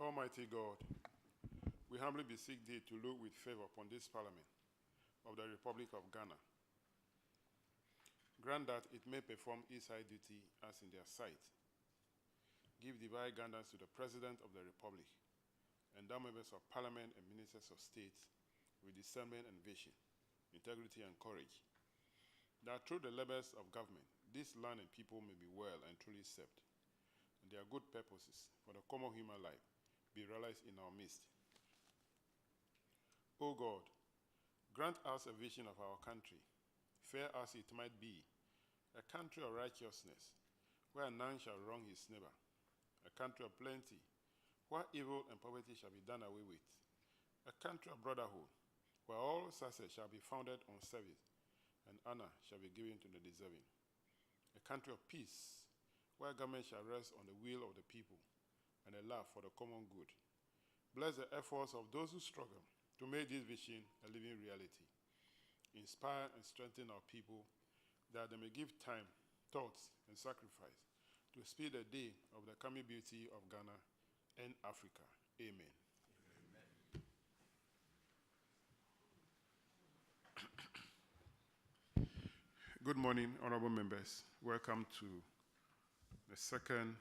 Almighty God, we humbly beseech thee to look with favor upon this Parliament of the Republic of Ghana. Grant that it may perform its high duty as in their sight. Give divine guidance to the President of the Republic and the members of Parliament and ministers of state with discernment and vision, integrity and courage, that through the labors of government, this land and people may be well and truly served, and their good purposes for the common human life be realized in our midst. O God, grant us a vision of our country, fair as it might be, a country of righteousness, where none shall wrong his neighbor, a country of plenty, where evil and poverty shall be done away with, a country of brotherhood, where all success shall be founded on service, and honor shall be given to the deserving, a country of peace, where government shall rest on the will of the people, and a love for the common good. Bless the efforts of those who struggle to make this vision a living reality. Inspire and strengthen our people that they may give time, thoughts, and sacrifice to speed the day of the coming beauty of Ghana and Africa. Amen. Good morning, honorable members. Welcome to the second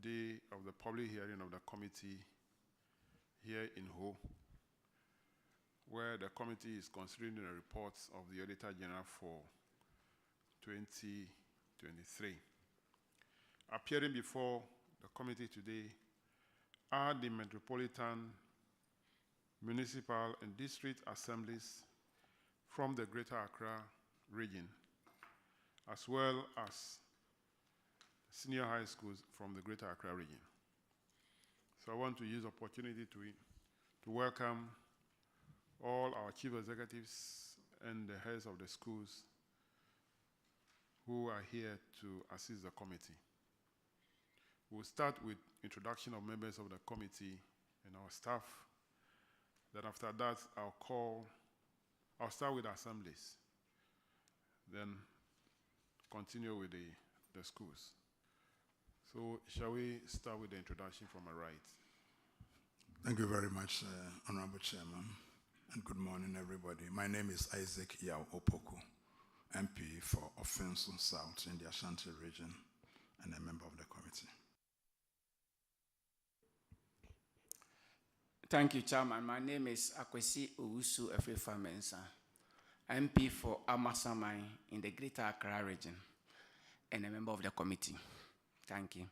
day of the public hearing of the committee here in Ho, where the committee is considering the reports of the Auditor General for 2023. Appearing before the committee today are the Metropolitan Municipal and District Assemblies from the Greater Accra region, as well as senior high schools from the Greater Accra region. So I want to use the opportunity to welcome all our chief executives and the heads of the schools who are here to assist the committee. We'll start with introduction of members of the committee and our staff. Then after that, I'll start with assemblies. Then continue with the schools. So shall we start with the introduction from my right? Thank you very much, Honorable Chairman, and good morning, everybody. My name is Isaac Yao Opoku, MP for Offenso South in the Ashanti region, and a member of the committee. Thank you, Chairman. My name is Akwesi Owusu Efefa Mensah, MP for Amasamai in the Greater Accra region, and a member of the committee. Thank you.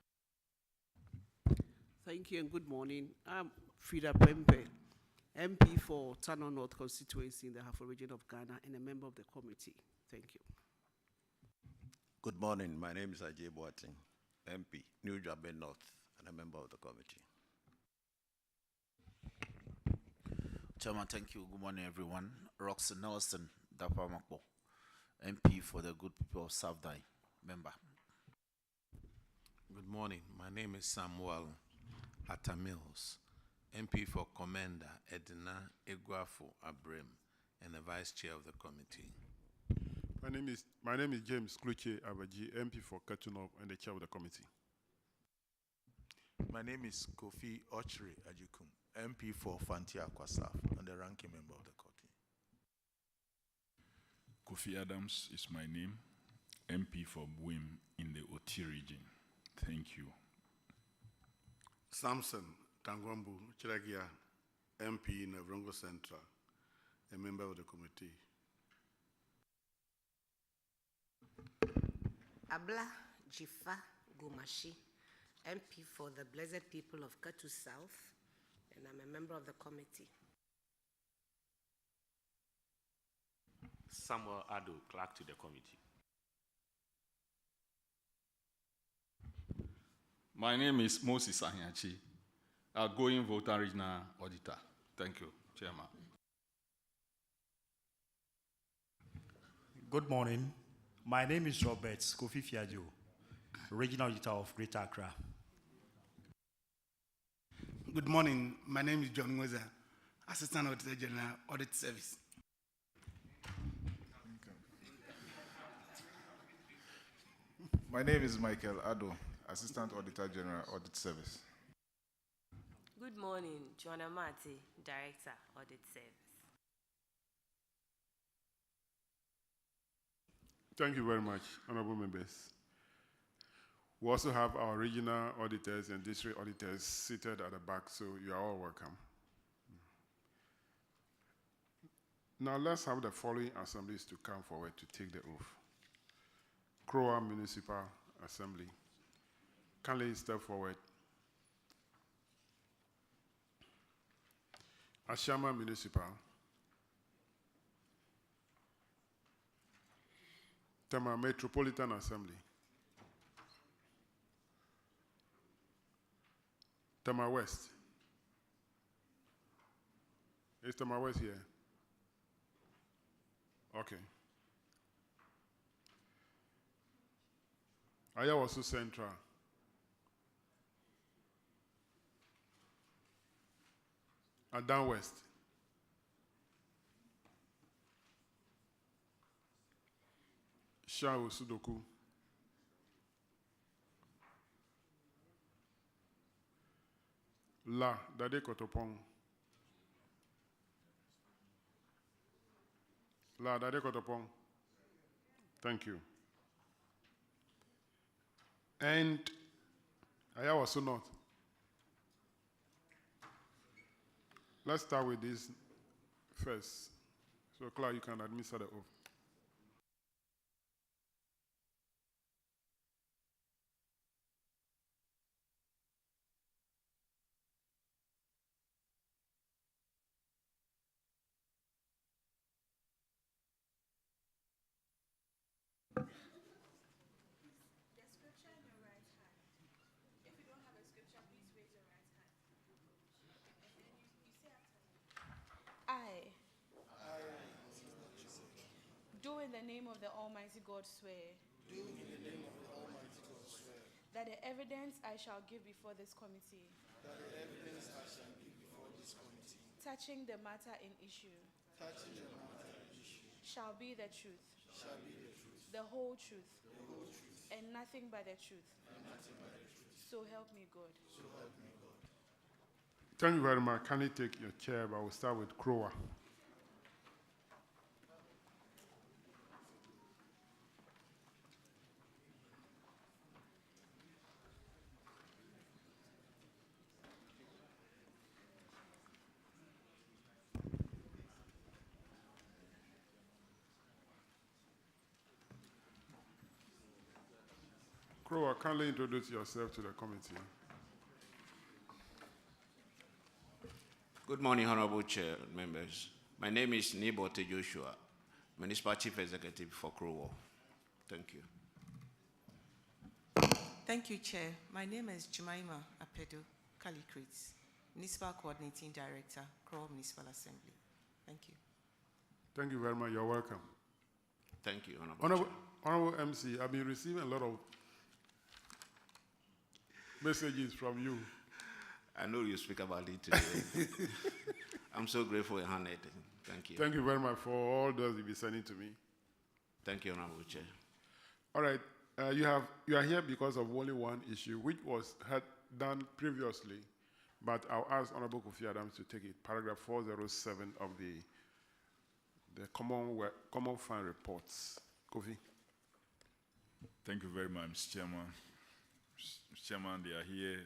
Thank you and good morning. I'm Frida Pempe, MP for Tano North constituency in the Hafo region of Ghana and a member of the committee. Thank you. Good morning. My name is Ajay Boating, MP, New Jabe North, and a member of the committee. Chairman, thank you. Good morning, everyone. Roxy Nelson, Dapamapo, MP for the good people of South Dai, member. Good morning. My name is Samuel Atamils, MP for Commander Edina Eguafo Abrem, and the Vice Chair of the committee. My name is James Kluche Abaji, MP for Katunov and the Chair of the committee. My name is Kofi Ochre Ajukum, MP for Fantia Kwasaf and the ranking member of the committee. Kofi Adams is my name, MP for Buim in the Oti region. Thank you. Samson Tangwambu Chiragia, MP in Vrongo Central, a member of the committee. Abla Jifa Gumashi, MP for the Blessed People of Katu South, and I'm a member of the committee. Samuel Ado, clerk to the committee. My name is Moses Ahiachi, outgoing Volta Regional Auditor. Thank you, Chairman. Good morning. My name is Robert Kofi Fiadio, Regional Auditor of Greater Accra. Good morning. My name is John Weza, Assistant Auditor General, Audit Service. My name is Michael Ado, Assistant Auditor General, Audit Service. Good morning, Joanna Mati, Director, Audit Service. Thank you very much, honorable members. We also have our regional auditors and district auditors seated at the back, so you are all welcome. Now let's have the following assemblies to come forward to take the oath. Krowor Municipal Assembly. Kindly step forward. Ashiaman Municipal. Tema Metropolitan Assembly. Tema West. Is Tema West here? Okay. Ayawaso Central. Adenta West. Shai Osudoku. Gar-Akropong. Gar-Akropong. Thank you. And Ayawaso North. Let's start with this first. So, Clark, you can administer the oath. Do in the name of the Almighty God swear. That the evidence I shall give before this committee. Touching the matter in issue. Shall be the truth. The whole truth. And nothing but the truth. So help me God. Thank you very much. Can you take your chair? But we'll start with Krowor. Krowor, kindly introduce yourself to the committee. Good morning, Honorable Chair members. My name is Nibote Joshua, Municipal Chief Executive for Krowor. Thank you. Thank you, Chair. My name is Jemima Apedo Kalikrit, Municipal Coordinating Director, Krowor Municipal Assembly. Thank you. Thank you very much. You're welcome. Thank you, Honorable Chair. Honorable MC, I've been receiving a lot of messages from you. I know you speak about it today. I'm so grateful and honored. Thank you. Thank you very much for all those you've been sending to me. Thank you, Honorable Chair. All right. You are here because of only one issue, which had done previously, but I'll ask Honorable Kofi Adams to take it. Paragraph 407 of the Common Fund reports. Kofi. Thank you very much, Mr. Chairman. Mr. Chairman, they are here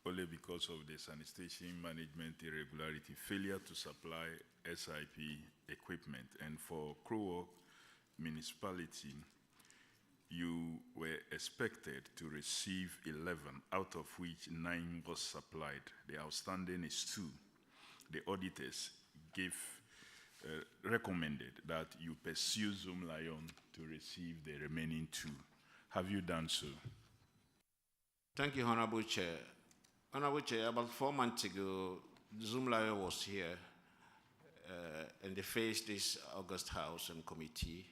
only because of the sanitation management irregularity, failure to supply SIP equipment. And for Krowor Municipality, you were expected to receive 11, out of which 9 was supplied. The outstanding is 2. The auditors recommended that you pursue Zoom Lion to receive the remaining 2. Have you done so? Thank you, Honorable Chair. Honorable Chair, about 4 months ago, Zoom Lion was here and they faced this August House and committee,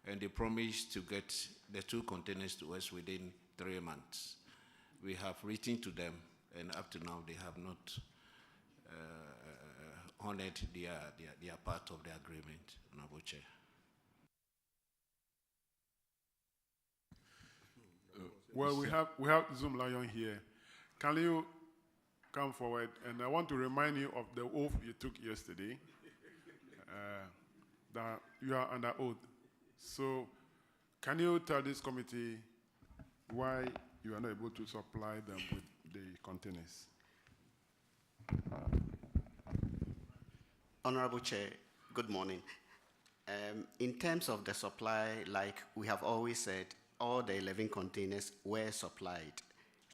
and they promised to get the 2 containers to us within 3 months. We have written to them, and up to now, they have not honored their part of the agreement, Honorable Chair. Well, we have Zoom Lion here. Can you come forward. And I want to remind you of the oath you took yesterday, that you are under oath. So can you tell this committee why you are not able to supply them with the containers? Honorable Chair, good morning. In terms of the supply, like we have always said, all the 11 containers were supplied.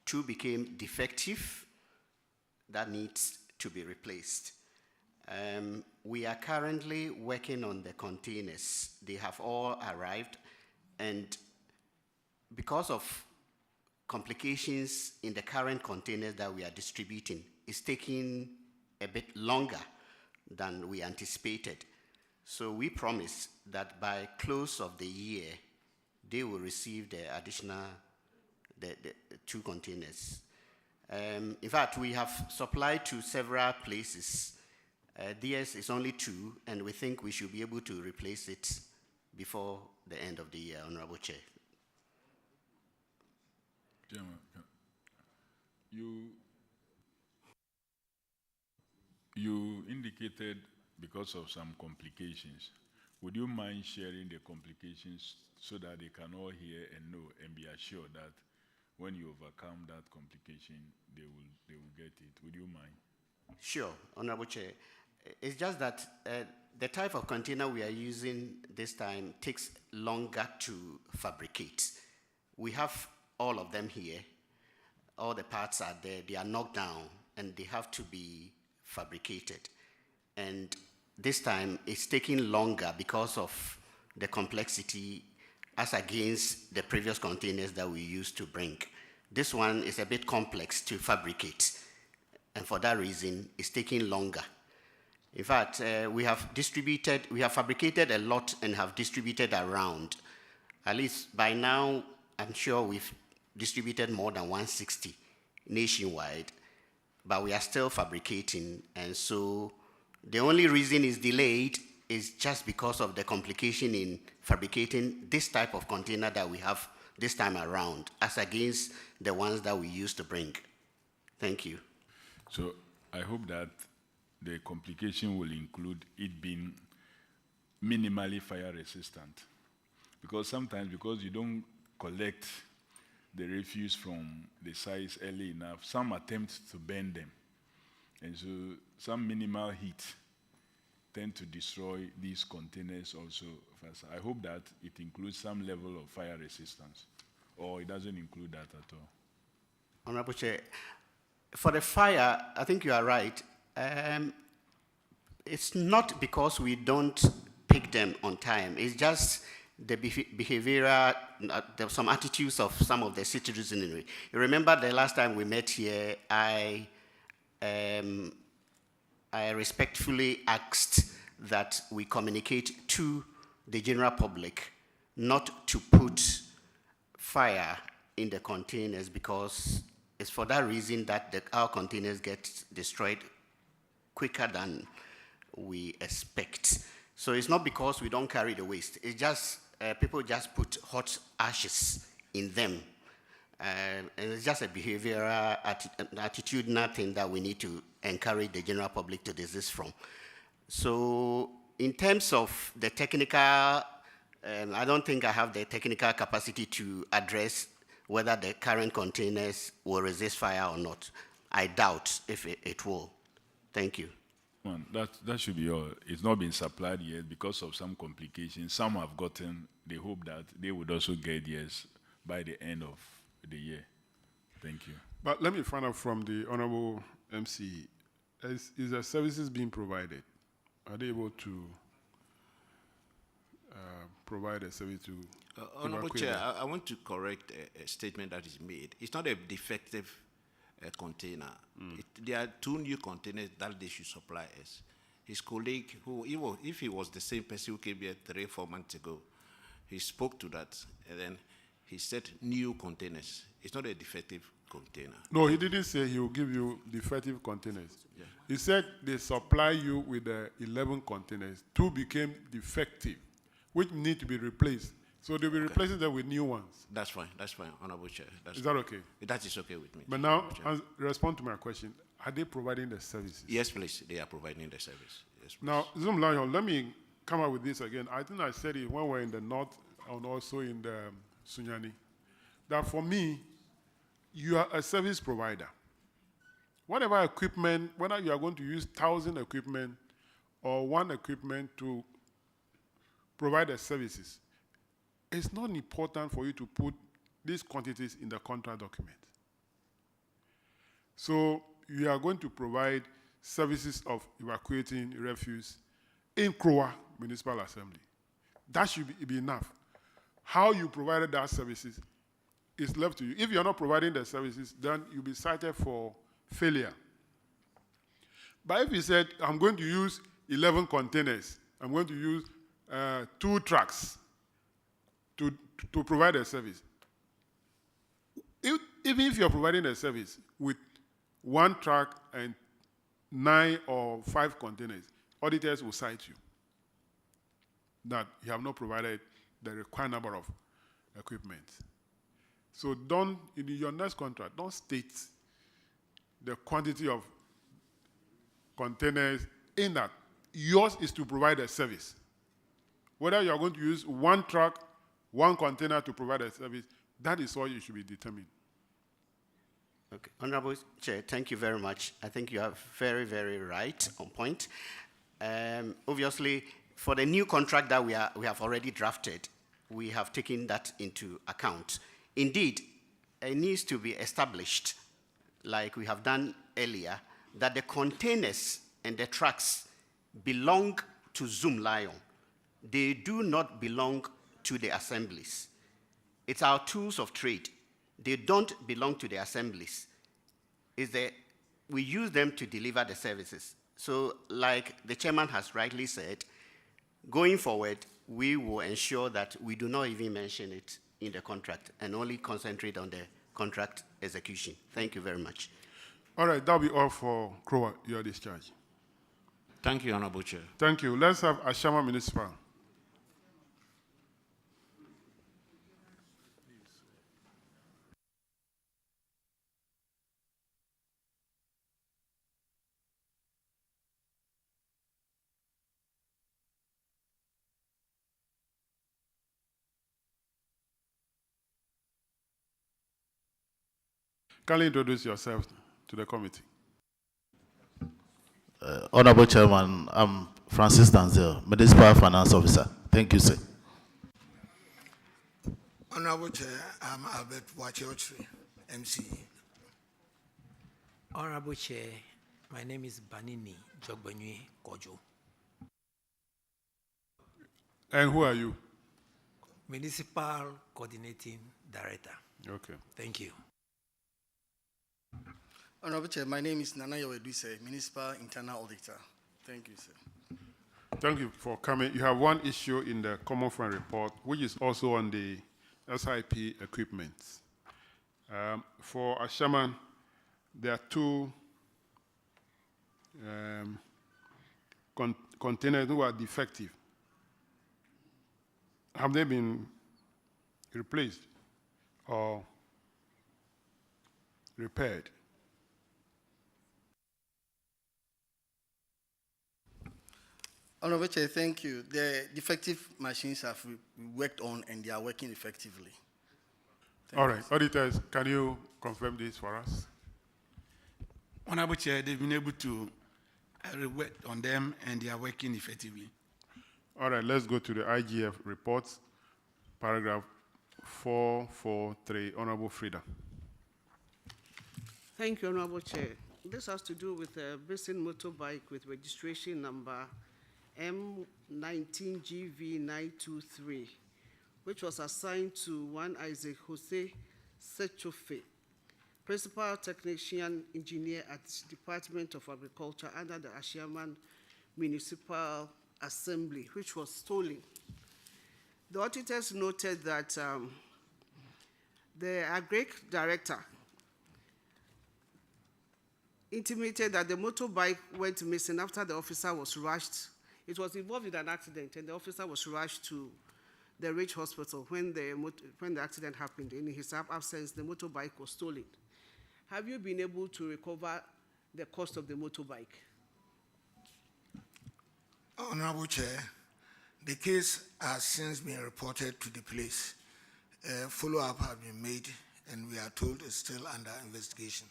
2 became defective, that needs to be replaced. We are currently working on the containers. They have all arrived, and because of complications in the current containers that we are distributing, it's taking a bit longer than we anticipated. So we promise that by close of the year, they will receive the additional the 2 containers. In fact, we have supplied to several places. Theirs is only 2, and we think we should be able to replace it before the end of the year, Honorable Chair. Chairman, you indicated because of some complications. Would you mind sharing the complications so that they can all hear and know and be assured that when you overcome that complication, they will get it? Would you mind? Sure, Honorable Chair. It's just that the type of container we are using this time takes longer to fabricate. We have all of them here. All the parts are there. They are knocked down, and they have to be fabricated. And this time, it's taking longer because of the complexity as against the previous containers that we used to bring. This one is a bit complex to fabricate, and for that reason, it's taking longer. In fact, we have fabricated a lot and have distributed around. At least by now, I'm sure we've distributed more than 160 nationwide, but we are still fabricating, and so the only reason it's delayed is just because of the complication in fabricating this type of container that we have this time around, as against the ones that we used to bring. Thank you. So I hope that the complication will include it being minimally fire resistant. Because sometimes, because you don't collect the refuse from the sites early enough, some attempt to burn them. And so some minimal heat tend to destroy these containers also. I hope that it includes some level of fire resistance, or it doesn't include that at all. Honorable Chair, for the fire, I think you are right. It's not because we don't pick them on time. It's just the behavioral, some attitudes of some of the citizenry. You remember the last time we met here, I respectfully asked that we communicate to the general public not to put fire in the containers, because it's for that reason that our containers get destroyed quicker than we expect. So it's not because we don't carry the waste. It's just people just put hot ashes in them. And it's just a behavioral attitudinal thing that we need to encourage the general public to desist from. So in terms of the technical, I don't think I have the technical capacity to address whether the current containers will resist fire or not. I doubt if it will. Thank you. That should be all. It's not been supplied yet because of some complications. Some have gotten. They hope that they would also get theirs by the end of the year. Thank you. But let me find out from the Honorable MC, is the services being provided? Are they able to provide a service to Honorable Chair, I want to correct a statement that is made. It's not a defective container. There are 2 new containers that they should supply us. His colleague, if he was the same person who came here 3 or 4 months ago, he spoke to that, and then he said new containers. It's not a defective container. No, he didn't say he will give you defective containers. Yeah. He said they supply you with the 11 containers. 2 became defective, which need to be replaced. So they'll be replacing them with new ones. That's fine, Honorable Chair. Is that okay? That is okay with me. But now, respond to my question. Are they providing the services? Yes, please, they are providing the service. Yes, please. Now, Zoom Lion, let me come up with this again. I think I said it when we're in the north and also in the Sunyani, that for me, you are a service provider. Whatever equipment, whether you are going to use 1,000 equipment or one equipment to provide the services, it's not important for you to put these quantities in the contract document. So you are going to provide services of evacuating refuse in Krowor Municipal Assembly. That should be enough. How you provided that services is left to you. If you're not providing the services, then you'll be cited for failure. But if you said, I'm going to use 11 containers, I'm going to use 2 trucks to provide a service. Even if you're providing a service with 1 truck and 9 or 5 containers, auditors will cite you that you have not provided the required number of equipment. So don't, in your next contract, don't state the quantity of containers in that. Yours is to provide a service. Whether you are going to use 1 truck, 1 container to provide a service, that is all you should be determined. Okay. Honorable Chair, thank you very much. I think you are very, very right, on point. Obviously, for the new contract that we have already drafted, we have taken that into account. Indeed, it needs to be established, like we have done earlier, that the containers and the trucks belong to Zoom Lion. They do not belong to the assemblies. It's our tools of trade. They don't belong to the assemblies. We use them to deliver the services. So like the chairman has rightly said, going forward, we will ensure that we do not even mention it in the contract and only concentrate on the contract execution. Thank you very much. All right, that'll be all for Krowor, your discharge. Thank you, Honorable Chair. Thank you. Let's have Ashiaman Municipal. Kindly introduce yourself to the committee. Honorable Chairman, I'm Francis Danzel, Municipal Finance Officer. Thank you, sir. Honorable Chair, I'm Albert Wachochri, MC. Honorable Chair, my name is Banini Jogbenui Kojo. And who are you? Municipal Coordinating Director. Okay. Thank you. Honorable Chair, my name is Nana Yoweduse, Municipal Internal Auditor. Thank you, sir. Thank you for coming. You have one issue in the Common Fund report, which is also on the SIP equipment. For Ashiaman, there are 2 containers who are defective. Have they been replaced or repaired? Honorable Chair, thank you. The defective machines have worked on and they are working effectively. All right, auditors, can you confirm this for us? Honorable Chair, they've been able to work on them and they are working effectively. All right, let's go to the IGF reports, paragraph 443. Honorable Frida. Thank you, Honorable Chair. This has to do with a missing motorbike with registration number M19GV923, which was assigned to one Isaac Jose Sechofe, Principal Technician Engineer at Department of Agriculture under the Ashiaman Municipal Assembly, which was stolen. The auditors noted that the Agric Director intimated that the motorbike went missing after the officer was rushed. It was involved in an accident and the officer was rushed to the Ridge Hospital when the accident happened. In his absence, the motorbike was stolen. Have you been able to recover the cost of the motorbike? Honorable Chair, the case has since been reported to the police. Follow-up has been made, and we are told it's still under investigation.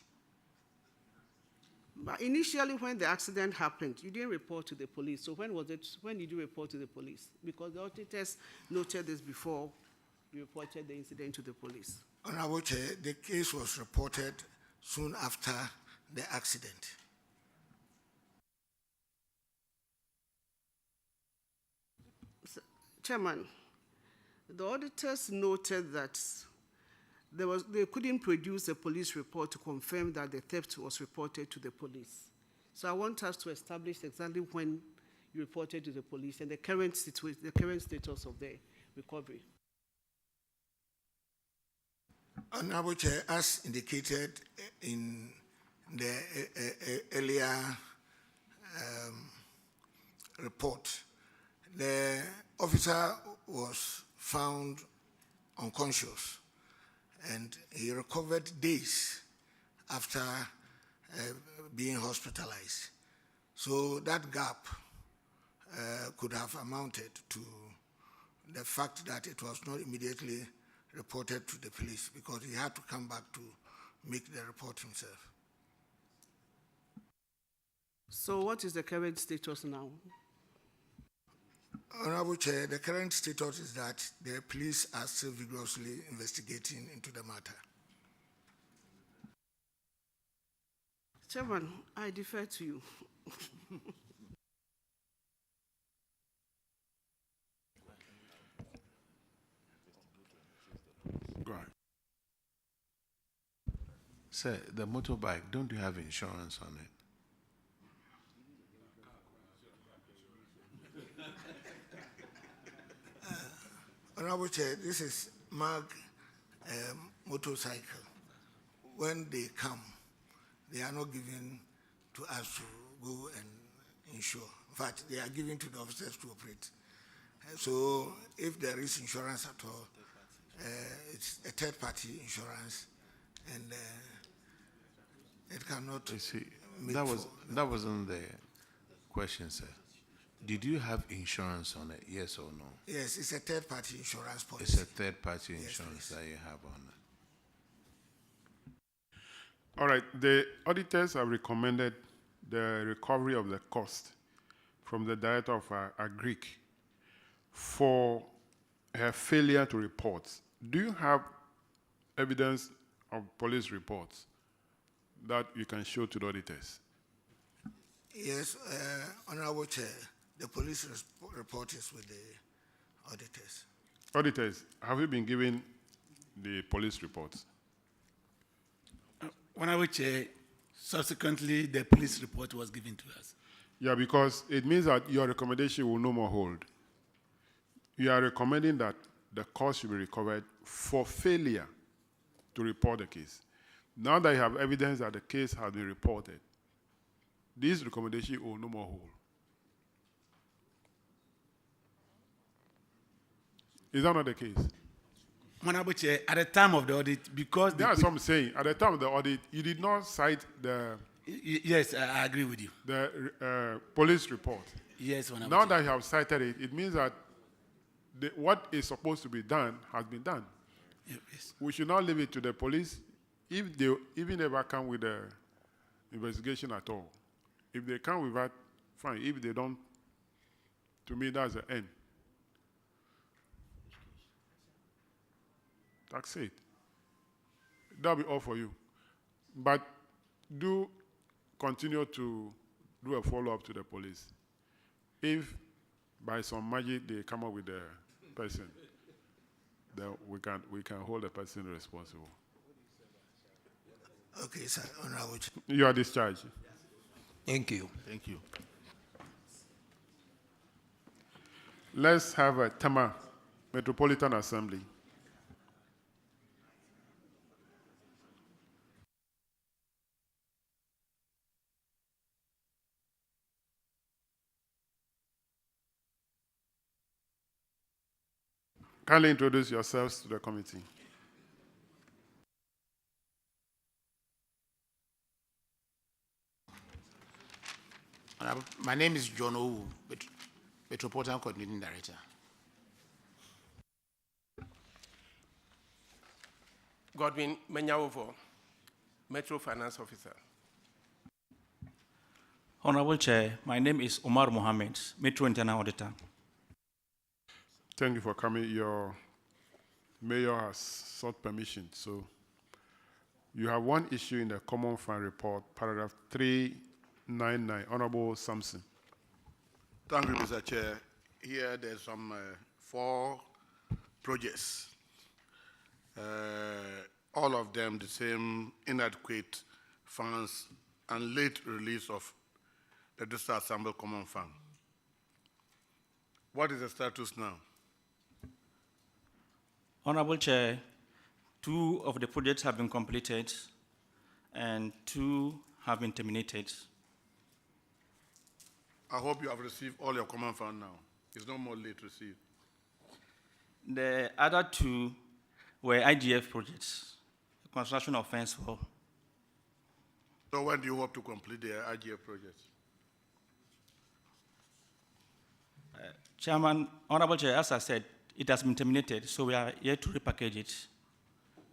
But initially, when the accident happened, you didn't report to the police. So when did you report to the police? Because the auditors noted this before you reported the incident to the police. Honorable Chair, the case was reported soon after the accident. Chairman, the auditors noted that they couldn't produce a police report to confirm that the theft was reported to the police. So I want us to establish exactly when you reported to the police and the current status of the recovery. Honorable Chair, as indicated in the earlier report, the officer was found unconscious and he recovered days after being hospitalized. So that gap could have amounted to the fact that it was not immediately reported to the police because he had to come back to make the report himself. So what is the current status now? Honorable Chair, the current status is that the police are still vigorously investigating into the matter. Chairman, I defer to you. Go ahead. Sir, the motorbike, don't you have insurance on it? Honorable Chair, this is MAG motorcycle. When they come, they are not given to us to go and insure. In fact, they are given to the officers to operate. So if there is insurance at all, it's a third-party insurance, and it cannot. You see, that wasn't the question, sir. Did you have insurance on it, yes or no? Yes, it's a third-party insurance policy. It's a third-party insurance that you have on it. All right, the auditors have recommended the recovery of the cost from the director of Agric for her failure to report. Do you have evidence of police reports that you can show to the auditors? Yes, Honorable Chair, the police report is with the auditors. Auditors, have you been given the police reports? Honorable Chair, subsequently the police report was given to us. Yeah, because it means that your recommendation will no more hold. You are recommending that the cost should be recovered for failure to report the case. Now that you have evidence that the case has been reported, this recommendation will no more hold. Is that not the case? Honorable Chair, at the time of the audit, because that's what I'm saying. At the time of the audit, you did not cite the. Yes, I agree with you. The police report. Yes, Honorable Now Chair. that you have cited it, it means that what is supposed to be done has been done. Yes. We should not leave it to the police if they even ever come with the investigation at all. If they come with that, fine. If they don't, to me, that's the end. That's it. That'll be all for you. But do continue to do a follow-up to the police. If by some magic they come up with the person, then we can hold the person responsible. Okay, sir. Honorable Chair. You are discharged. Thank you. Thank you. Let's have a Tema Metropolitan Assembly. Kindly introduce yourselves to the committee. My name is John Owu, Metropolitan Coordinating Director. Godwin Menyawovo, Metro Finance Officer. Honorable Chair, my name is Omar Mohammed, Metro Internal Auditor. Thank you for coming. Your mayor has sought permission. So you have one issue in the Common Fund report, paragraph 399. Honorable Sampson. Thank you, Mr. Chair. Here there's some 4 projects. All of them the same inadequate funds and late release of the District Assembly Common Fund. What is the status now? Honorable Chair, 2 of the projects have been completed and 2 have been terminated. I hope you have received all your common fund now. It's no more late received. The other 2 were IGF projects, construction of fence wall. So when do you hope to complete the IGF projects? Chairman, Honorable Chair, as I said, it has been terminated, so we are here to repackage it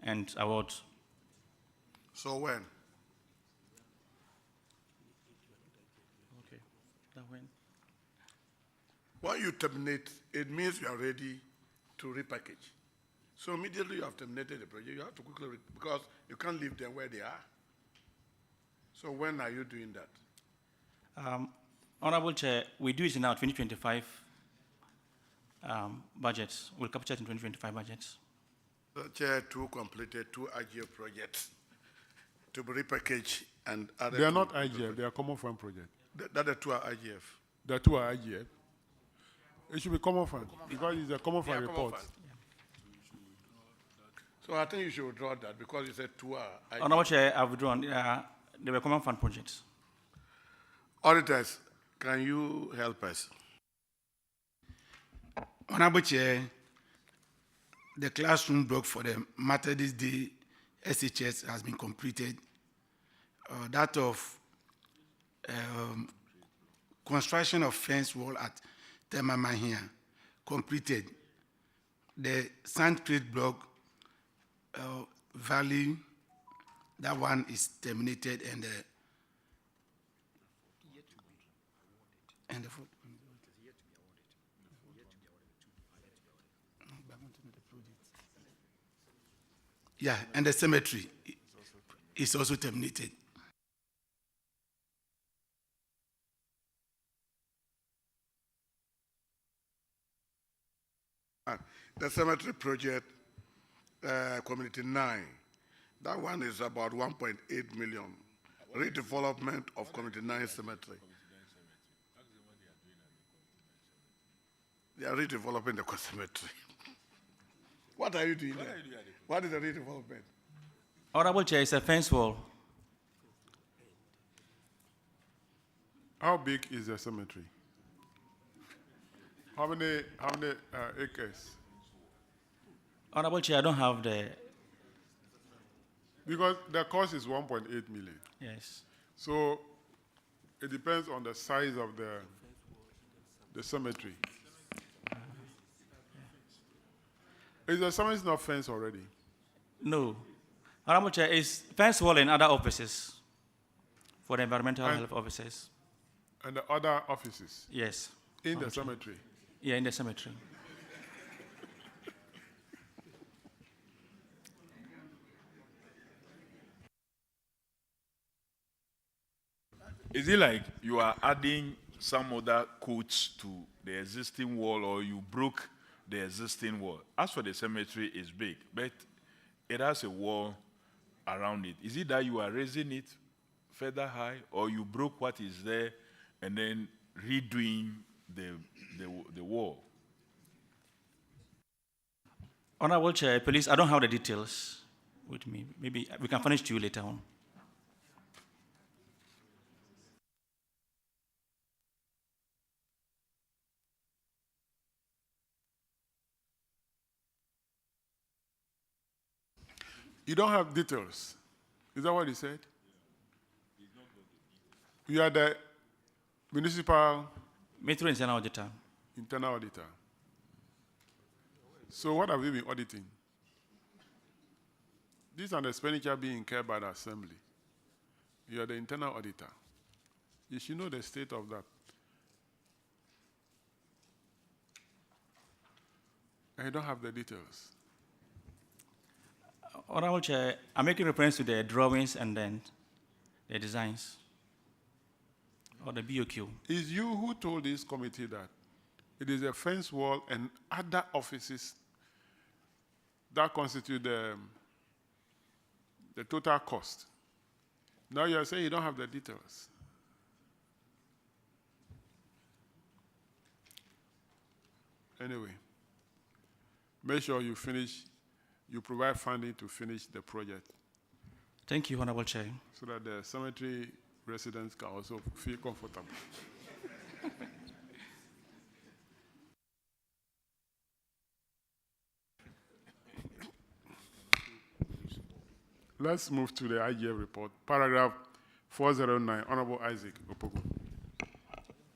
and award. So when? Okay, that when? When you terminate, it means you are ready to repackage. So immediately you have terminated the project, you have to quickly, because you can't leave them where they are. So when are you doing that? Honorable Chair, we do it in our 2025 budgets. We'll capture it in 2025 budgets. The Chair, 2 completed 2 IGF projects to be repackaged and other. They are not IGF, they are Common Fund projects. The other 2 are IGF. The 2 are IGF. It should be Common Fund because it's a Common Fund report. So I think you should withdraw that because you said 2 are IGF. Honorable Chair, I've withdrawn. They were Common Fund projects. Auditors, can you help us? Honorable Chair, the classroom block for the Methodist Day SHS has been completed. That of construction of fence wall at Tema here, completed. The sand crate block Valley, that one is terminated, and the yeah, and the cemetery is also terminated. The cemetery project, Community 9, that one is about 1.8 million. Redevelopment of Community 9 cemetery. They are redeveloping the cemetery. What are you doing there? What is the redevelopment? Honorable Chair, it's a fence wall. How big is the cemetery? How many acres? Honorable Chair, I don't have the... Because the cost is 1.8 million. Yes. So it depends on the size of the cemetery. Is the cemetery not fenced already? No. Honorable Chair, it's fence wall in other offices for the environmental health officers. And the other offices? Yes. In the cemetery? Yeah, in the cemetery. Is it like you are adding some other coats to the existing wall, or you broke the existing wall? As for the cemetery, it's big, but it has a wall around it. Is it that you are raising it further high, or you broke what is there and then redoing the wall? Honorable Chair, please, I don't have the details with me. Maybe we can furnish to you later on. You don't have details. Is that what he said? You are the municipal Metro internal auditor. internal auditor. So what have you been auditing? This is an expenditure being incurred by the assembly. You are the internal auditor. You should know the state of that. And you don't have the details. Honorable Chair, I'm making reference to the drawings and then the designs, or the BOQ. Is you who told this committee that it is a fence wall and other offices that constitute the total cost? Now you are saying you don't have the details. Anyway, make sure you finish, you provide funding to finish the project. Thank you, Honorable Chair. So that the cemetery residents can also feel comfortable. Let's move to the IGF report. Paragraph 409, Honorable Isaac Opoku.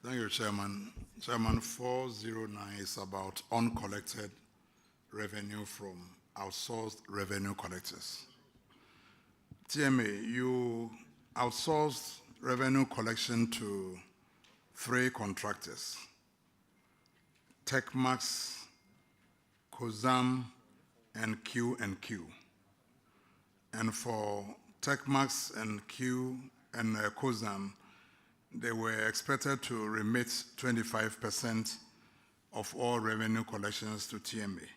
Thank you, Chairman. Chairman, 409 is about uncollected revenue from outsourced revenue collectors. TMA, you outsourced revenue collection to 3 contractors: Techmax, COSAM, and Q&Q. And for Techmax and Q and COSAM, they were expected to remit 25% of all revenue collections to TMA.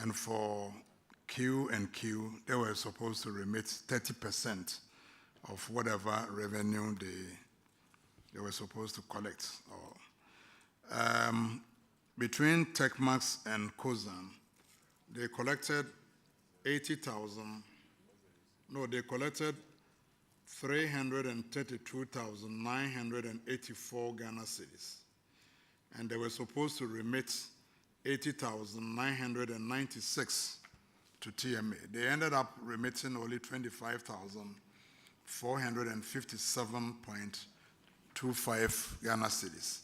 And for Q&Q, they were supposed to remit 30% of whatever revenue they were supposed to collect. Between Techmax and COSAM, they collected 80,000. No, they collected 332,984 Ghana cedis. And they were supposed to remit 80,996 to TMA. They ended up remitting only 25,457.25 Ghana cedis.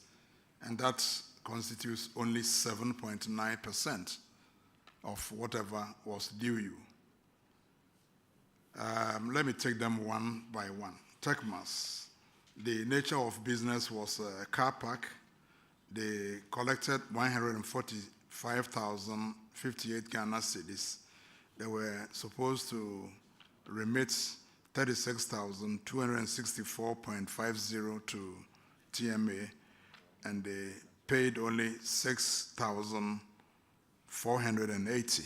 And that constitutes only 7.9% of whatever was due you. Let me take them one by one. Techmas, the nature of business was a car park. They collected 145,058 Ghana cedis. They were supposed to remit 36,264.50 to TMA, and they paid only 6,480.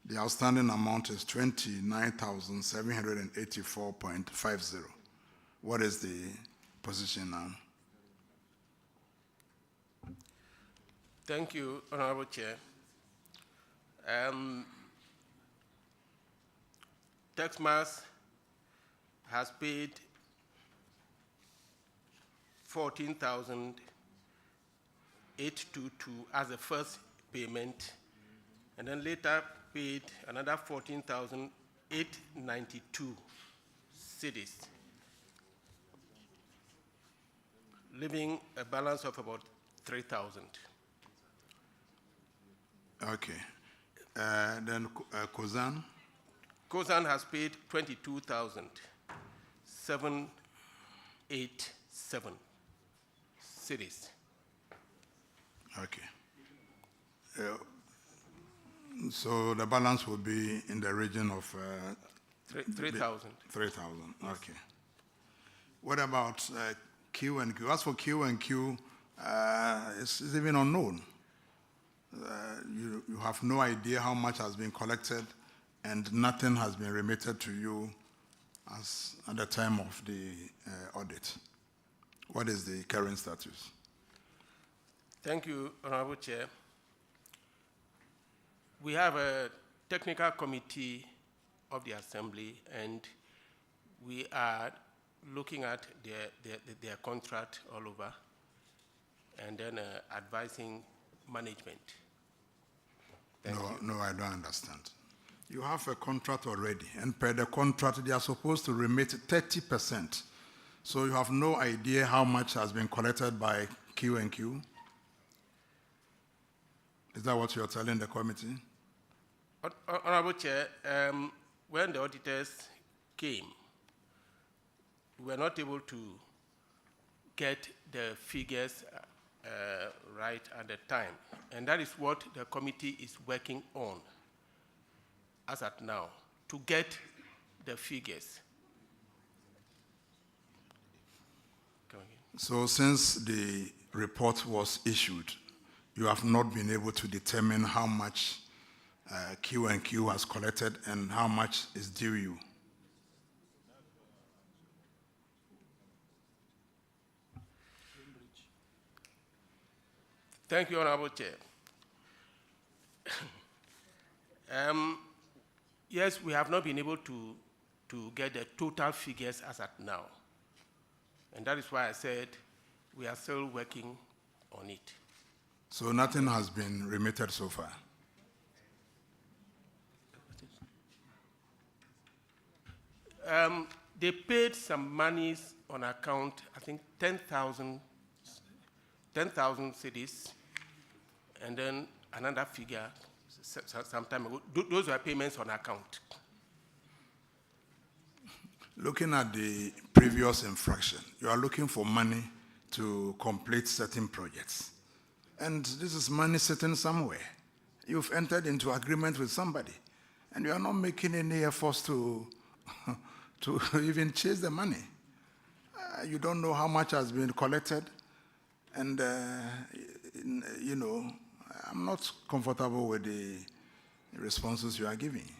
The outstanding amount is 29,784.50. What is the position now? Thank you, Honorable Chair. Techmas has paid 14,822 as the first payment, and then later paid another 14,892 cedis, leaving a balance of about 3,000. Okay. Then COSAN? COSAN has paid 22,787 cedis. Okay. So the balance will be in the region of 3,000. 3,000. Okay. What about Q&Q? As for Q&Q, it's even unknown. You have no idea how much has been collected, and nothing has been remitted to you as at the time of the audit. What is the current status? Thank you, Honorable Chair. We have a technical committee of the Assembly, and we are looking at their contract all over, and then advising management. No, I don't understand. You have a contract already, and per the contract, they are supposed to remit 30%. So you have no idea how much has been collected by Q&Q? Is that what you're telling the committee? Honorable Chair, when the auditors came, we were not able to get the figures right at the time. And that is what the committee is working on as at now, to get the figures. So since the report was issued, you have not been able to determine how much Q&Q has collected and how much is due you? Thank you, Honorable Chair. Yes, we have not been able to get the total figures as at now. And that is why I said we are still working on it. So nothing has been remitted so far? They paid some monies on account, I think 10,000 cedis, and then another figure some time ago. Those were payments on account. Looking at the previous infraction, you are looking for money to complete certain projects. And this is money sitting somewhere. You've entered into agreement with somebody, and you are not making any efforts to even chase the money. You don't know how much has been collected, and you know, I'm not comfortable with the responses you are giving.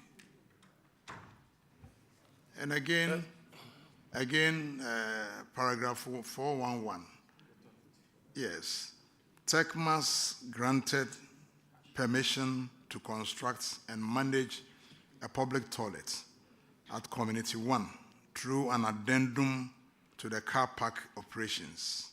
And again, paragraph 411. Yes, TECMAS granted permission to construct and manage a public toilet at Community 1 through an addendum to the car park operations.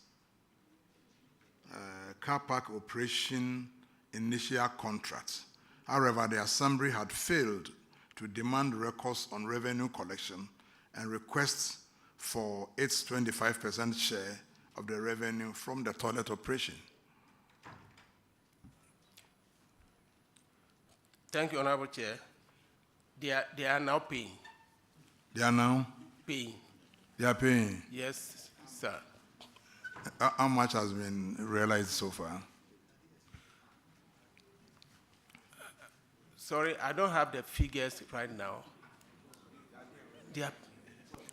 Car park operation initial contract. However, the Assembly had failed to demand records on revenue collection and requests for its 25% share of the revenue from the toilet operation. Thank you, Honorable Chair. They are now paying. They are now? Paying. They are paying? Yes, sir. How much has been realized so far? Sorry, I don't have the figures right now.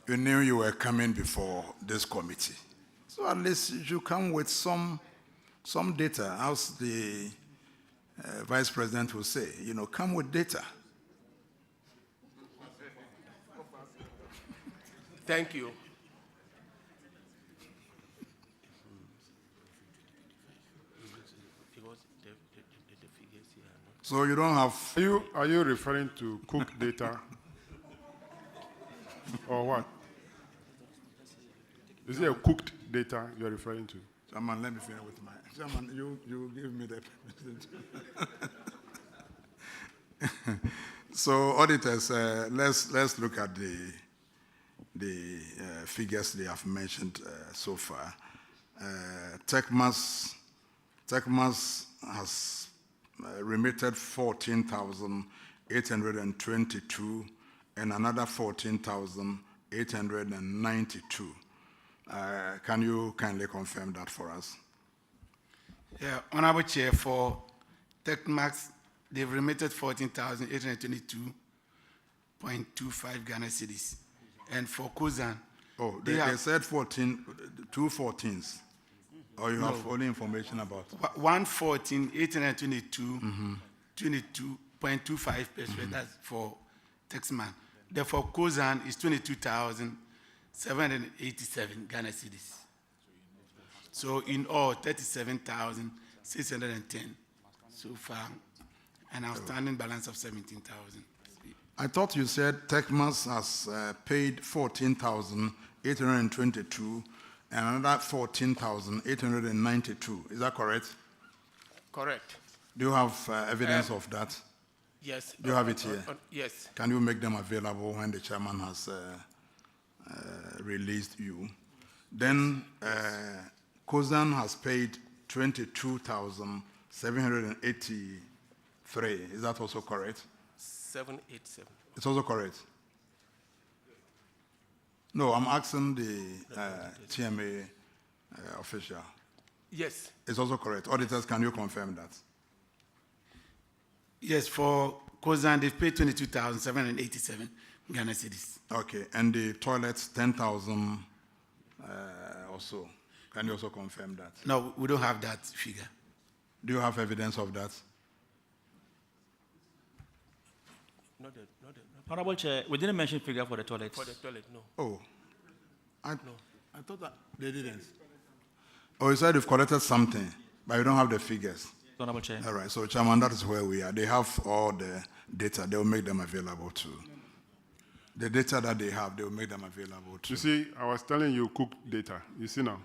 You knew you were coming before this committee. So at least you come with some data, as the Vice President will say, you know, come with data. Thank you. So you don't have... Are you referring to cooked data? Or what? Is it a cooked data you're referring to? Chairman, let me finish with my... Chairman, you give me the permission. So auditors, let's look at the figures they have mentioned so far. TECMAS has remitted 14,822 and another 14,892. Can you kindly confirm that for us? Yeah, Honorable Chair, for TECMAS, they've remitted 14,822.25 Ghana cedis. And for COSAN, they said 2 14s. Or you have only information about? 114,822, 22.25%. That's for TECMAS. Therefore, COSAN is 22,787 Ghana cedis. So in all, 37,610 so far, an outstanding balance of 17,000. I thought you said TECMAS has paid 14,822 and another 14,892. Is that correct? Correct. Do you have evidence of that? Yes. Do you have it here? Yes. Can you make them available when the chairman has released you? Then COSAN has paid 22,783. Is that also correct? 787. It's also correct. No, I'm asking the TMA official. Yes. It's also correct. Auditors, can you confirm that? Yes, for COSAN, they've paid 22,787 Ghana cedis. Okay, and the toilets, 10,000 or so. Can you also confirm that? No, we don't have that figure. Do you have evidence of that? Honorable Chair, we didn't mention figure for the toilets. For the toilet, no. Oh, I thought that they didn't. Oh, you said you've collected something, but you don't have the figures. Honorable Chair. All right, so Chairman, that is where we are. They have all the data. They will make them available too. The data that they have, they will make them available too. You see, I was telling you cooked data. You see now?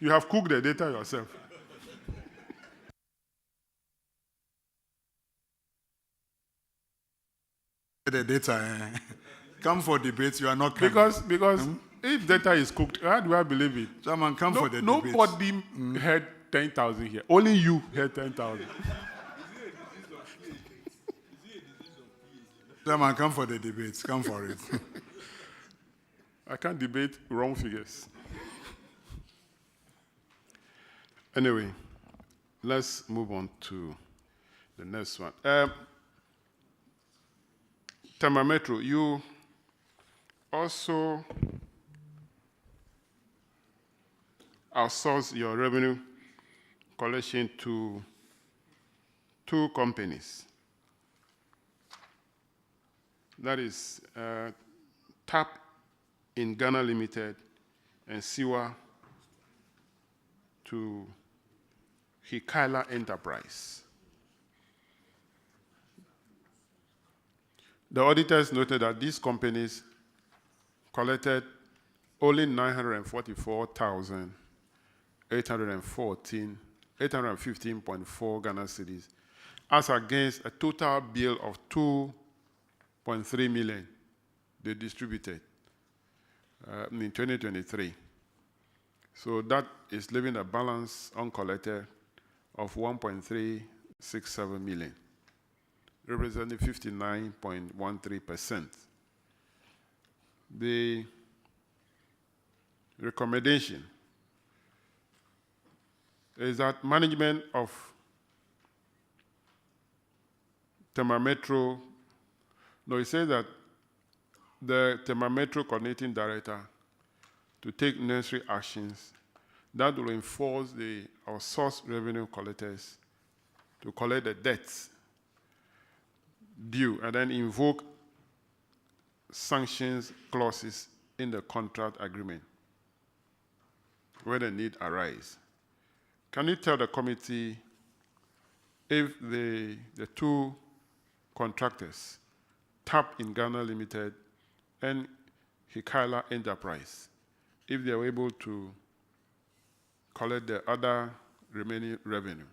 You have cooked the data yourself. The data, come for debate, you are not coming. Because if data is cooked, how do I believe it? Chairman, come for the debate. Nobody had 10,000 here. Only you had 10,000. Chairman, come for the debates. Come for it. I can't debate wrong figures. Anyway, let's move on to the next one. Tema Metro, you also outsource your revenue collection to two companies. That is TAP in Ghana Limited and Siwa to Hikaila Enterprise. The auditors noted that these companies collected only 815.4 Ghana cedis, as against a total bill of 2.3 million they distributed in 2023. So that is leaving a balance uncollected of 1.367 million, representing 59.13%. The recommendation is that management of Tema Metro, no, it says that the Tema Metro coordinating director to take necessary actions that will enforce the outsourced revenue collectors to collect the debts due and then invoke sanctions clauses in the contract agreement where the need arise. Can you tell the committee if the two contractors, TAP in Ghana Limited and Hikaila Enterprise, if they are able to collect the other remaining revenue?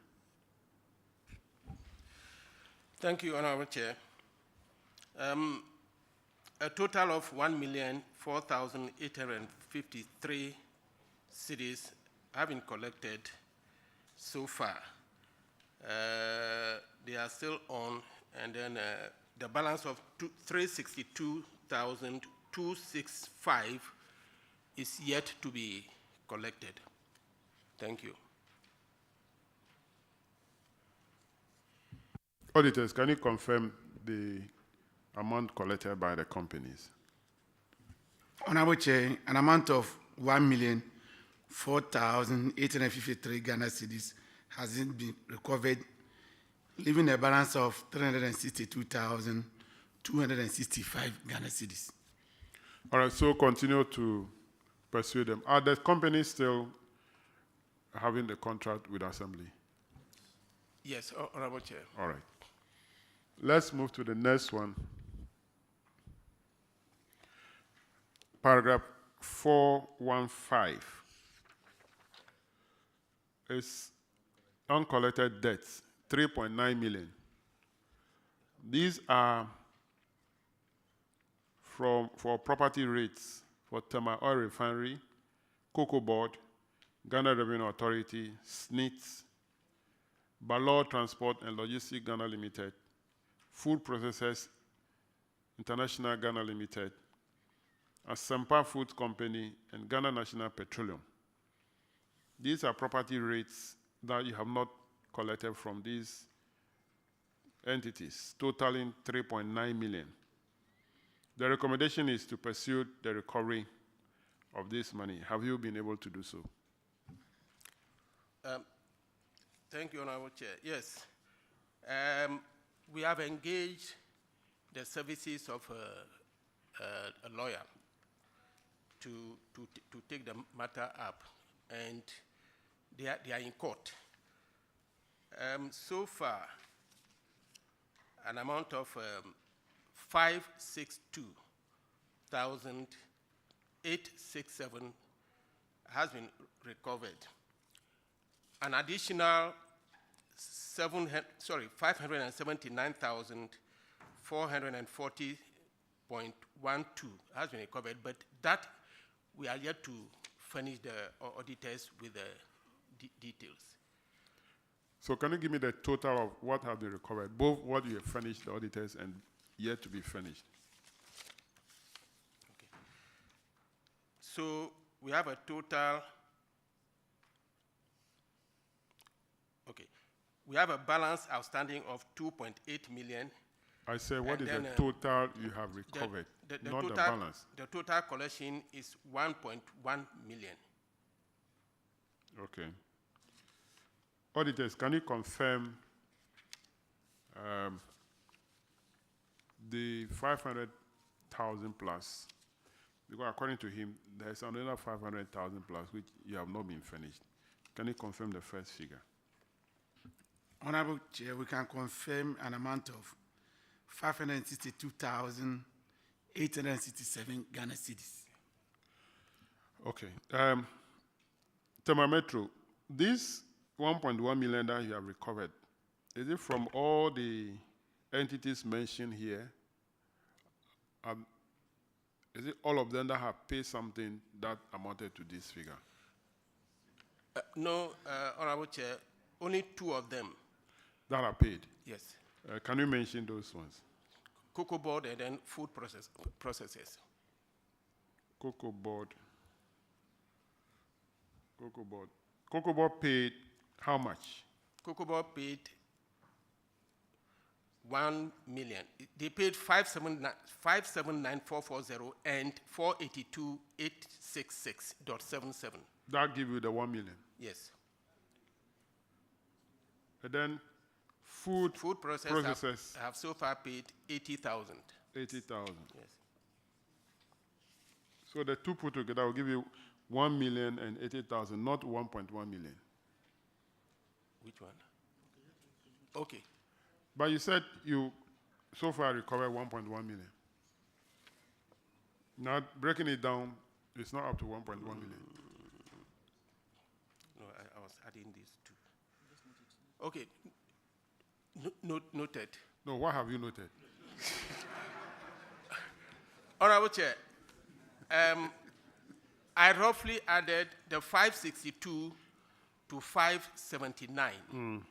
Thank you, Honorable Chair. A total of 1,004,853 cedis have been collected so far. They are still on, and then the balance of 362,265 is yet to be collected. Thank you. Auditors, can you confirm the amount collected by the companies? Honorable Chair, an amount of 1,004,853 Ghana cedis has been recovered, leaving a balance of 362,265 Ghana cedis. All right, so continue to pursue them. Are the companies still having the contract with Assembly? Yes, Honorable Chair. All right. Let's move to the next one. Paragraph 415 is uncollected debts, 3.9 million. These are for property rates for Tema Oil Refinery, Cocoa Board, Ghana Revenue Authority, SNITS, Balor Transport and Logistics Ghana Limited, Food Processors International Ghana Limited, Asempa Food Company, and Ghana National Petroleum. These are property rates that you have not collected from these entities, totaling 3.9 million. The recommendation is to pursue the recovery of this money. Have you been able to do so? Thank you, Honorable Chair. Yes. We have engaged the services of a lawyer to take the matter up, and they are in court. So far, an amount of 562,867 has been recovered. An additional 579,440.12 has been recovered, but that we are yet to furnish the auditors with the details. So can you give me the total of what have been recovered, both what you have furnished the auditors and yet to be furnished? Okay. So we have a total. Okay. We have a balance outstanding of 2.8 million. I say, what is the total you have recovered, not total, the balance? The total collection is 1.1 million. Okay. Auditors, can you confirm the 500,000 plus? Because according to him, there's another 500,000 plus which you have not been finished. Can you confirm the first figure? Honorable Chair, we can confirm an amount of 562,867 Ghana cedis. Okay. Tema Metro, this 1.1 million that you have recovered, is it from all the entities mentioned here? Is it all of them that have paid something that amounted to this figure? No, Honorable Chair, only 2 of them. That are paid? Yes. Can you mention those ones? Cocoa Board and then food processors. Cocoa Board. Cocoa Board. Cocoa Board paid how much? Cocoa Board paid 1 million. They paid 579,440 and 482,866.77. That give you the 1 million? Yes. And then food processors have so far paid 80,000. 80,000. Yes. So the 2 put together will give you 1,080,000, not 1.1 million. Which one? Okay. But you said you so far recovered 1.1 million. Now breaking it down, it's not up to 1.1 million. No, I was adding these 2. Okay. Noted. No, what have you noted? Honorable Chair, I roughly added the 562 to 579.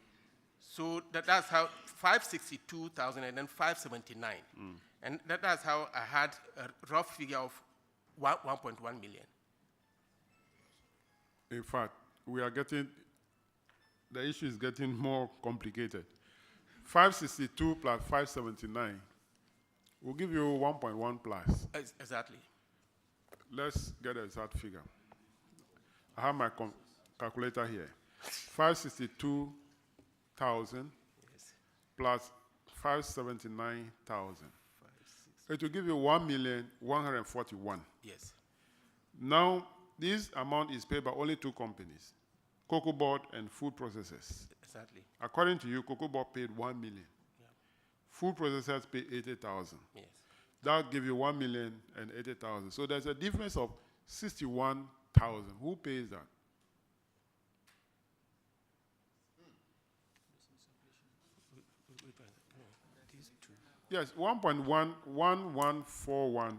So that's how 562,000 and then 579. And that's how I had a rough figure of 1.1 million. In fact, we are getting, the issue is getting more complicated. 562 plus 579 will give you 1.1 plus. Exactly. Let's get the exact figure. I have my calculator here. 562,000 plus 579,000. It will give you 1,141,000. Yes. Now, this amount is paid by only 2 companies, Cocoa Board and Food Processors. Exactly. According to you, Cocoa Board paid 1 million. Yeah. Food Processors paid 80,000. Yes. That will give you 1,080,000. So there's a difference of 61,000. Who pays that? These 2. Yes, 1.1141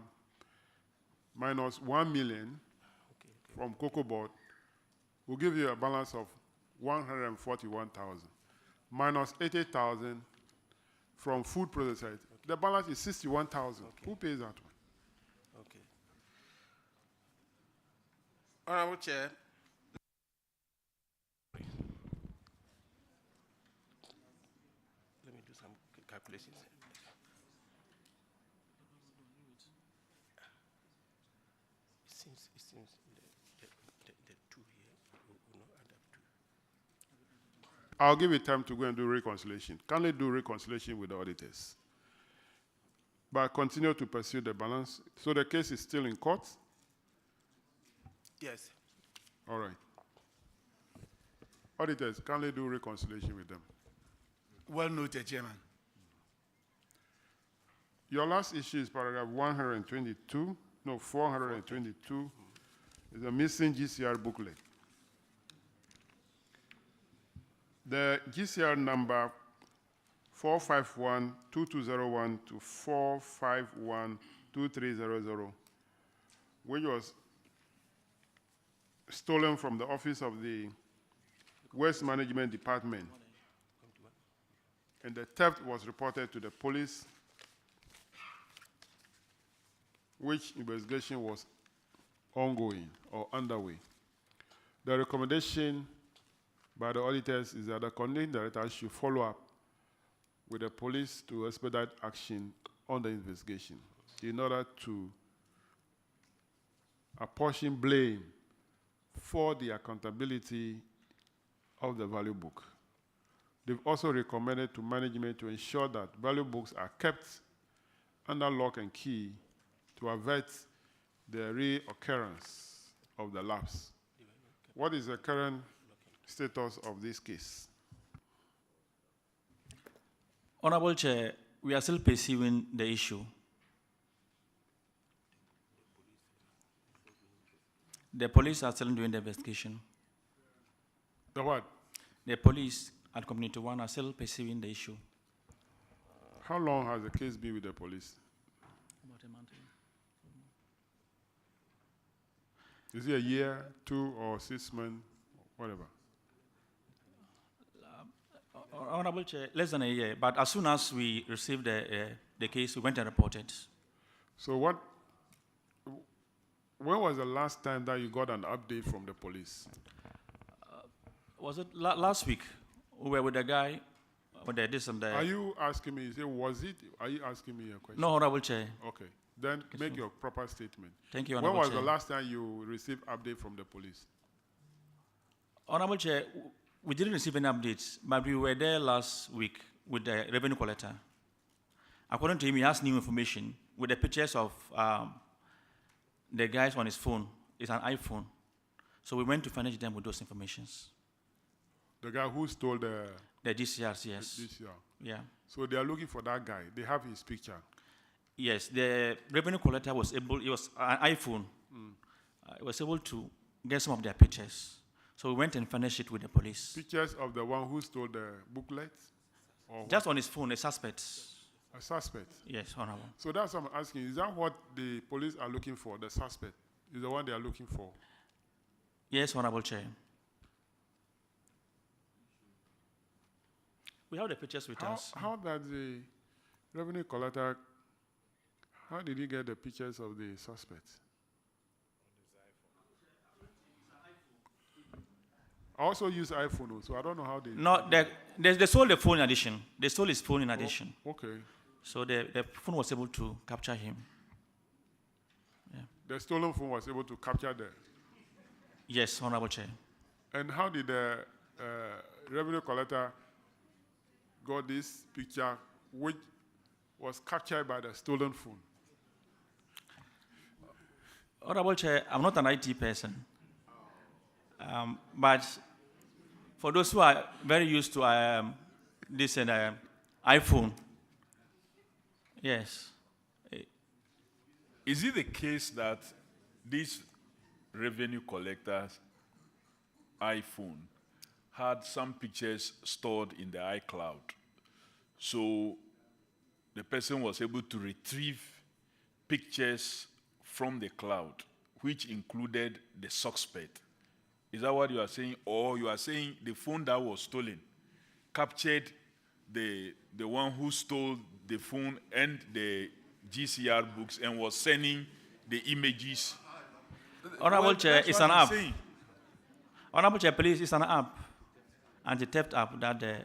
minus 1 million from Cocoa Board will give you a balance of 141,000 minus 80,000 from food processors. The balance is 61,000. Who pays that one? Okay. Honorable Chair. Let me do some calculations. It seems the two here will not add up to. I'll give you time to go and do reconciliation. Can they do reconciliation with the auditors? But continue to pursue the balance. So the case is still in court? Yes. All right. Auditors, can they do reconciliation with them? Well noted, Chairman. Your last issue is paragraph 122, no, 422. Is a missing GCR booklet. The GCR number 451-2201 to 451-2300, which was stolen from the office of the Waste Management Department. And the theft was reported to the police, which investigation was ongoing or underway. The recommendation by the auditors is that the coordinating director should follow up with the police to expedite action on the investigation in order to apportion blame for the accountability of the value book. They've also recommended to management to ensure that value books are kept under lock and key to avert the reoccurrence of the lapse. What is the current status of this case? Honorable Chair, we are still pursuing the issue. The police are still doing the investigation. The what? The police at Community 1 are still pursuing the issue. How long has the case been with the police? About a month. Is it a year, 2 or 6 months, whatever? Honorable Chair, less than a year, but as soon as we received the case, we went and reported. So when was the last time that you got an update from the police? Was it last week? We were with the guy, with the this and that. Are you asking me, was it, are you asking me a question? No, Honorable Chair. Okay, then make your proper statement. Thank you, When Honorable was Chair. the last time you received update from the police? Honorable Chair, we didn't receive any updates, but we were there last week with the revenue collector. According to him, he has new information with the pictures of the guys on his phone. It's an iPhone. So we went to furnish them with those informations. The guy who stole the GCRs, yes. The GCR. Yeah. So they are looking for that guy. They have his picture. Yes, the revenue collector was able, it was an iPhone. Was able to get some of their pictures. So we went and furnished it with the police. Pictures of the one who stole the booklet? Or Just on his phone, a suspect. A suspect? Yes, Honorable. So that's what I'm asking. Is that what the police are looking for, the suspect? Is the one they are looking for? Yes, Honorable Chair. We have the pictures with us. How does the revenue collector, how did he get the pictures of the suspect? I also use iPhone, so I don't know how they... No, they sold the phone in addition. They stole his phone in addition. Okay. So the phone was able to capture him. Yeah. The stolen phone was able to capture the... Yes, Honorable Chair. And how did the revenue collector got this picture, which was captured by the stolen phone? Honorable Chair, I'm not an IT person. But for those who are very used to this iPhone, yes. Is it the case that this revenue collector's iPhone had some pictures stored in the iCloud? So the person was able to retrieve pictures from the cloud, which included the suspect. Is that what you are saying? Or you are saying the phone that was stolen captured the one who stole the phone and the GCR books and was sending the images? Honorable Chair, it's an app. Saying. Honorable Chair, please, it's an app, anti-theft app that the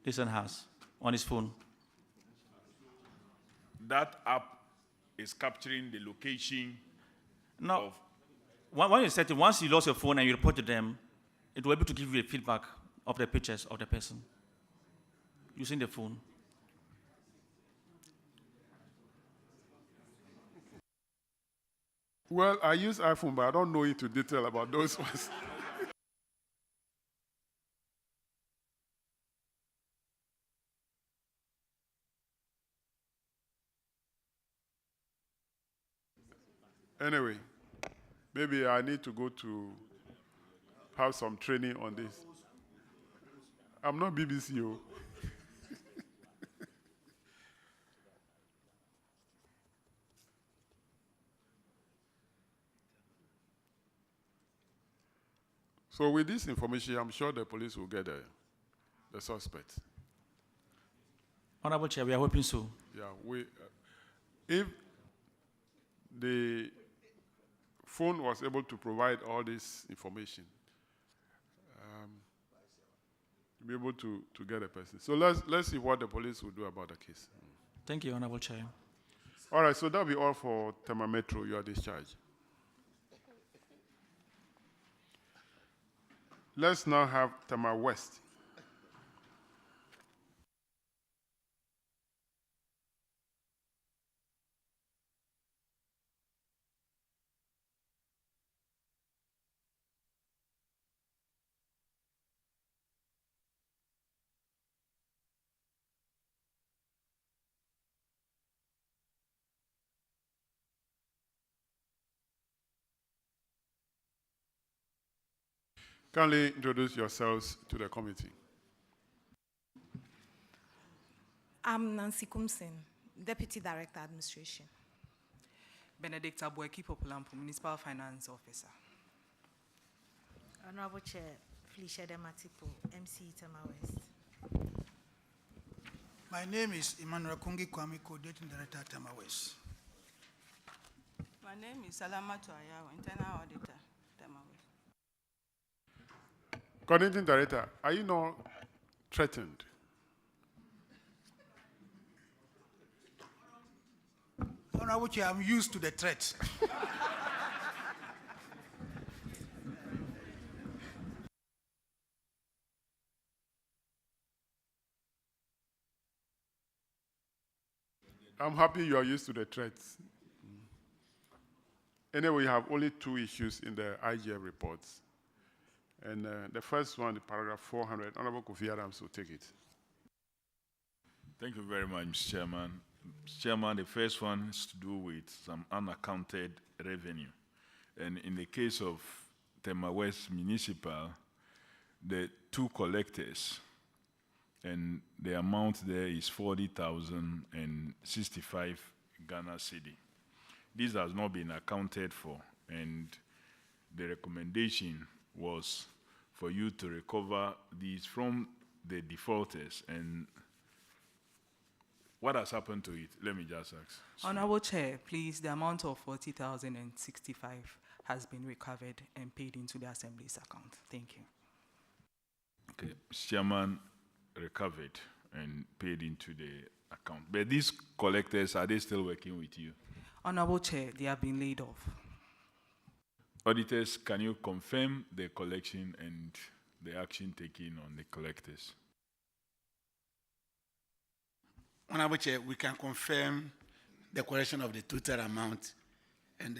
person has on his phone. That app is capturing the location of... When you set it, once you lost your phone and you report to them, it will be able to give you a feedback of the pictures of the person using the phone. Well, I use iPhone, but I don't know into detail about those ones. Anyway, maybe I need to go to have some training on this. I'm not BBC. Oh. So with this information, I'm sure the police will get the suspect. Honorable Chair, we are hoping so. Yeah, if the phone was able to provide all this information, be able to get a person. So let's see what the police will do about the case. Thank you, Honorable Chair. All right, so that'll be all for Tema Metro. You are discharged. Let's now have Tema West. Kindly introduce yourselves to the committee. I'm Nancy Kumsin, Deputy Director Administration. Benedicta Boeki Popolampo, Municipal Finance Officer. Honorable Chair, Felicia Dematipo, MC Tema West. My name is Emmanuel Kungi Kwame, Coordinating Director at Tema West. My name is Salamatu Ayawa, Internal Auditor, Tema West. Coordinating Director, are you not threatened? Honorable Chair, I'm used to the threat. I'm happy you are used to the threats. Anyway, we have only two issues in the IGF reports. And the first one, paragraph 400, Honorable Kofi Adams will take it. Thank you very much, Mr. Chairman. Mr. Chairman, the first one has to do with some unaccounted revenue. And in the case of Tema West Municipal, the two collectors, and the amount there is 40,065 Ghana cedi. This has not been accounted for, and the recommendation was for you to recover these from the defaulters. And what has happened to it? Let me just ask. Honorable Chair, please, the amount of 40,065 has been recovered and paid into the Assembly's account. Thank you. Okay, Mr. Chairman, recovered and paid into the account. But these collectors, are they still working with you? Honorable Chair, they have been laid off. Auditors, can you confirm the collection and the action taken on the collectors? Honorable Chair, we can confirm the collection of the total amount and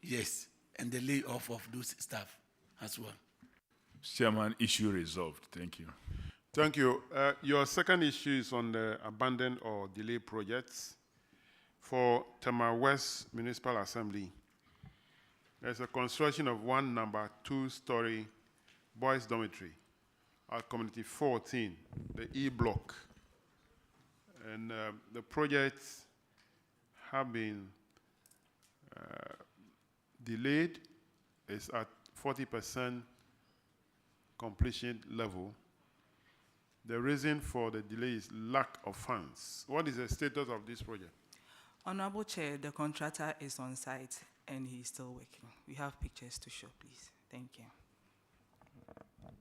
yes, and the layoff of those staff as well. Chairman, issue resolved. Thank you. Thank you. Your second issue is on the abandoned or delayed projects. For Tema West Municipal Assembly, there's a construction of one number 2-story boys dormitory at Community 14, the E block, And the projects have been delayed. It's at 40% completion level. The reason for the delay is lack of funds. What is the status of this project? Honorable Chair, the contractor is on site and he's still working. We have pictures to show, please. Thank you.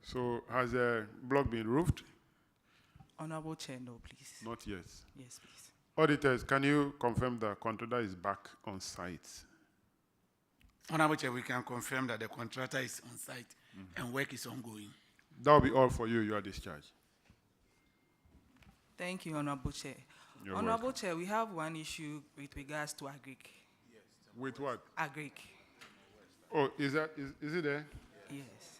So has the block been roofed? Honorable Chair, no, please. Not yet. Yes, please. Auditors, can you confirm the contractor is back on site? Honorable Chair, we can confirm that the contractor is on site and work is ongoing. That will be all for you. You are discharged. Thank you, Honorable Chair. You're Honorable welcome. Chair, we have one issue with regards to Agric. With what? Agric. Oh, is it there? Yes.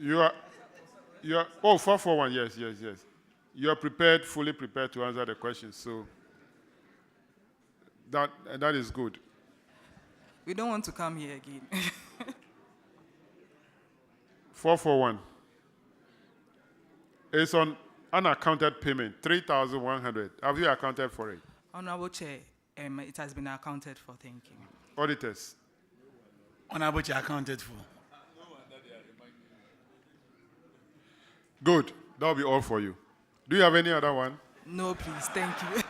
You are, oh, 441, yes. You are prepared, fully prepared to answer the question, so that is good. We don't want to come here again. 441. It's on unaccounted payment, 3,100. Have you accounted for it? Honorable Chair, it has been accounted for. Thank you. Auditors. Honorable Chair, accounted for. Good. That will be all for you. Do you have any other one? No, please. Thank you.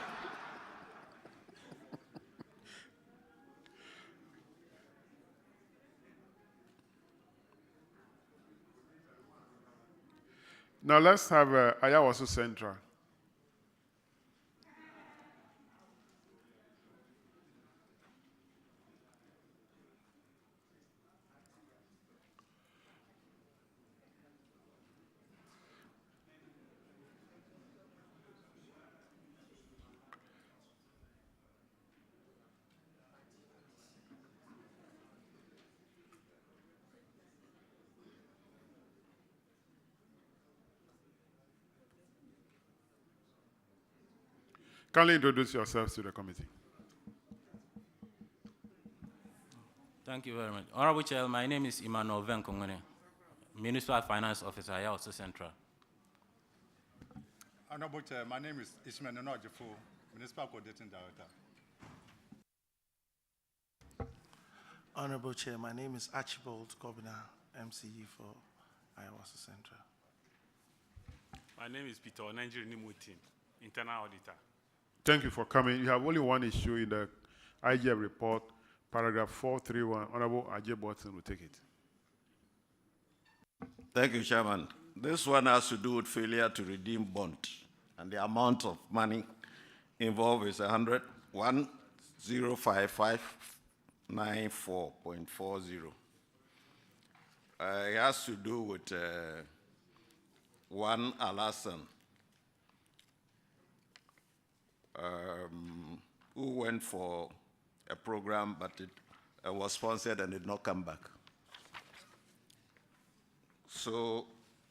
Now let's have Ayawaso Central. Kindly introduce yourselves to the committee. Thank you very much. Honorable Chair, my name is Emmanuel Venkongone, Municipal Finance Officer, Ayawaso Central. Honorable Chair, my name is Ishmael Nojifo, Municipal Coordinating Director. Honorable Chair, my name is Archibald Kobina, MCE for Ayawaso Central. My name is Peter Nigeria Nimutin, Internal Auditor. Thank you for coming. You have only one issue in the IGF report, paragraph 431. Honorable Ajay Watson will take it. Thank you, Chairman. This one has to do with failure to redeem bond, and the amount of money involved is 100,105,594.40. It has to do with one Alasan, who went for a program, but it was sponsored and did not come back. So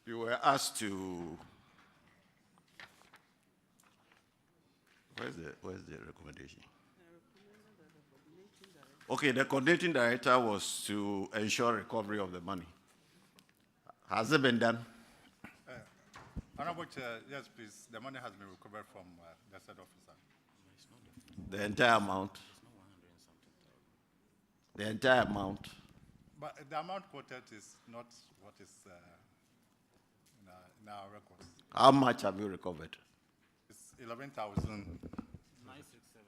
you were asked to, where's the recommendation? Okay, the coordinating director was to ensure recovery of the money. Has it been done? Honorable Chair, yes, please. The money has been recovered from the said officer. The entire amount? The entire amount? But the amount quoted is not what is in our records. How much have you recovered? It's 11,967.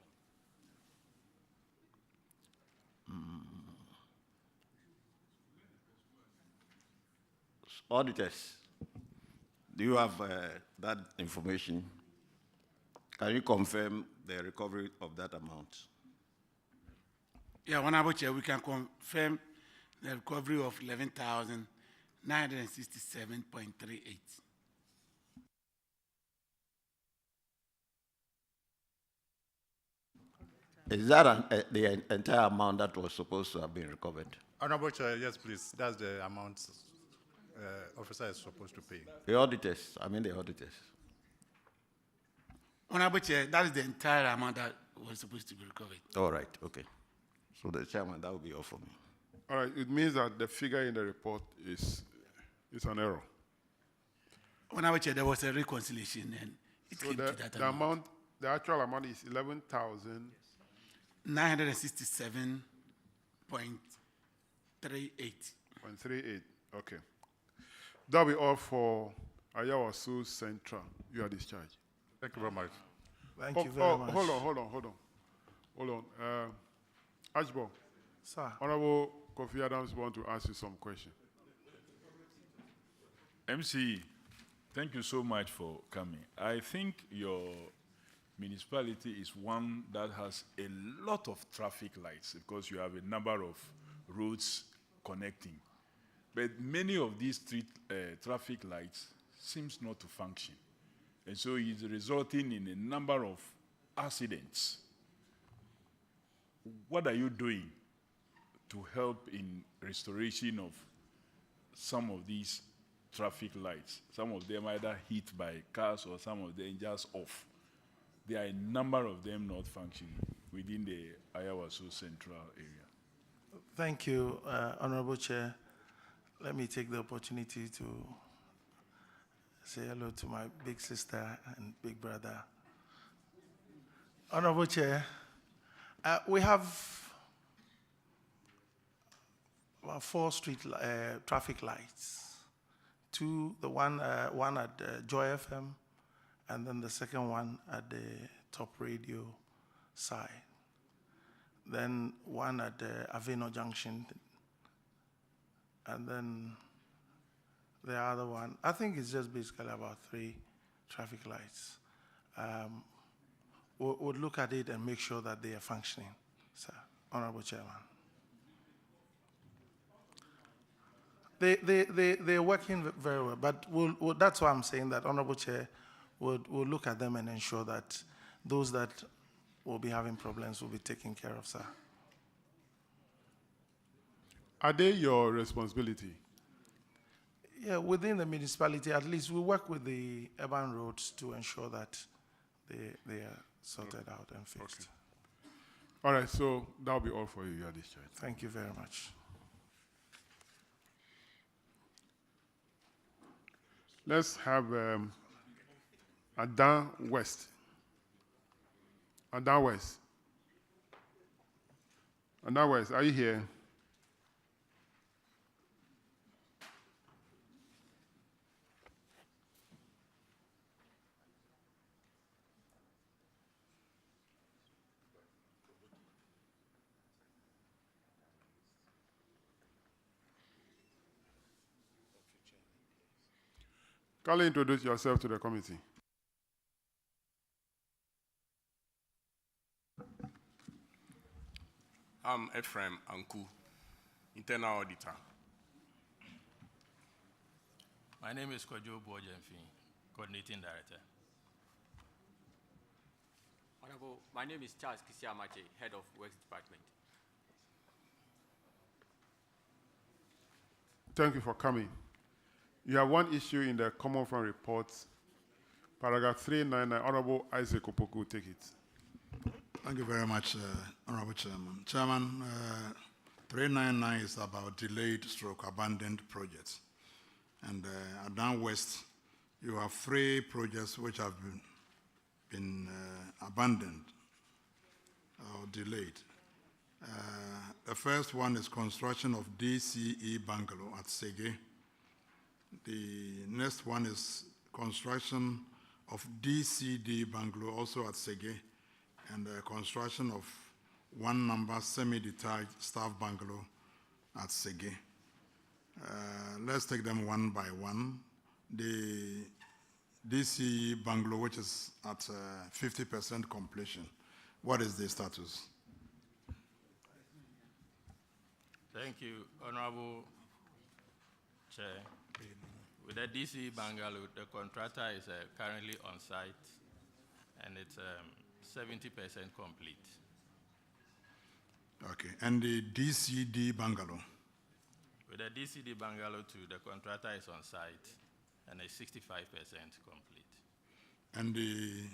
Auditors, do you have that information? Can you confirm the recovery of that amount? Yeah, Honorable Chair, we can confirm the recovery of 11,967.38. Is that the entire amount that was supposed to have been recovered? Honorable Chair, yes, please. That's the amount officer is supposed to pay. The auditors, the auditors. Honorable Chair, that is the entire amount that was supposed to be recovered. All right, okay. So the chairman, that will be all for me. All right, it means that the figure in the report is an error. Honorable Chair, there was a reconciliation and it So came the, to that the amount, the actual amount is 11,000. 967.38. 0.38. Okay. That'll be all for Ayawaso Central. You are discharged. Thank you very much. Thank you very much. Hold on. Ashbo. Sir. Honorable Kofi Adams want to ask you some questions. MC, thank you so much for coming. I think your municipality is one that has a lot of traffic lights because you have a number of roads connecting. But many of these street traffic lights seems not to function. And so it's resulting in a number of accidents. What are you doing to help in restoration of some of these traffic lights? Some of them either hit by cars or some of them just off. There are a number of them not functioning within the Ayawaso Central area. Thank you, Honorable Chair. Let me take the opportunity to say hello to my big sister and big brother. Honorable Chair, we have 4 street traffic lights. 2, the one at Joy FM, and then the second one at the top radio side. Then one at Aveno Junction, and then the other one. I think it's just basically about 3 traffic lights. We'll look at it and make sure that they are functioning, sir. Honorable Chairman. They're working very well, but that's why I'm saying that, Honorable Chair, we'll look at them and ensure that those that will be having problems will be taken care of, sir. Are they your responsibility? Yeah, within the municipality, at least we work with the urban roads to ensure that they are sorted out and fixed. Okay. All right, so that'll be all for you. You are discharged. Thank you very much. Let's have Adenta West. Adenta West. Adenta West, are you here? Kindly introduce yourself to the committee. I'm Ephraim Anku, Internal Auditor. My name is Kojo Bojenfi, Coordinating Director. Honorable, my name is Charles Kisiamache, Head of Works Department. Thank you for coming. You have one issue in the Common Fund report, paragraph 399. Honorable Isaac Opoku will take it. Thank you very much, Honorable Chairman. Chairman, 399 is about delayed stroke abandoned projects. And at Adenta West, you have 3 projects which have been abandoned or delayed. The first one is construction of DCE bungalow at Sege. The next one is construction of DCD bungalow also at Sege, and construction of 1 number semi-detached staff bungalow at Sege. Let's take them one by one. The DCE bungalow, which is at 50% completion, what is the status? Thank you, Honorable Chair. With the DC bungalow, the contractor is currently on site, and it's 70% complete. Okay, and the DCD bungalow? With the DCD bungalow too, the contractor is on site, and it's 65% complete. And the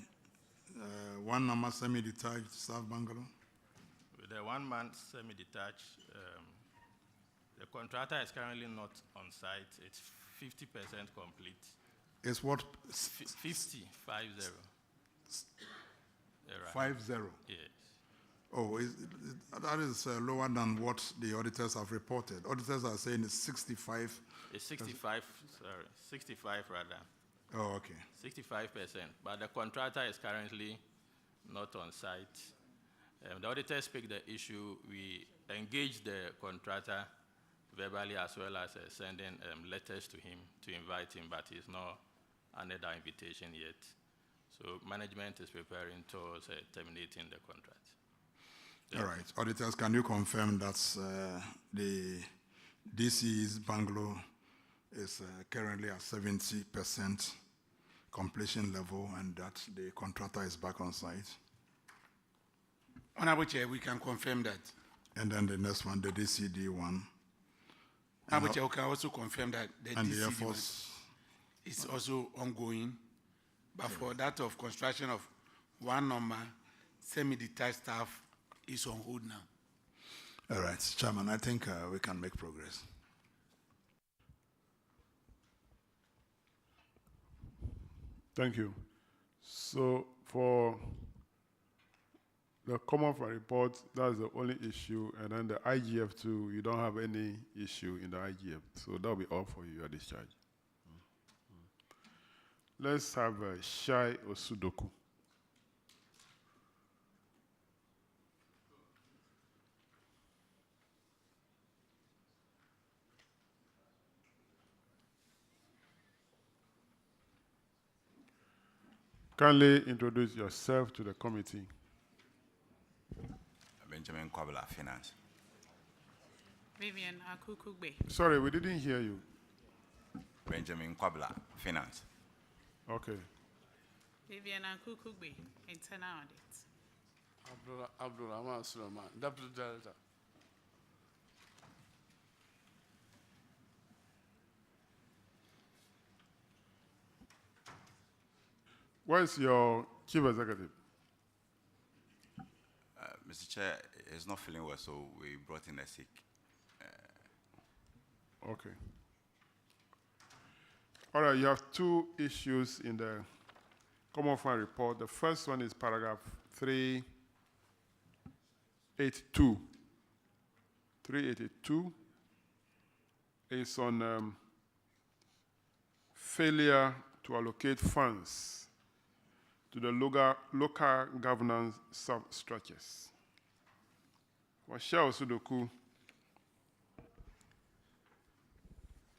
1 number semi-detached staff bungalow? With the 1 month semi-detached, the contractor is currently not on site. It's 50% complete, Is what? 50, 50. Right. 50? Yes. Oh, that is lower than what the auditors have reported. Auditors are saying it's 65. It's 65, sorry, 65 rather. Oh, okay. 65%, but the contractor is currently not on site. The auditors picked the issue. We engaged the contractor verbally as well as sending letters to him to invite him, but he's not under the invitation yet. So management is preparing towards terminating the contract. All right. Auditors, can you confirm that the DC's bungalow is currently at 70% completion level and that the contractor is back on site? Honorable Chair, we can confirm that. And then the next one, the DCD one. Honorable Chair, we can also confirm that the DCD one efforts is also ongoing, but for that of construction of one normal semi-detached staff is on hold now. All right, Chairman, I think we can make progress. Thank you. So for the common fund report, that's the only issue, and then the IGF too, you don't have any issue in the IGF, so that'll be all for you at discharge. Let's have Shai Osudoku. Kindly introduce yourself to the committee. Benjamin Kwabla, Finance. Vivian Akukugbe. Sorry, we didn't hear you. Benjamin Kwabla, Finance. Okay. Vivian Akukugbe, Internal Audit. Abdulrahman Suleiman, Deputy Director. Where's your chief executive? Mr. Chair, he's not feeling well, so we brought in a sick. Okay. All right, you have two issues in the Common Fund report. The first one is paragraph 382. 382 is on failure to allocate funds to the local governance substructures. For Shai Osudoku,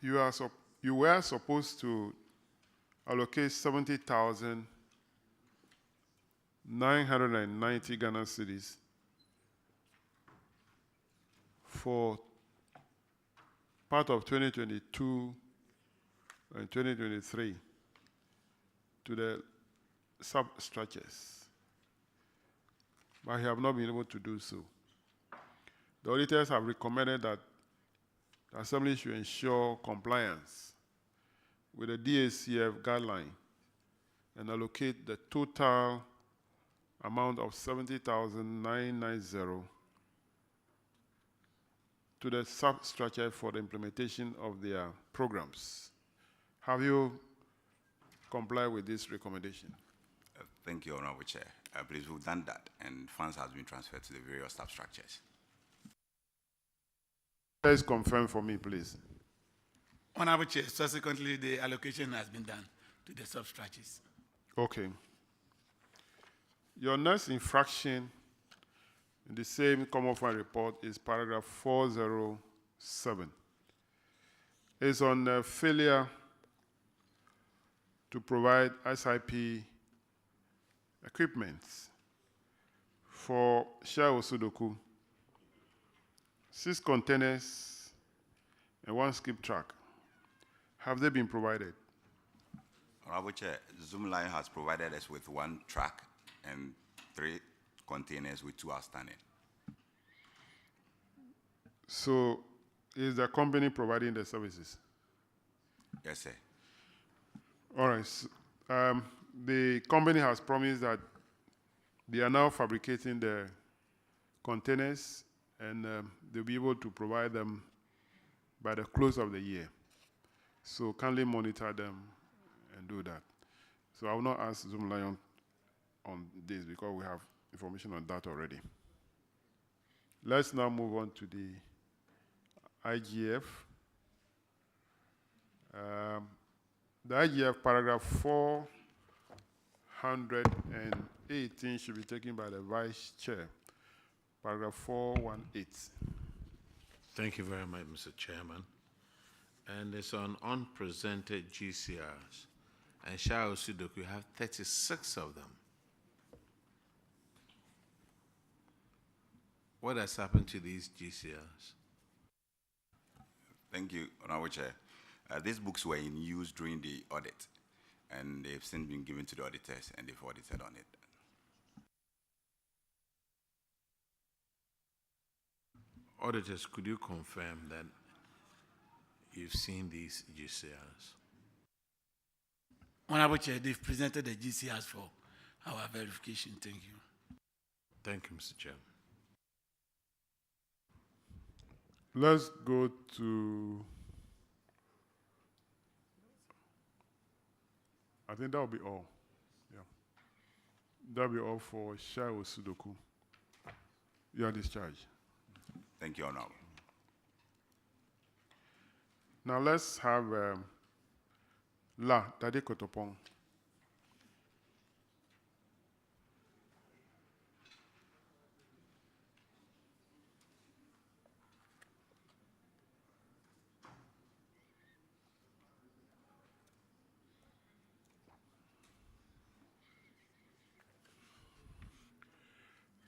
you were supposed to allocate 70,990 Ghana cedis for part of 2022 and 2023 to the substructures, but you have not been able to do so. The auditors have recommended that the Assembly should ensure compliance with the DACF guideline and allocate the total amount of 70,990 to the substructure for the implementation of their programs. Have you complied with this recommendation? Thank you, Honorable Chair. I believe we've done that, and funds have been transferred to the various substructures. Please confirm for me, please. Honorable Chair, subsequently, the allocation has been done to the substructures. Okay. Your next infraction in the same Common Fund report is paragraph 407. It's on failure to provide SIP equipment for Shai Osudoku, 6 containers and 1 skip track. Have they been provided? Honorable Chair, Zoomline has provided us with 1 truck and 3 containers with 2 outstanding. So, is the company providing the services? Yes, sir. All right. The company has promised that they are now fabricating the containers and they'll be able to provide them by the close of the year. So kindly monitor them and do that. So I will not ask Zoom Lion on this because we have information on that already. Let's now move on to the IGF. The IGF paragraph 418 should be taken by the Vice Chair. Paragraph 418. Thank you very much, Mr. Chairman. And it's on unpresented GCRs. And Shai Osudoku, you have 36 of them. What has happened to these GCRs? Thank you, Honorable Chair. These books were in use during the audit, and they've since been given to the auditors, and they've audited on it. Auditors, could you confirm that you've seen these GCRs? Honorable Chair, they've presented the GCRs for our verification. Thank you. Thank you, Mr. Chair. Let's go to, I think that will be all. Yeah. That will be all for Shai Osudoku. You are discharged. Thank you, Honorable. Now let's have La Tade Kotopong.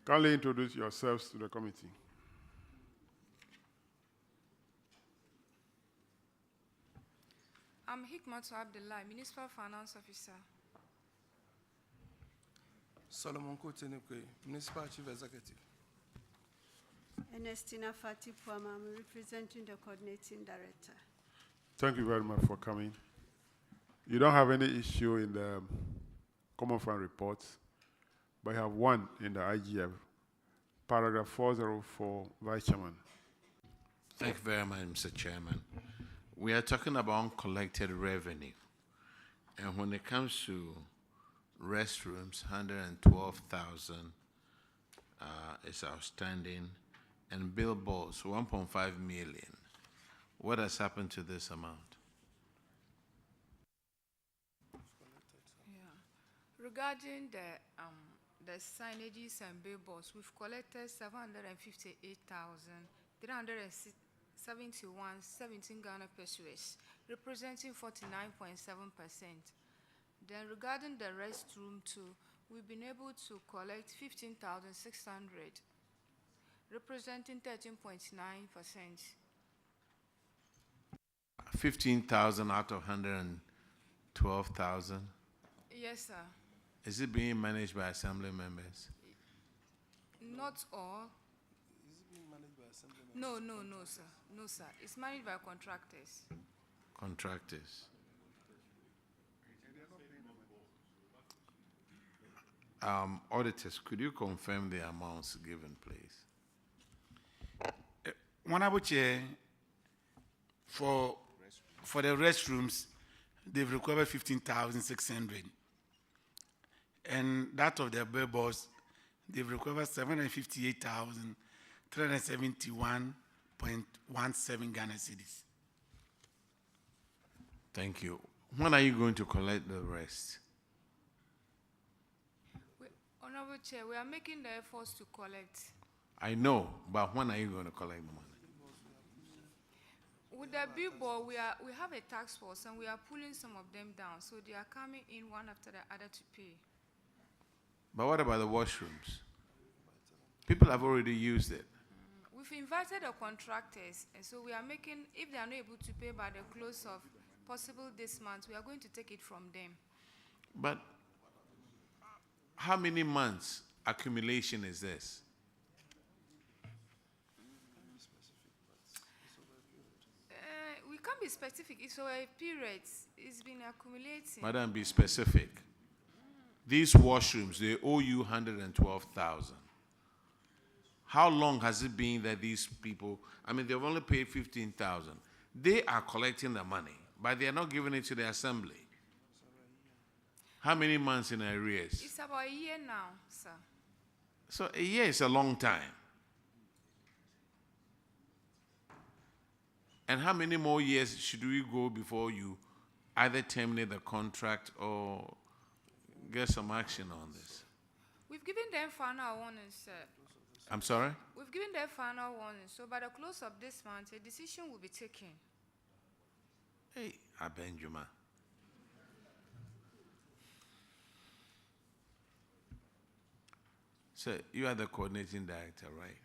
Kindly introduce yourselves to the committee. I'm Hikmatu Abdullah, Municipal Finance Officer. Solomon Kotenekwe, Municipal Chief Executive. Ernestina Fatipuama, I'm representing the Coordinating Director. Thank you very much for coming. You don't have any issue in the Common Fund reports, but you have one in the IGF, paragraph 404, Vice Chairman. Thank you very much, Mr. Chairman. We are talking about uncollected revenue. And when it comes to restrooms, 112,000 is outstanding, and billboards, 1.5 million. What has happened to this amount? Yeah. Regarding the signages and billboards, we've collected 758,371.17 Ghana pesos, representing 49.7%. Then regarding the restroom too, we've been able to collect 15,600, representing 13.9%. 15,000 out of 112,000? Yes, sir. Is it being managed by assembly members? Not all. Is it being managed by assembly members? No, sir. No, sir. It's managed by contractors. Contractors. Auditors, could you confirm the amounts given, please? Honorable Chair, for the restrooms, they've recovered 15,600. And that of the billboards, they've recovered 758,371.17 Ghana cedis. Thank you. When are you going to collect the rest? Honorable Chair, we are making the efforts to collect. I know, but when are you going to collect the money? With the billboard, we have a task force and we are pulling some of them down, so they are coming in one after the other to pay. But what about the washrooms? People have already used it. We've invited the contractors, and so we are making, if they are not able to pay by the close of possible this month, we are going to take it from them. But how many months accumulation is this? We can't be specific. It's over a period. It's been accumulating. Madam, be specific. These washrooms, they owe you 112,000. How long has it been that these people, I mean, they've only paid 15,000. They are collecting the money, but they are not giving it to the assembly. How many months in arrears? It's about a year now, sir. So a year is a long time. And how many more years should we go before you either terminate the contract or get some action on this? We've given them final warnings, sir. I'm sorry? We've given them final warnings, so by the close of this month, a decision will be taken. Hey, Abenjuma. So you are the coordinating director, right?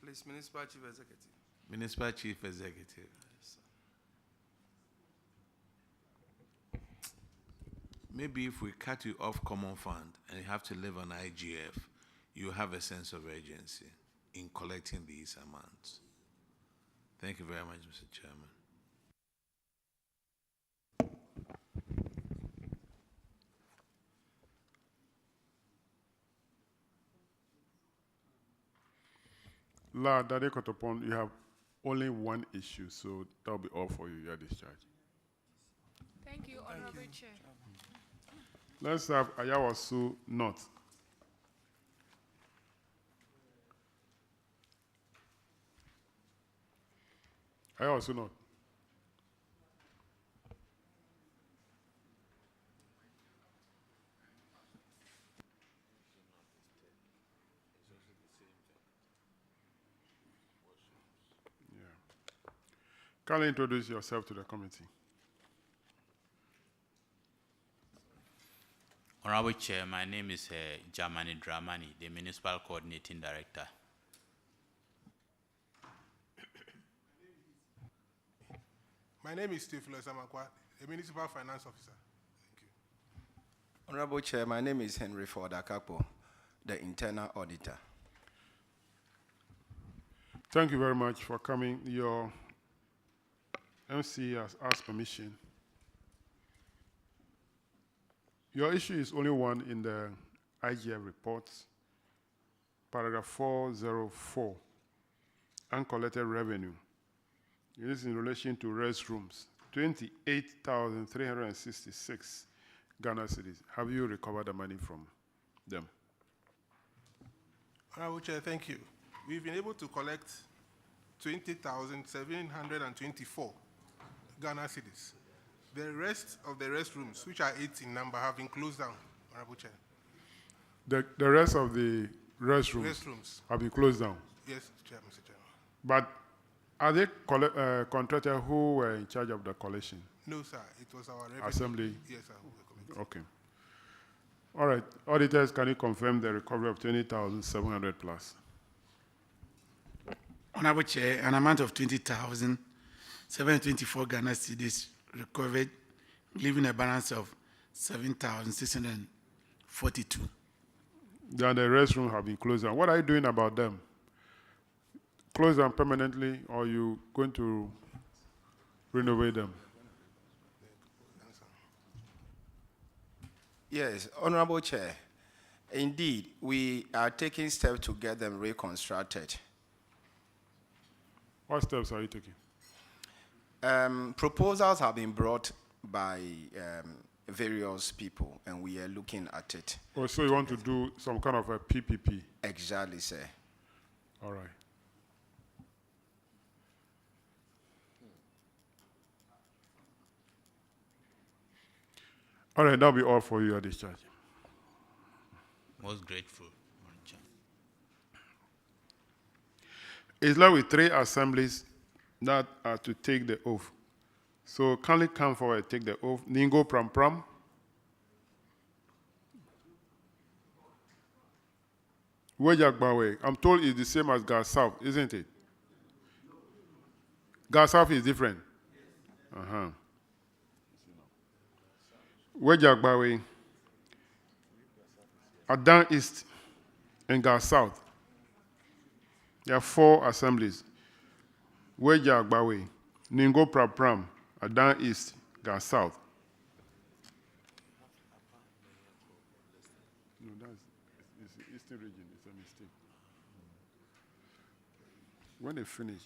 Please, Municipal Chief Executive. Municipal Chief Executive. Maybe if we cut you off common fund and you have to live on IGF, you have a sense of urgency in collecting these amounts. Thank you very much, Mr. Chairman. La Dade Kotopon, you have only one issue, so that'll be all for you. You are discharged. Thank you, Honorable Chair. Let's have Ayawasu North. Ayawasu North. Kindly introduce yourself to the committee. Honorable Chair, my name is Jamani Dramani, the Municipal Coordinating Director. My name is Steve Losamakwa, the Municipal Finance Officer. Thank you. Honorable Chair, my name is Henry Ford Akakpo, the Internal Auditor. Thank you very much for coming. Your MC has asked permission. Your issue is only one in the IGF reports, paragraph 404, uncollected revenue. This is in relation to restrooms, 28,366 Ghana cedis. Have you recovered the money from them? Honorable Chair, thank you. We've been able to collect 20,724 Ghana cedis. The rest of the restrooms, which are 8 in number, have been closed down, Honorable Chair. The rest of the restrooms have been closed down? Yes, Chair, Mr. Chairman. But are they contractors who were in charge of the collection? No, sir. It was our revenue. Assembly? Yes, sir. Who were collecting. Okay. All right. Auditors, can you confirm the recovery of 20,700 plus? Honorable Chair, an amount of 20,724 Ghana cedis recovered, leaving a balance of 7,642. Then the restrooms have been closed down. What are you doing about them? Close them permanently, or are you going to renovate them? Yes, Honorable Chair. Indeed, we are taking steps to get them reconstructed. What steps are you taking? Proposals have been brought by various people, and we are looking at it. Oh, so you want to do some kind of a PPP? Exactly, sir. All right. All right, that'll be all for you at discharge. Most grateful. It's like with 3 assemblies that are to take the oath. So kindly come forward and take the oath. Ningo-Prampram. Wejagbawe. I'm told it's the same as Gar-South, isn't it? Gar-South is different. Uh-huh. Wejagbawe, Adentan East, and Gar-South. There are 4 assemblies. Wejagbawe, Ningo-Prampram, Adentan East, Gar-South. No, it's the Eastern region. It's a mistake. When they finish,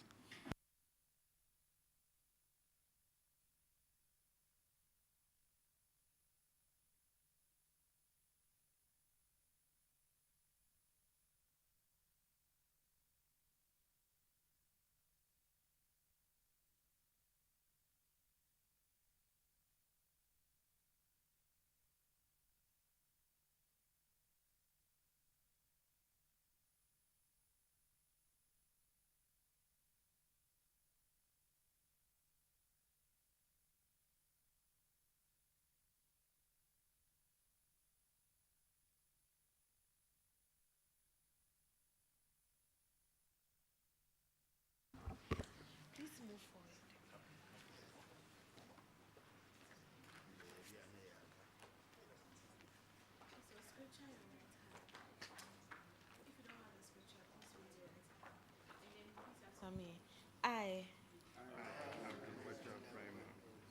I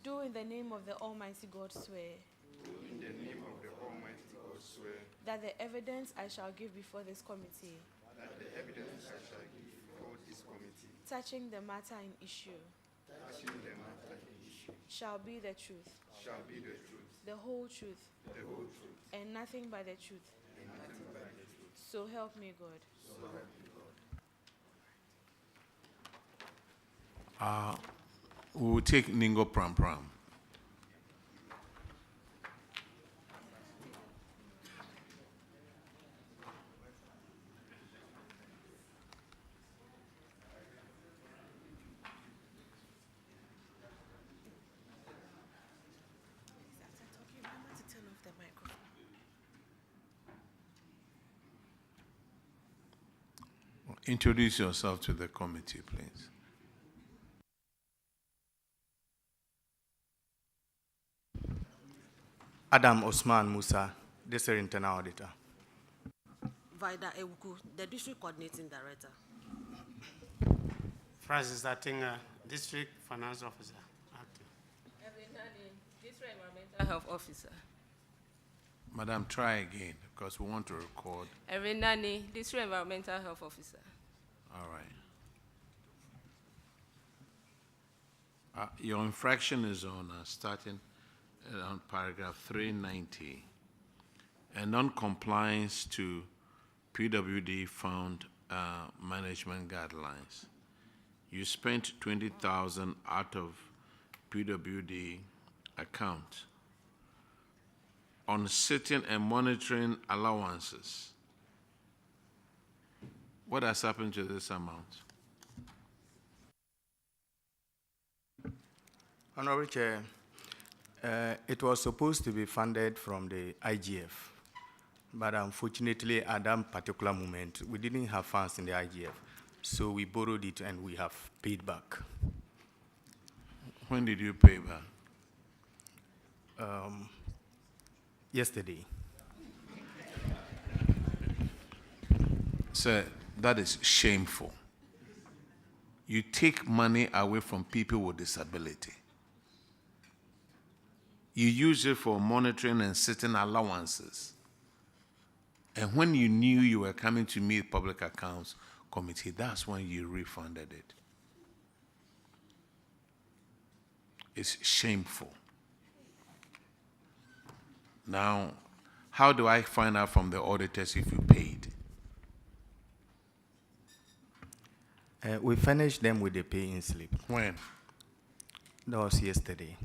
do in the name of the Almighty God swear. In the name of the Almighty God swear. That the evidence I shall give before this committee. That the evidence I shall give before this committee. Touching the matter in issue. Touching the matter in issue. Shall be the truth. Shall be the truth. The whole truth. The whole truth. And nothing but the truth. And nothing but the truth. So help me God. So help me God. We will take Ningo-Prampram. Introduce yourself to the committee, please. Adam Osman Musa, District Internal Auditor. Vida Ewuku, the District Coordinating Director. Francis Atinga, District Finance Officer. Acting. Nani, District Environmental Health Officer. Madam, try again, because we want to record. Nani, District Environmental Health Officer. All right. Your infraction is on starting on paragraph 390, a non-compliance to PWD fund management guidelines. You spent 20,000 out of PWD account on sitting and monitoring allowances. What has happened to this amount? Honorable Chair, it was supposed to be funded from the IGF, but unfortunately at that particular moment, we didn't have funds in the IGF, so we borrowed it and we have paid back. When did you pay back? Yesterday. Sir, that is shameful. You take money away from people with disability. You use it for monitoring and sitting allowances. And when you knew you were coming to meet public accounts committee, that's when you refunded it. It's shameful. Now, how do I find out from the auditors if you paid? We finished them with the pay-in slip. When? That was yesterday.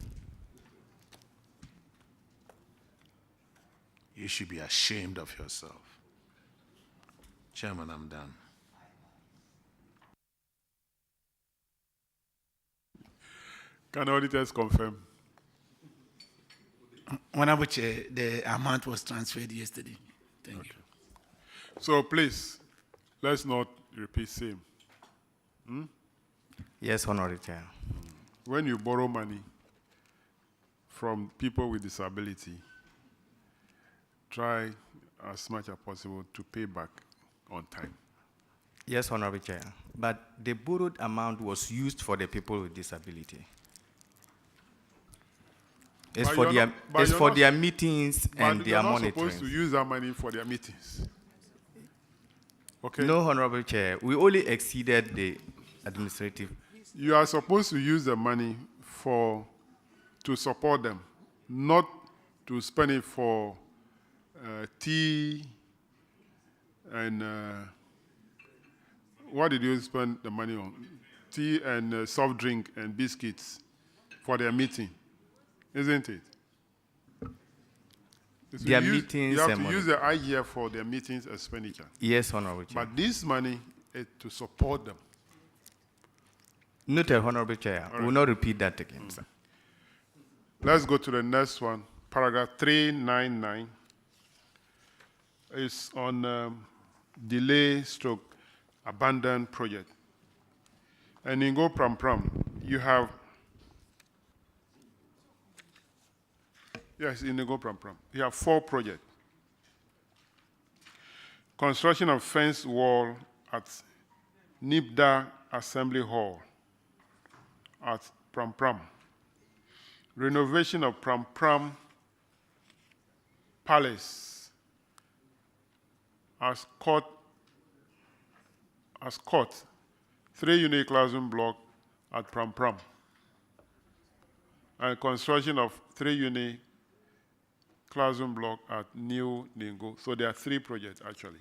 You should be ashamed of yourself. Chairman, I'm done. Can auditors confirm? Honorable Chair, the amount was transferred yesterday. Thank you. So please, let's not repeat same. Yes, Honorable Chair. When you borrow money from people with disability, try as much as possible to pay back on time. Yes, Honorable Chair. But the borrowed amount was used for the people with disability. It's for their meetings and their monitoring. You're not supposed to use that money for their meetings. Okay? No, Honorable Chair. We only exceeded the administrative. You are supposed to use the money to support them, not to spend it for tea and what did you spend the money on? Tea and soft drink and biscuits for their meeting, isn't it? So their meetings. You have to use the IGF for their meetings expenditure. Yes, Honorable Chair. But this money is to support them. Noted, Honorable Chair. Right. We will not repeat that again, sir. Let's go to the next one. Paragraph 399 is on delay stroke abandoned project. And Ningo-Prampram, You have, yes, in Ningo-Prampram. You have 4 projects. Construction of fence wall at Nibda Assembly Hall at Prampram. Renovation of Prampram Palace as court, 3-unit classroom block at Prampram. And construction of 3-unit classroom block at New Ningo. So there are 3 projects actually.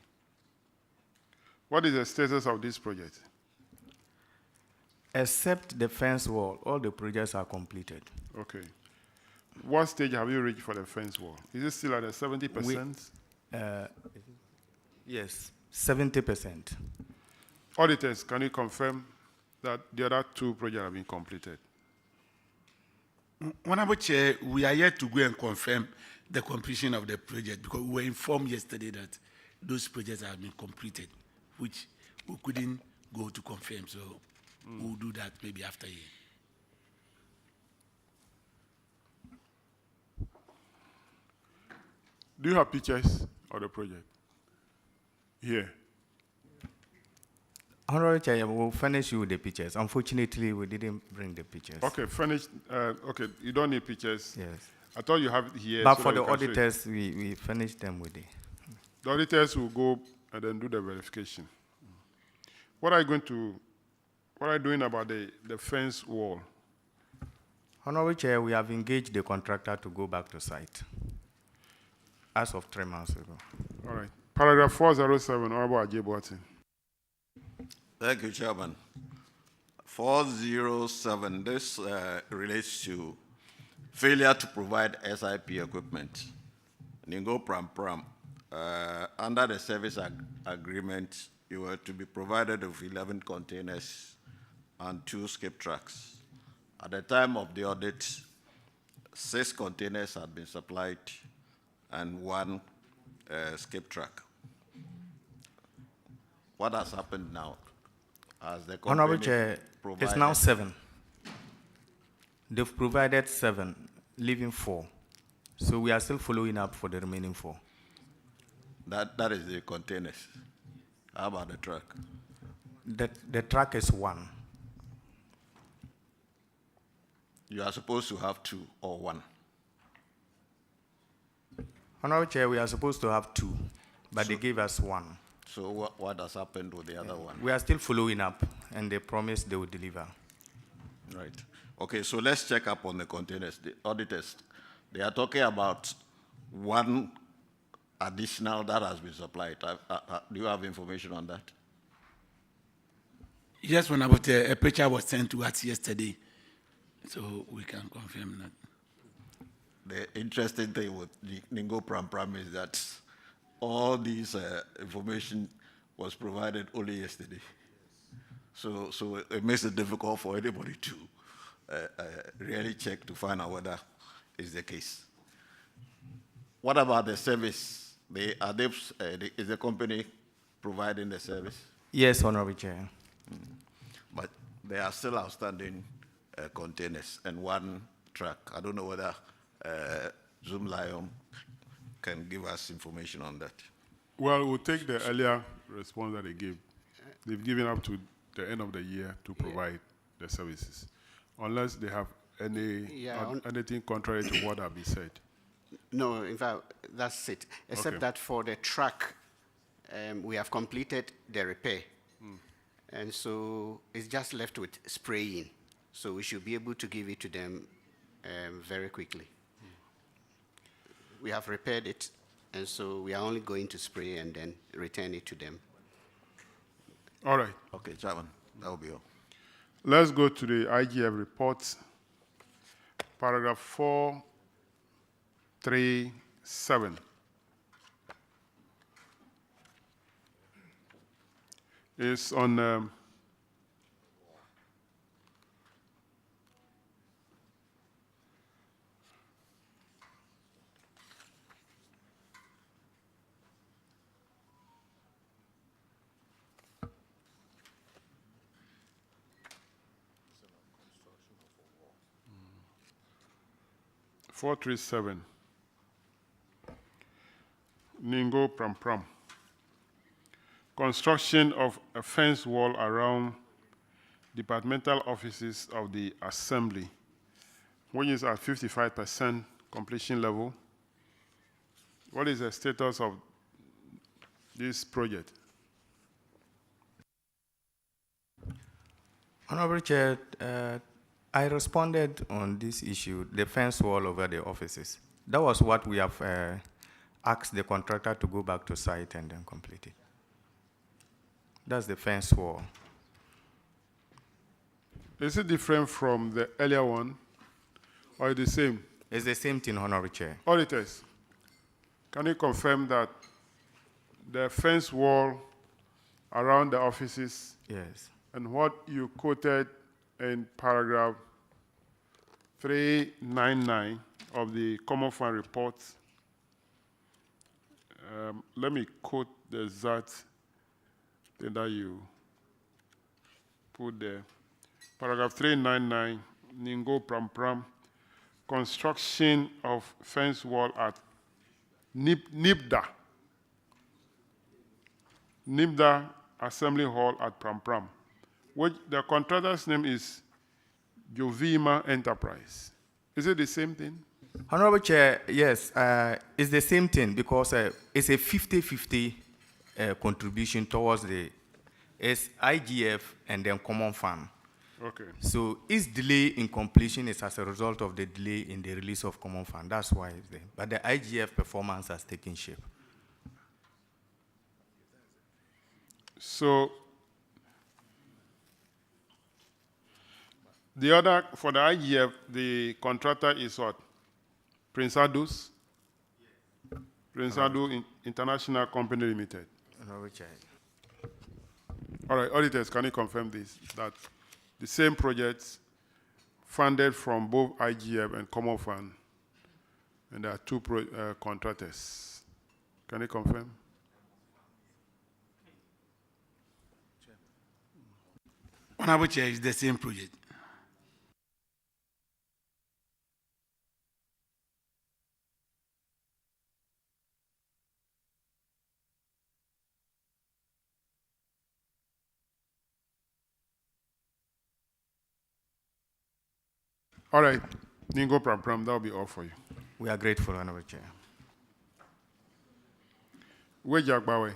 What is the status of this project? Except the fence wall, all the projects are completed. Okay. What stage have you reached for the fence wall? Is it still at a 70%? Yes, 70%. Auditors, can you confirm that the other 2 projects have been completed? Honorable Chair, we are yet to go and confirm the completion of the project because we were informed yesterday that those projects have been completed, which we couldn't go to confirm. So we'll do that maybe after a year. Do you have pictures of the project? Here. Honorable Chair, we'll furnish you with the pictures. Unfortunately, we didn't bring the pictures. Okay, furnish. Okay, you don't need pictures. Yes. I thought you have it here. But so for that the we can show it. auditors, we furnish them with it. The auditors will go and then do the verification. What are you doing about the fence wall? Honorable Chair, we have engaged the contractor to go back to site as of 3 months ago. All right. Paragraph 407, Honorable Ajay Boatin. Thank you, Chairman. 407, this relates to failure to provide SIP equipment. Ningo-Prampram, under the service agreement, you were to be provided with 11 containers and 2 skip trucks. At the time of the audit, 6 containers had been supplied and 1 skip truck. What has happened now? Has the Honorable Chair, provided? it's now 7. They've provided 7, leaving 4. So we are still following up for the remaining 4. That is the containers. How about the truck? The truck is 1. You are supposed to have 2 or 1. Honorable Chair, we are supposed to have 2, but they gave us 1. So what has happened with the other one? We are still following up, and they promised they will deliver. Right. Okay, so let's check up on the containers. The auditors, they are talking about 1 additional that has been supplied. Do you have information on that? Yes, when about a picture was sent to us yesterday, so we can confirm that. The interesting thing with Ningo-Prampram is that all these information was provided only yesterday. So it makes it difficult for anybody to really check to find out whether it's the case. What about the service? Is the company providing the service? Yes, Honorable Chair. But there are still outstanding containers and 1 truck. I don't know whether Zoom Lion can give us information on that. Well, we'll take the earlier response that they gave. They've given up to the end of the year to provide the services, unless they have anything contrary to what have been said. No, in fact, that's it. Except Okay. that for the truck, we have completed the repair. And so it's just left with spraying. So we should be able to give it to them very quickly. We have repaired it, and so we are only going to spray and then return it to them. All right. Okay, Chairman, that will be all. Let's go to the IGF report. Paragraph 437. It's on 437. Ningo-Prampram. Construction of a fence wall around departmental offices of the Assembly, which is at 55% completion level. What is the status of this project? Honorable Chair, I responded on this issue, the fence wall over the offices. That was what we have asked the contractor to go back to site and then complete it. That's the fence wall. Is it different from the earlier one, or the same? It's the same thing, Honorable Chair. Auditors, can you confirm that the fence wall around the offices, yes, and what you quoted in paragraph 399 of the Common Fund report, let me quote the exact thing that you put there. Paragraph 399, Ningo-Prampram, construction of fence wall at NIBDA Assembly Hall at Prampram, which the contractor's name is Jovima Enterprise. Is it the same thing? Honorable Chair, yes, it's the same thing because it's a 50-50 contribution towards it's IGF and then Common Fund. Okay. So its delay in completion is as a result of the delay in the release of Common Fund. That's why it's there. But the IGF performance has taken shape. So the other, for the IGF, the contractor is what? Prince Adus? Yes. Prince Adu International Company Limited. Honorable Chair. All right, auditors, can you confirm this? That the same projects funded from both IGF and Common Fund, and there are two contractors. Can you confirm? Honorable Chair, it's the same project. All right, Ningo-Prampram, that will be all for you. We are grateful, Honorable Chair. Wejagbawe.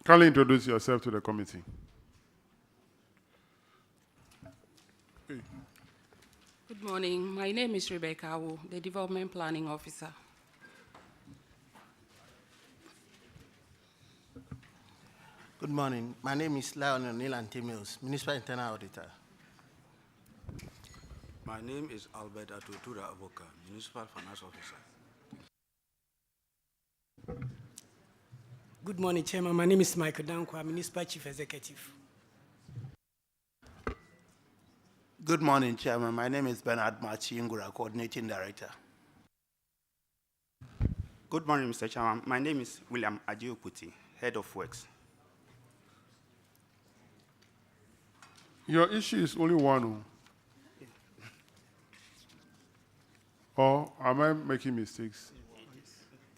Kindly introduce yourself to the committee. Good morning. My name is Rebecca Awu, the Development Planning Officer. Good morning. My name is Lionel Nilan-Timils, Municipal Internal Auditor. My name is Albert Atutura Avoka, Municipal Finance Officer. Good morning, Chairman. My name is Michael Dankwa, Municipal Chief Executive. Good morning, Chairman. My name is Bernard Machi-Ngura, Coordinating Director. Good morning, Mr. Chairman. My name is William Adioputi, Head of Works. Your issue is only one. Or am I making mistakes?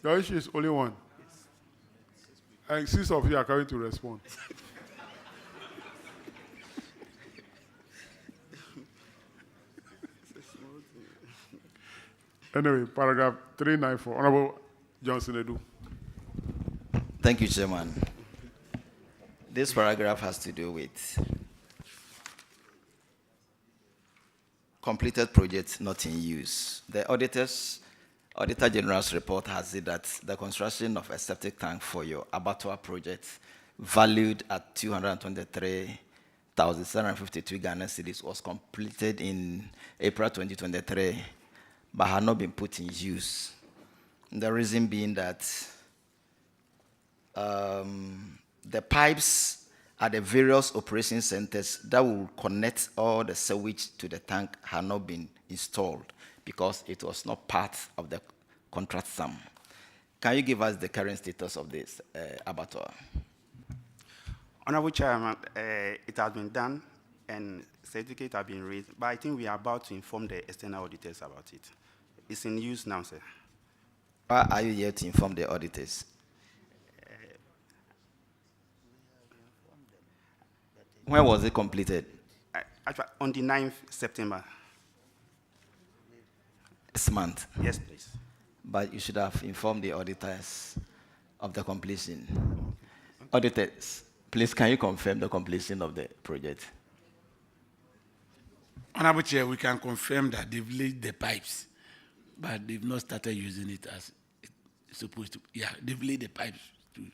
Your issue is only one. And 6 of you are coming to respond. Anyway, paragraph 394. Honorable Johnson Edu. Thank you, Chairman. This paragraph has to do with completed projects not in use. The Auditor General's report has it that the construction of a septic tank for your abattoir project, valued at 223,752 Ghana cedis, was completed in April 2023, but had not been put in use. The reason being that the pipes at the various operation centers that will connect all the sewage to the tank had not been installed because it was not part of the contract sum. Can you give us the current status of this abattoir? Honorable Chairman, it has been done and certificate have been raised, but I think we are about to inform the external auditors about it. It's in use now, sir. Why are you yet to inform the auditors? When was it completed? Actually, on the 9th September. This month? Yes, please. But you should have informed the auditors of the completion. Auditors, please, can you confirm the completion of the project? Honorable Chair, we can confirm that they've laid the pipes, but they've not started using it as it's supposed to. Yeah, they've laid the pipes too.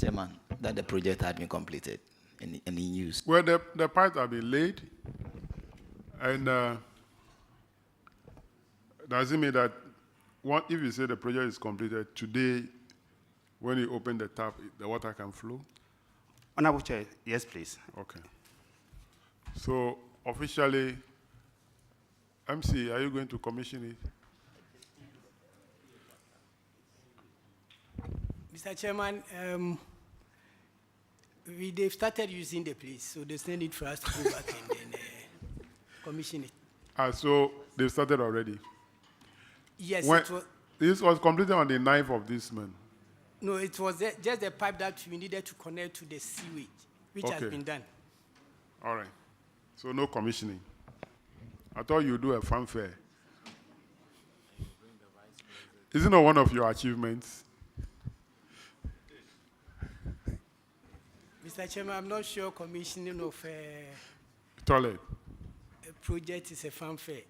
Chairman, that the project had been completed and in use. Well, the pipes have been laid, and does it mean that if you say the project is completed today, when you open the tap, the water can flow? Honorable Chair, yes, please. Okay. So officially, MC, are you going to commission it? Mr. Chairman, they've started using the place, so there's no need for us to go back and then commission it. So they started already? Yes, this was completed on the 9th of this month. No, it was just the pipe that we needed to connect to the sewage, which has been done. All right. So no commissioning. I thought you do a fanfare. Isn't it one of your achievements? Mr. Chairman, I'm not sure commissioning of a toilet project is a fanfare.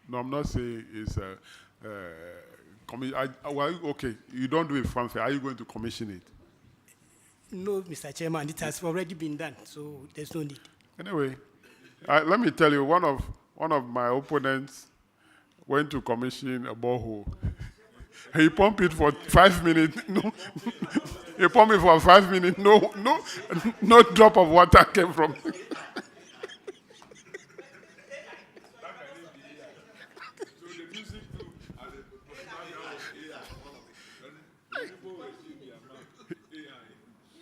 No, I'm not saying it's a well, okay, you don't do a fanfare. Are you going to commission it? No, Mr. Chairman, it has already been done, so there's no need. Anyway, let me tell you, one of my opponents went to commission a borehole. He pumped it for 5 minutes. No, he pumped it for 5 minutes. No drop of water came from it.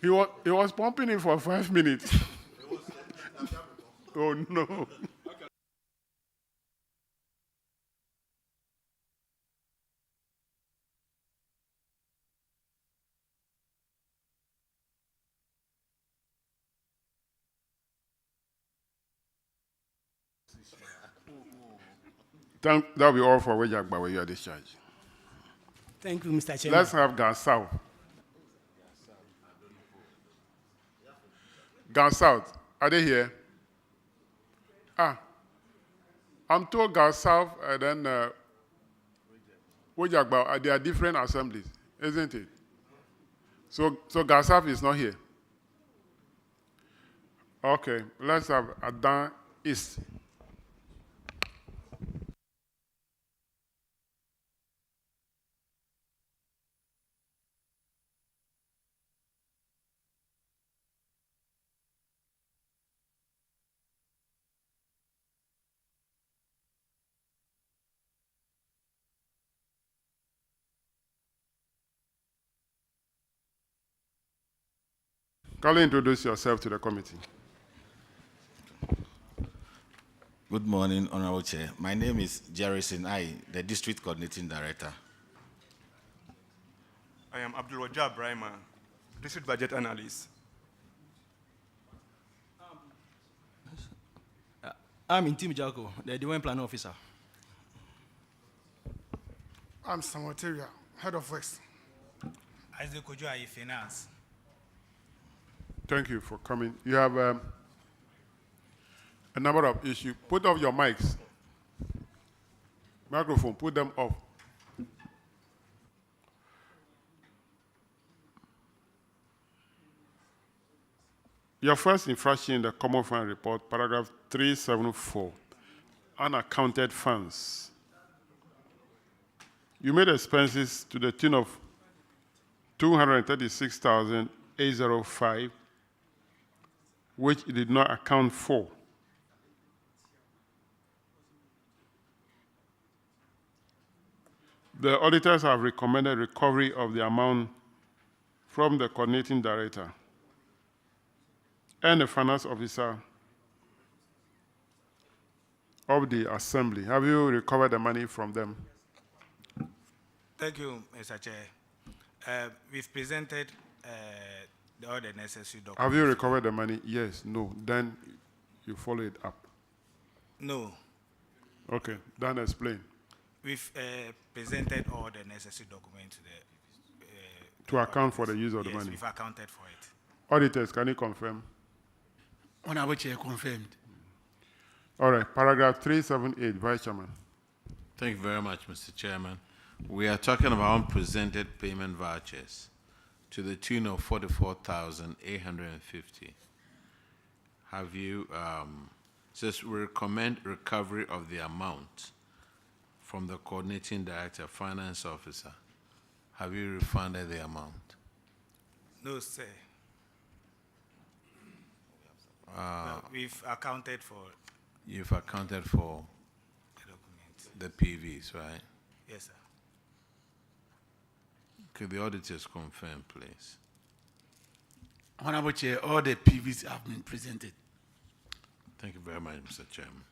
He was pumping it for 5 minutes. Oh, no. That'll be all for Wejagba where you are discharged. Thank you, Mr. Chairman. Let's have Gar South. Gar South, are they here? I'm told Gar South and then Wejagba, they are different assemblies, isn't it? So Gar South is not here. Okay, let's have Adentan East. Kindly introduce yourself to the committee. Good morning, Honorable Chair. My name is Jerison I, the District Coordinating Director. I am Abdul Wajab Brahima, District Budget Analyst. I'm Intim Jaco, the Development Planning Officer. I'm Samoteria, Head of Works. Isaac Ojoayi, Finance. Thank you for coming. You have a number of issues. Put off your mics. Microphone, put them off. Your first infraction in the Common Fund Report, paragraph 374, unaccounted funds. You made expenses to the tune of 236,805, which it did not account for. The auditors have recommended recovery of the amount from the coordinating director and the finance officer of the assembly. Have you recovered the money from them? Thank you, Mr. Chair. We've presented all the necessary documents. Have you recovered the money? Yes, no. Then you follow it up. No. Okay, then explain. We've presented all the necessary documents to account for the use of the money. We've accounted for it. Auditors, can you confirm? Honorable Chair, confirmed. All right, paragraph 378, Vice Chairman. Thank you very much, Mr. Chairman. We are talking about unpresented payment vouchers to the tune of 44,850. Have you, says we recommend recovery of the amount from the coordinating director, finance officer. Have you refunded the amount? No, sir. Well, we've accounted for. You've accounted for the PVs, right? Yes, sir. Could the auditors confirm, please? Honorable Chair, all the PVs have been presented. Thank you very much, Mr. Chairman.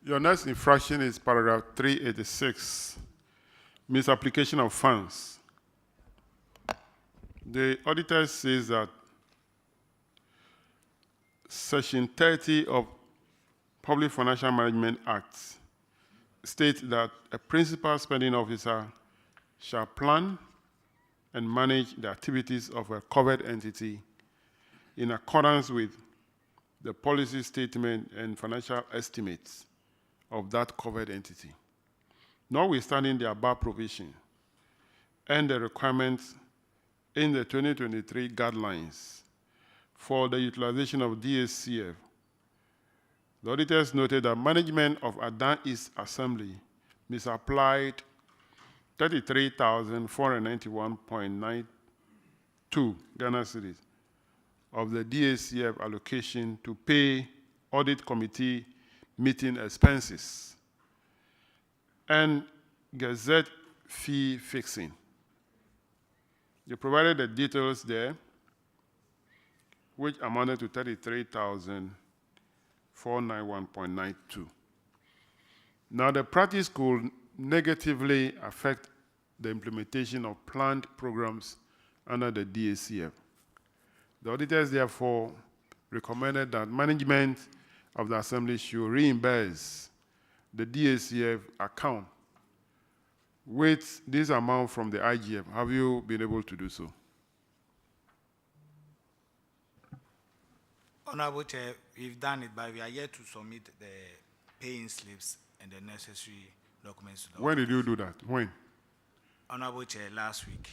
Your next infraction is paragraph 386, misapplication of funds. The auditor says that Section 30 of Public Financial Management Act states that a principal spending officer shall plan and manage the activities of a covered entity in accordance with the policy statement and financial estimates of that covered entity. Notwithstanding the above provision and the requirements in the 2023 guidelines for the utilization of DSCF, the auditors noted that management of Adentan East Assembly misapplied 33,491.92 Ghana cedis of the DSCF allocation to pay audit committee meeting expenses and gazette fee fixing. They provided the details there, which amounted to 33,491.92. Now, the practice could negatively affect the implementation of planned programs under the DSCF. The auditors therefore recommended that management of the assembly should reimburse the DSCF account with this amount from the IGF. Have you been able to do so? Honorable Chair, we've done it, but we are yet to submit the paying slips and the necessary documents. To the When did you do that? When? Honorable Chair, last week.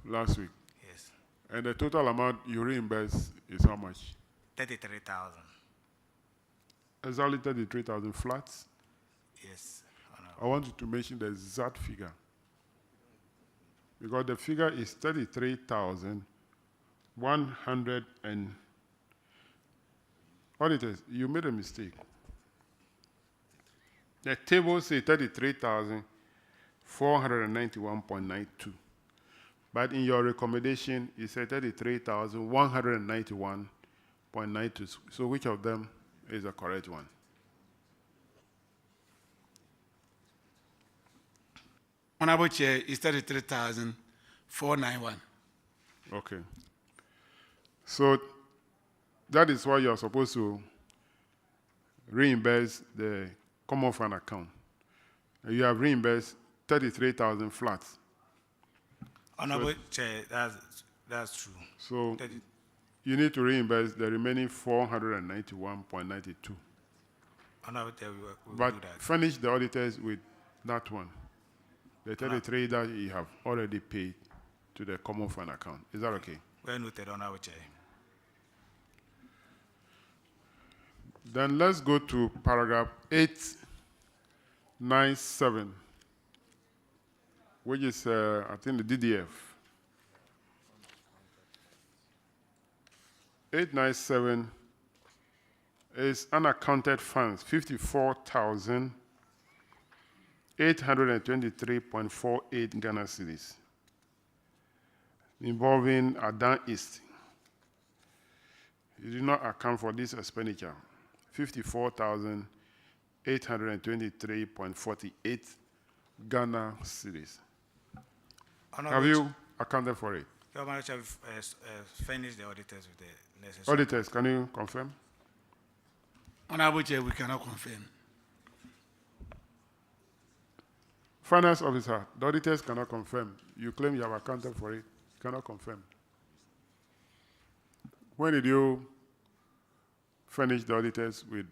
Last week? Yes. And the total amount you reimburse is how much? 33,000. Exactly 33,000 flats? Yes, Honorable. I want you to mention the exact figure. Because the figure is 33,100 and... Auditors, you made a mistake. The table says 33,491.92. But in your recommendation, it said 33,191.92. So which of them is the correct one? Honorable Chair, it's 33,491. Okay. So that is why you are supposed to reimburse the common fund account. You have reimbursed 33,000 flats. Honorable Chair, that's true. So you need to reimburse the remaining 491.92. Honorable Chair, we'll but do that. furnish the auditors with that one, the 33 that you have already paid to the common fund account. Is that okay? Well noted, Honorable Chair. Then let's go to paragraph 897. which is, I think, the DDF. 897 is unaccounted funds, 54,823.48 Ghana cedis, involving Adentan East. You did not account for this expenditure, 54,823.48 Ghana cedis. Have you accounted for it? Your Manager, we've finished the auditors with the necessary. Auditors, can you confirm? Honorable Chair, we cannot confirm. Finance Officer, the auditors cannot confirm. You claim you have accounted for it, cannot confirm. When did you finish the auditors with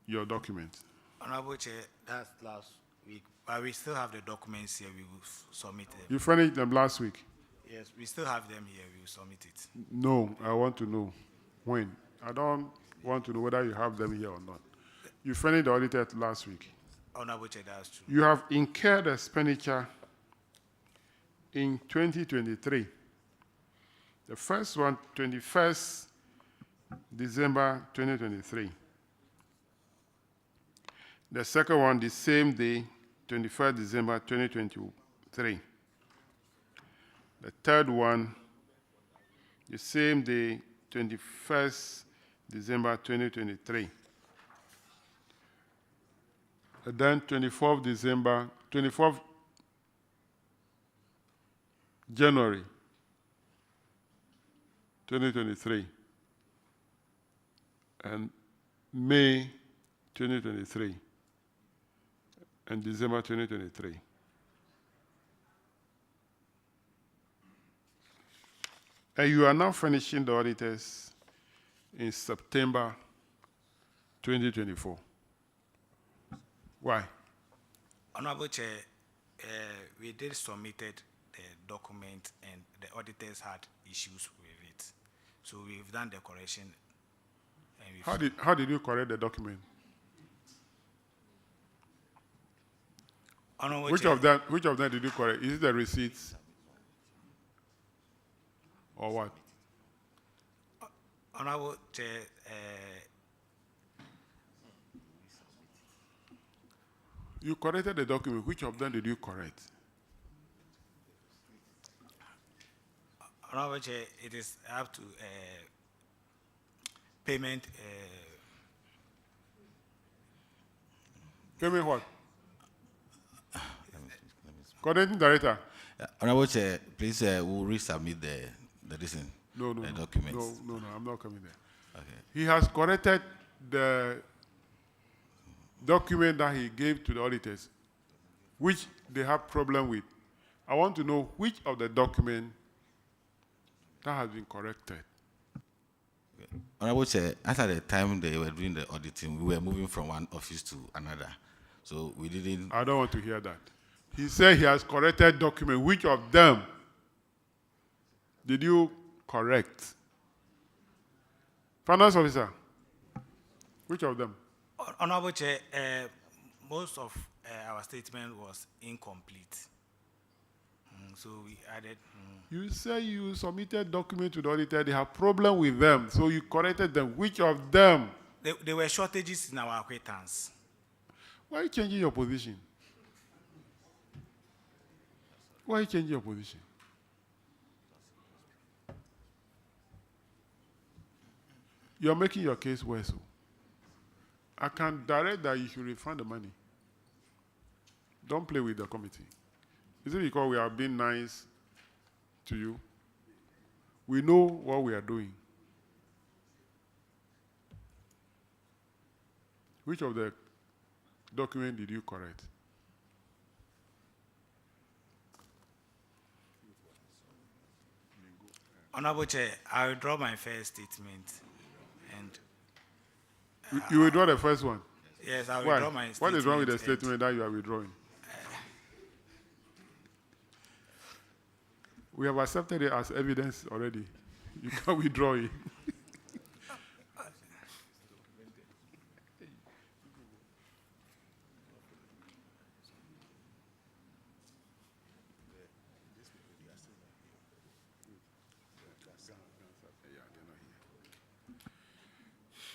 your documents? Honorable Chair, that's last week, but we still have the documents here. We will submit them. You finished them last week? Yes, we still have them here. We will submit it. No, I want to know when. I don't want to know whether you have them here or not. You finished the audit last week. Honorable Chair, that's true. You have incurred expenditure in 2023. The first one, 21st December 2023. The second one, the same day, 21st December 2023. The third one, the same day, 21st December 2023. And then 24th January 2023. And May 2023. And December 2023. And you are now finishing the auditors in September 2024. Why? Honorable Chair, we did submitted the document and the auditors had issues with it. So we've done the correction. And How did you correct the document? Honorable Which Chair, of them did you correct? Is it the receipts? Or what? Honorable Chair, you corrected the document. Which of them did you correct? Honorable Chair, it is up to payment. Payment what? Coordinating Director. Honorable Chair, please we'll resubmit the documents. No, I'm not coming there. Okay. He has corrected the document that he gave to the auditors, which they have problem with. I want to know which of the document that has been corrected. Honorable Chair, at the time they were doing the auditing, we were moving from one office to another. So we didn't... I don't want to hear that. He said he has corrected document. Which of them did you correct? Finance Officer, which of them? Honorable Chair, most of our statement was incomplete. So we added... You say you submitted document to the auditor, they have problem with them, so you corrected them. Which of them? There were shortages in our acquaintance. Why are you changing your position? Why are you changing your position? You're making your case worse. I can direct that you should refund the money. Don't play with the committee. Is it because we are being nice to you? We know what we are doing. Which of the document did you correct? Honorable Chair, I withdraw my first statement. And you withdraw the first one? Yes, I withdraw my statement. What is wrong with the statement that you are withdrawing? We have accepted it as evidence already. You can't withdraw it.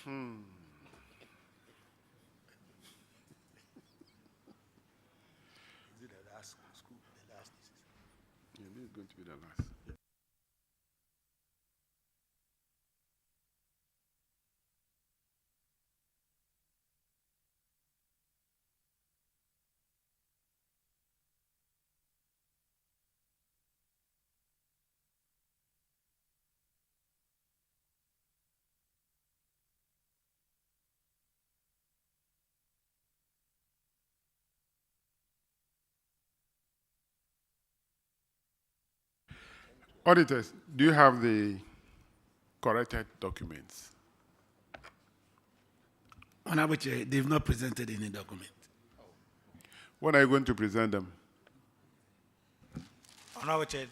Is it the last school? The last? Yeah, this is going to be the last. Auditors, do you have the corrected documents? Honorable Chair, they've not presented any document. When are you going to present them? Honorable Chair,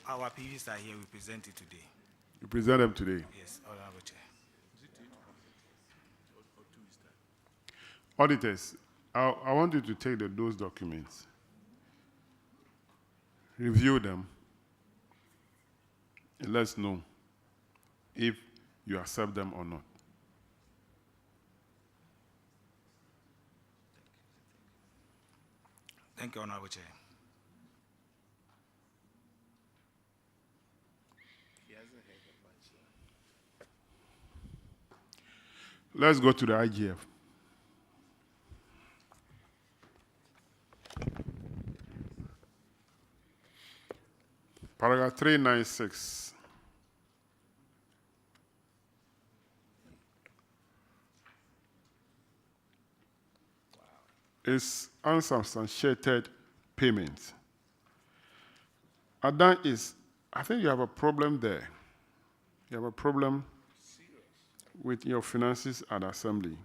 our PVs are here. We present it today. You present them today? Yes, Honorable Chair. Auditors, I want you to take those documents, review them, and let us know if you accept them or not. Thank you, Honorable Chair. Let's go to the IGF. Paragraph 396. Is unsubstantiated payment. Adan is, I think you have a problem there. You have a problem with your finances at assembly,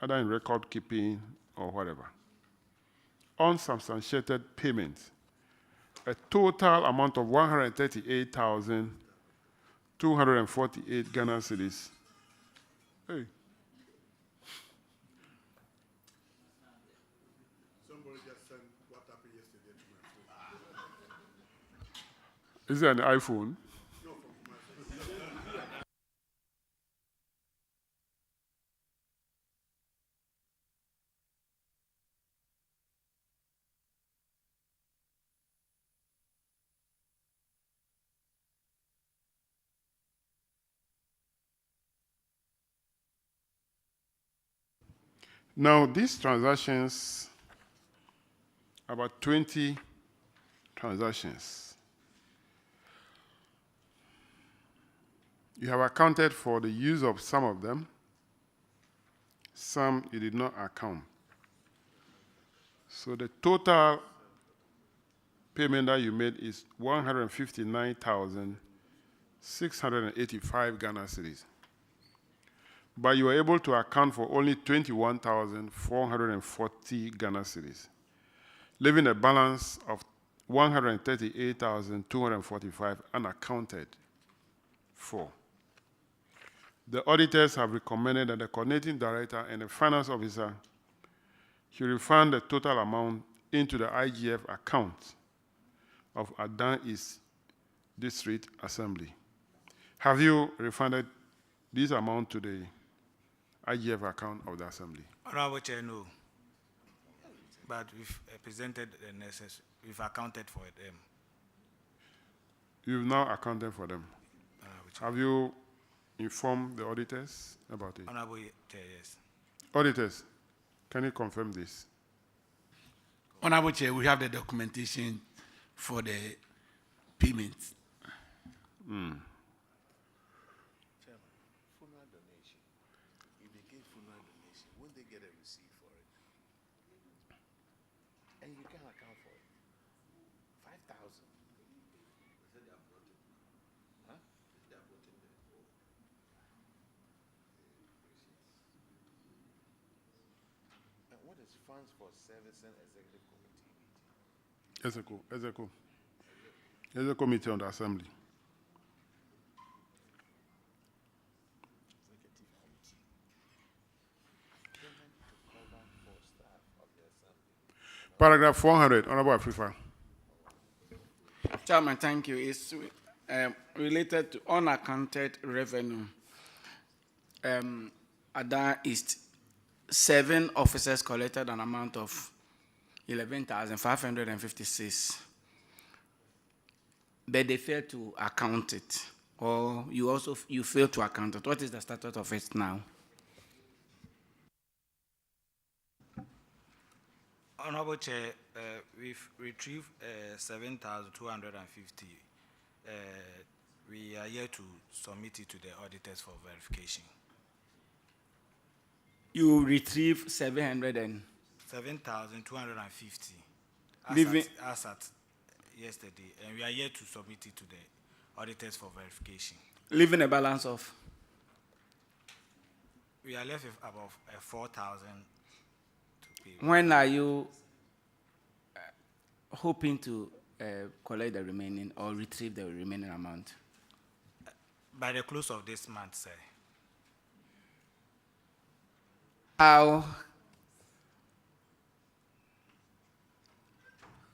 either in record keeping or whatever. Unsubstantiated payment. A total amount of 138,248 Ghana cedis. Hey. Somebody just sent what happened yesterday to my phone. Is it an iPhone? No, from my phone. Now, these transactions, about 20 transactions, you have accounted for the use of some of them, some you did not account. So the total payment that you made is 159,685 Ghana cedis. But you were able to account for only 21,440 Ghana cedis, leaving a balance of 138,245 unaccounted for. The auditors have recommended that the coordinating director and the finance officer should refund the total amount into the IGF account of Adentan East District Assembly. Have you refunded this amount to the IGF account of the Assembly? Honorable Chair, no. But we've presented the necessary, we've accounted for them. You've now accounted for them. Have you informed the auditors about it? Honorable Chair, yes. Auditors, can you confirm this? Honorable Chair, we have the documentation for the payments. And you can account for it. 5,000. Huh? And what is funds for service and executive committee? Executive committee on the Assembly. Paragraph 400, Honorable Afrifa. Chairman, thank you. It's related to unaccounted revenue. Adentan East, 7 officers collected an amount of 11,556, but they failed to account it, or you failed to account it. What is the status of it now? Honorable Chair, we've retrieved 7,250. We are here to submit it to the auditors for verification. You retrieved 7,250 as at yesterday, and we are here to submit it to the auditors for verification. Leaving a balance of? We are left with about 4,000 to pay. When are you hoping to collect the remaining or retrieve the remaining amount? By the close of this month, sir. How?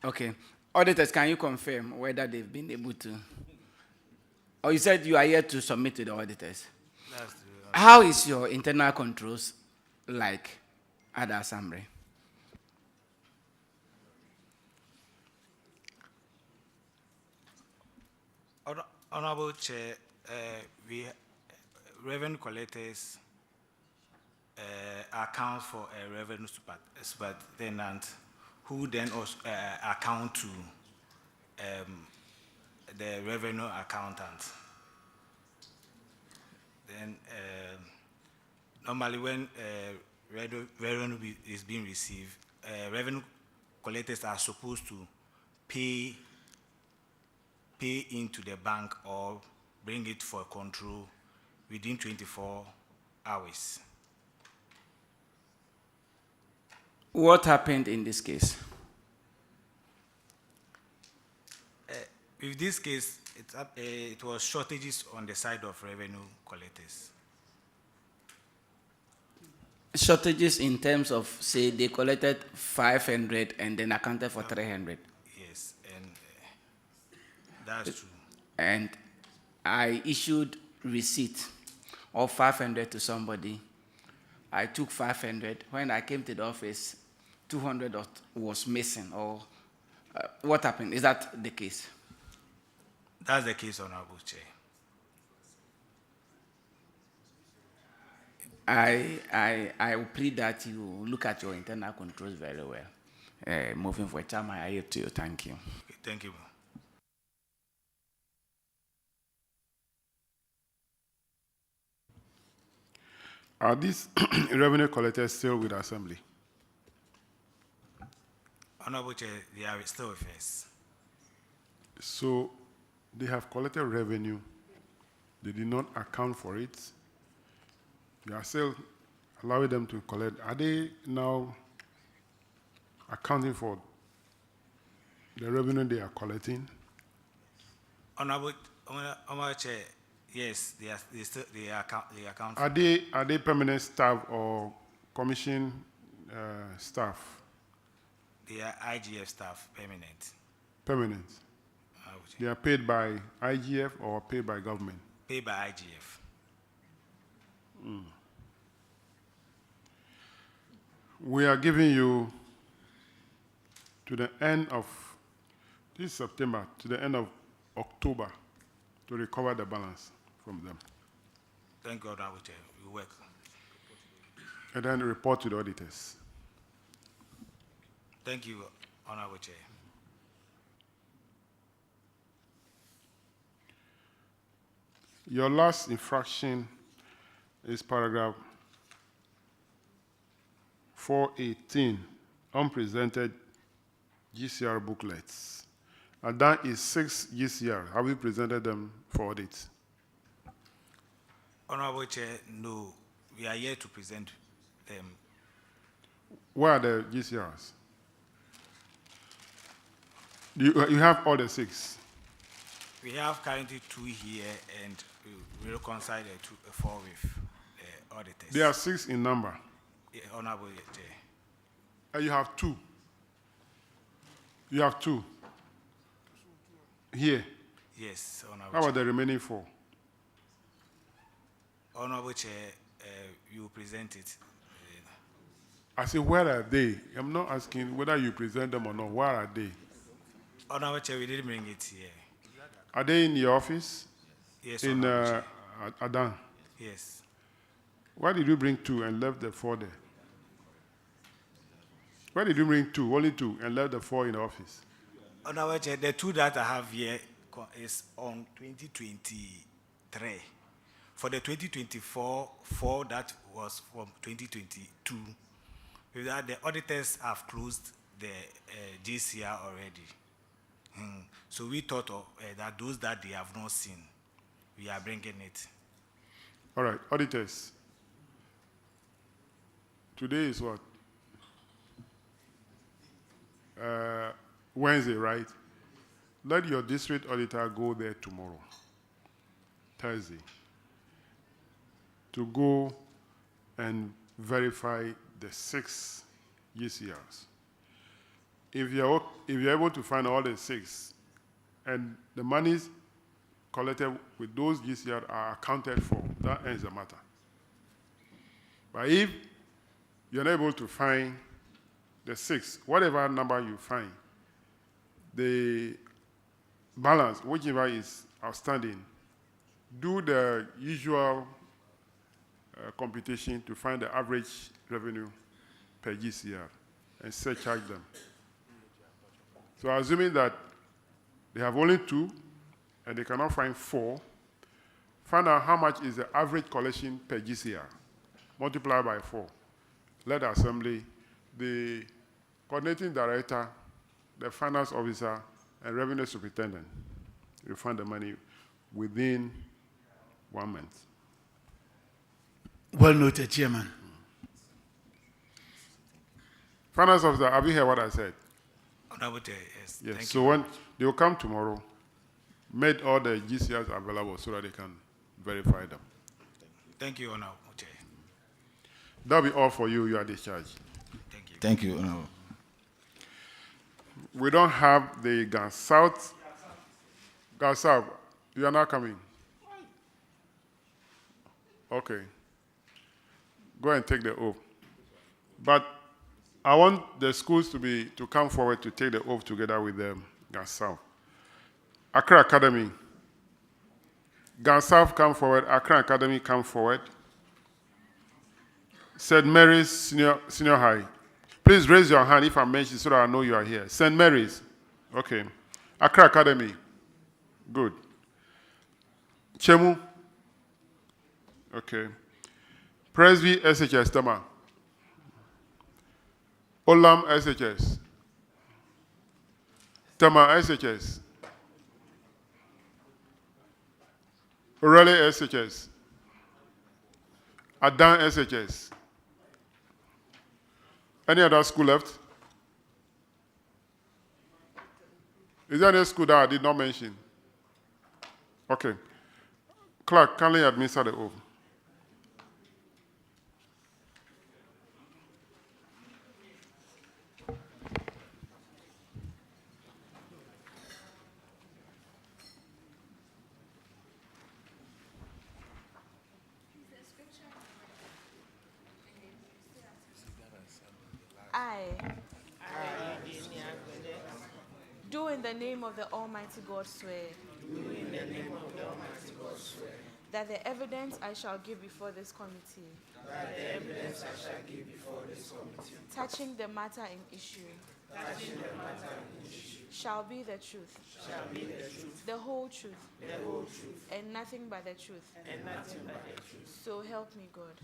Okay. Auditors, can you confirm whether they've been able to? Or you said you are here to submit to the auditors? How is your internal controls like at the assembly? Honorable Chair, we revenue collectors account for a revenue superintendent who then also account to the revenue accountant. Then normally when revenue is being received, revenue collectors are supposed to pay into the bank or bring it for control within 24 hours. What happened in this case? With this case, it was shortages on the side of revenue collectors. Shortages in terms of, say, they collected 500 and then accounted for 300. Yes, and that's true. And I issued receipt of 500 to somebody. I took 500. When I came to the office, 200 was missing. Or what happened? Is that the case? That's the case, Honorable Chair. I will plead that you look at your internal controls very well. Moving forward, Chairman, I yield to you. Thank you. Thank you. Are these revenue collectors still with the assembly? Honorable Chair, they are still with us. So they have collected revenue. They did not account for it. You are still allowing them to collect. Are they now accounting for the revenue they are collecting? Honorable Chair, yes, they account. Are they permanent staff or commission staff? They are IGF staff, permanent. Permanent. They are paid by IGF or paid by government? Paid by IGF. We are giving you to the end of this September, to the end of October, to recover the balance from them. Thank God, Honorable Chair. We work. And then report to the auditors. Thank you, Honorable Chair. Your last infraction is paragraph 418, unpresented GCR booklets. And that is 6 GCR. Have you presented them for audit? Honorable Chair, no. We are here to present them. Where are the GCRs? You have all the 6? We have currently 2 here, and we reconcile the 4 with the auditors. There are 6 in number. Yeah, Honorable Chair. And you have 2. You have 2 here. Yes, Honorable How about Chair. the remaining 4? Honorable Chair, we will present it. I say, where are they? I'm not asking whether you present them or not. Where are they? Honorable Chair, we didn't bring it here. Are they in your office? Yes, in Honorable Adan? Yes. Why did you bring 2 and left the 4 there? Why did you bring 2, only 2, and left the 4 in the office? Honorable Chair, the 2 that I have here is on 2023. For the 2024, 4 that was from 2022. The auditors have closed the GCR already. So we thought of, that those that they have not seen, we are bringing it. All right, auditors. Today is what? Wednesday, right? Let your district auditor go there tomorrow, Thursday, to go and verify the 6 GCRs. If you're able to find all the 6, and the monies collected with those GCRs are accounted for, that ends the matter. But if you're not able to find the 6, whatever number you find, the balance, whichever is outstanding, do the usual computation to find the average revenue per GCR and surcharge them. So assuming that they have only 2 and they cannot find 4, find out how much is the average collection per GCR, multiply by 4. Let the assembly, the coordinating director, the finance officer, and revenue superintendent refund the money within 1 month. Well noted, Chairman. Finance officer, have you heard what I said? Honorable Chair, yes. Yes. Thank So you. when they will come tomorrow, make all the GCRs available so that they can verify them. Thank you, Honorable Chair. That'll be all for you. You are discharged. Thank you. Thank you, Honorable. We don't have the Gar South. Gar South, you are not coming. Okay. Go and take the oath. But I want the schools to come forward to take the oath together with them, Gar South. Accra Academy. Gar South, come forward. Accra Academy, come forward. St. Mary's Senior High. Please raise your hand if I mention so that I know you are here. St. Mary's. Okay. Accra Academy. Good. Chemu. Okay. Presby SHS, Tema. Olam SHS. Tema SHS. Orale SHS. Adan SHS. Any other school left? Is there any school that I did not mention? Okay. Clerk, kindly administer the oath. I do in the name of the Almighty God swear. That the evidence I shall give before this committee. Touching the matter in issue. Shall be the truth. The whole truth. And nothing but the truth. So help me God.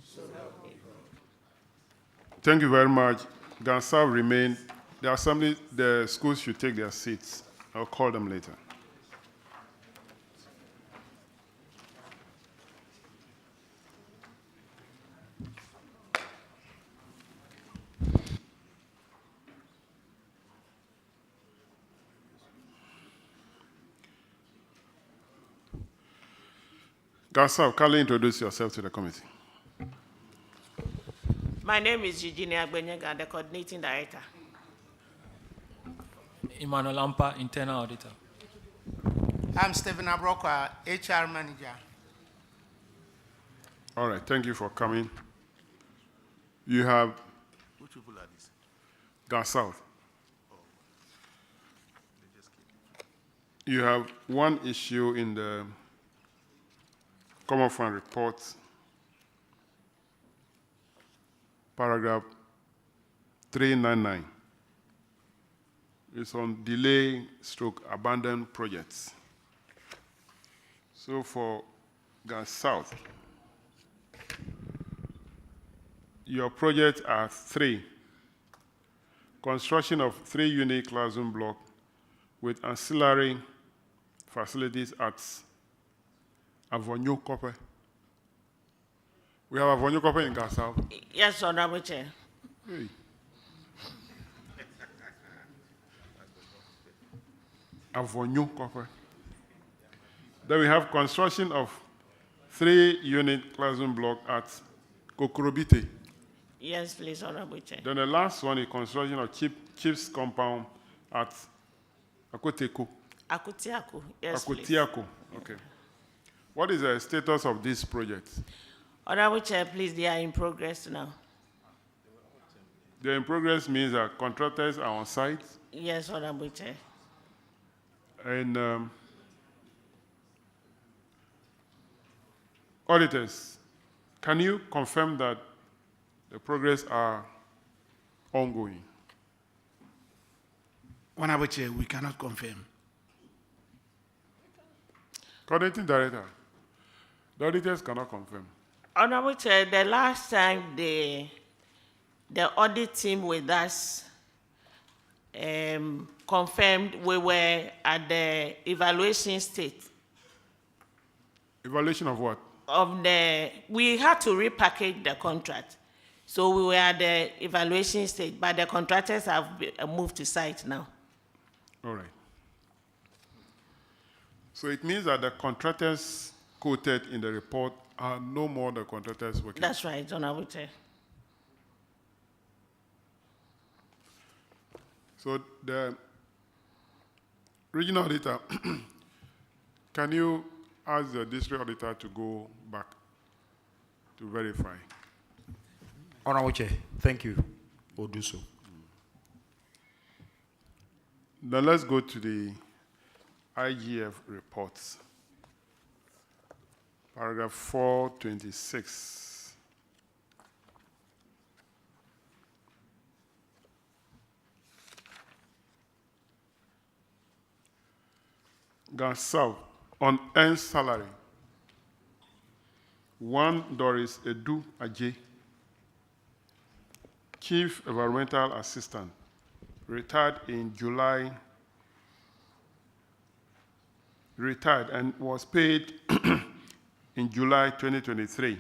Thank you very much. Gar South remain. The assembly, the schools should take their seats. I'll call them later. Gar South, kindly introduce yourself to the committee. My name is Eugenia Agbenyega, the coordinating director. Emmanuel Lampa, internal auditor. I'm Stephen Abrokwa, HR manager. All right, thank you for coming. You have Which people are these? Gar South. You have one issue in the Common Fund report, paragraph 399. It's on delay stroke abandoned projects. So for Gar South, your projects are 3. Construction of 3-unit classroom block with ancillary facilities at Avonyo Copper. We have Avonyo Copper in Gar South. Yes, Honorable Chair. Hey. Avonyo Copper. Then we have construction of 3-unit classroom block at Kokorobite. Yes, please, Honorable Chair. Then the last one is construction of Chief's compound at Akoteko. Akutiaku, yes, please. Akutiaku, okay. What is the status of this project? Honorable Chair, please, they are in progress now. They're in progress means that contractors are on site. Yes, Honorable Chair. And auditors, can you confirm that the progress are ongoing? Honorable Chair, we cannot confirm. Coordinating Director, the auditors cannot confirm. Honorable Chair, the last time the audit team with us confirmed we were at the evaluation state. Evaluation of what? We had to repackage the contract. So we were at the evaluation stage, but the contractors have moved to site now. All right. So it means that the contractors quoted in the report are no more the contractors working. That's right, Honorable Chair. So the regional auditor, can you ask the district auditor to go back to verify? Honorable Chair, thank you. We'll do so. Now let's go to the IGF reports. Paragraph 426. Gar South, on earned salary, 1 Doris Edu Ajay, Chief Environmental Assistant, retired in July, and was paid in July 2023,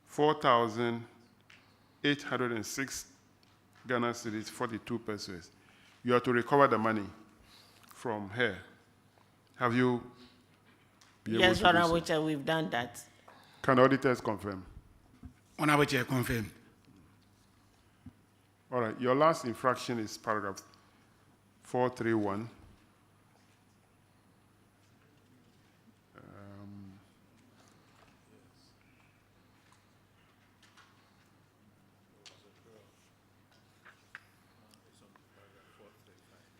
4,806 Ghana cedis, 42 pesos. You have to recover the money from her. Have you been able to do so? Yes, Honorable Chair, we've done that. Can auditors confirm? Honorable Chair, confirm. All right, your last infraction is paragraph 431.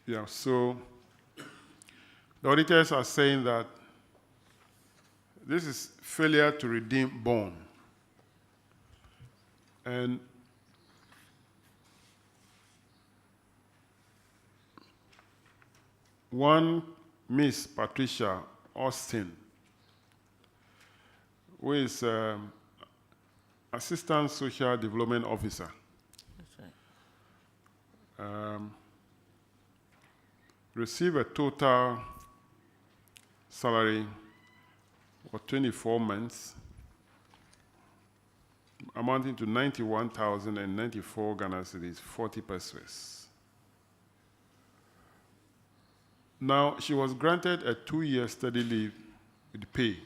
Yeah, so the auditors are saying that this is failure to redeem bond. And one Miss Patricia Austin, who is Assistant Social Development Officer. That's right. Receive a total salary for 24 months amounting to 91,094 Ghana cedis, 40 pesos. Now, she was granted a 2-year study leave with pay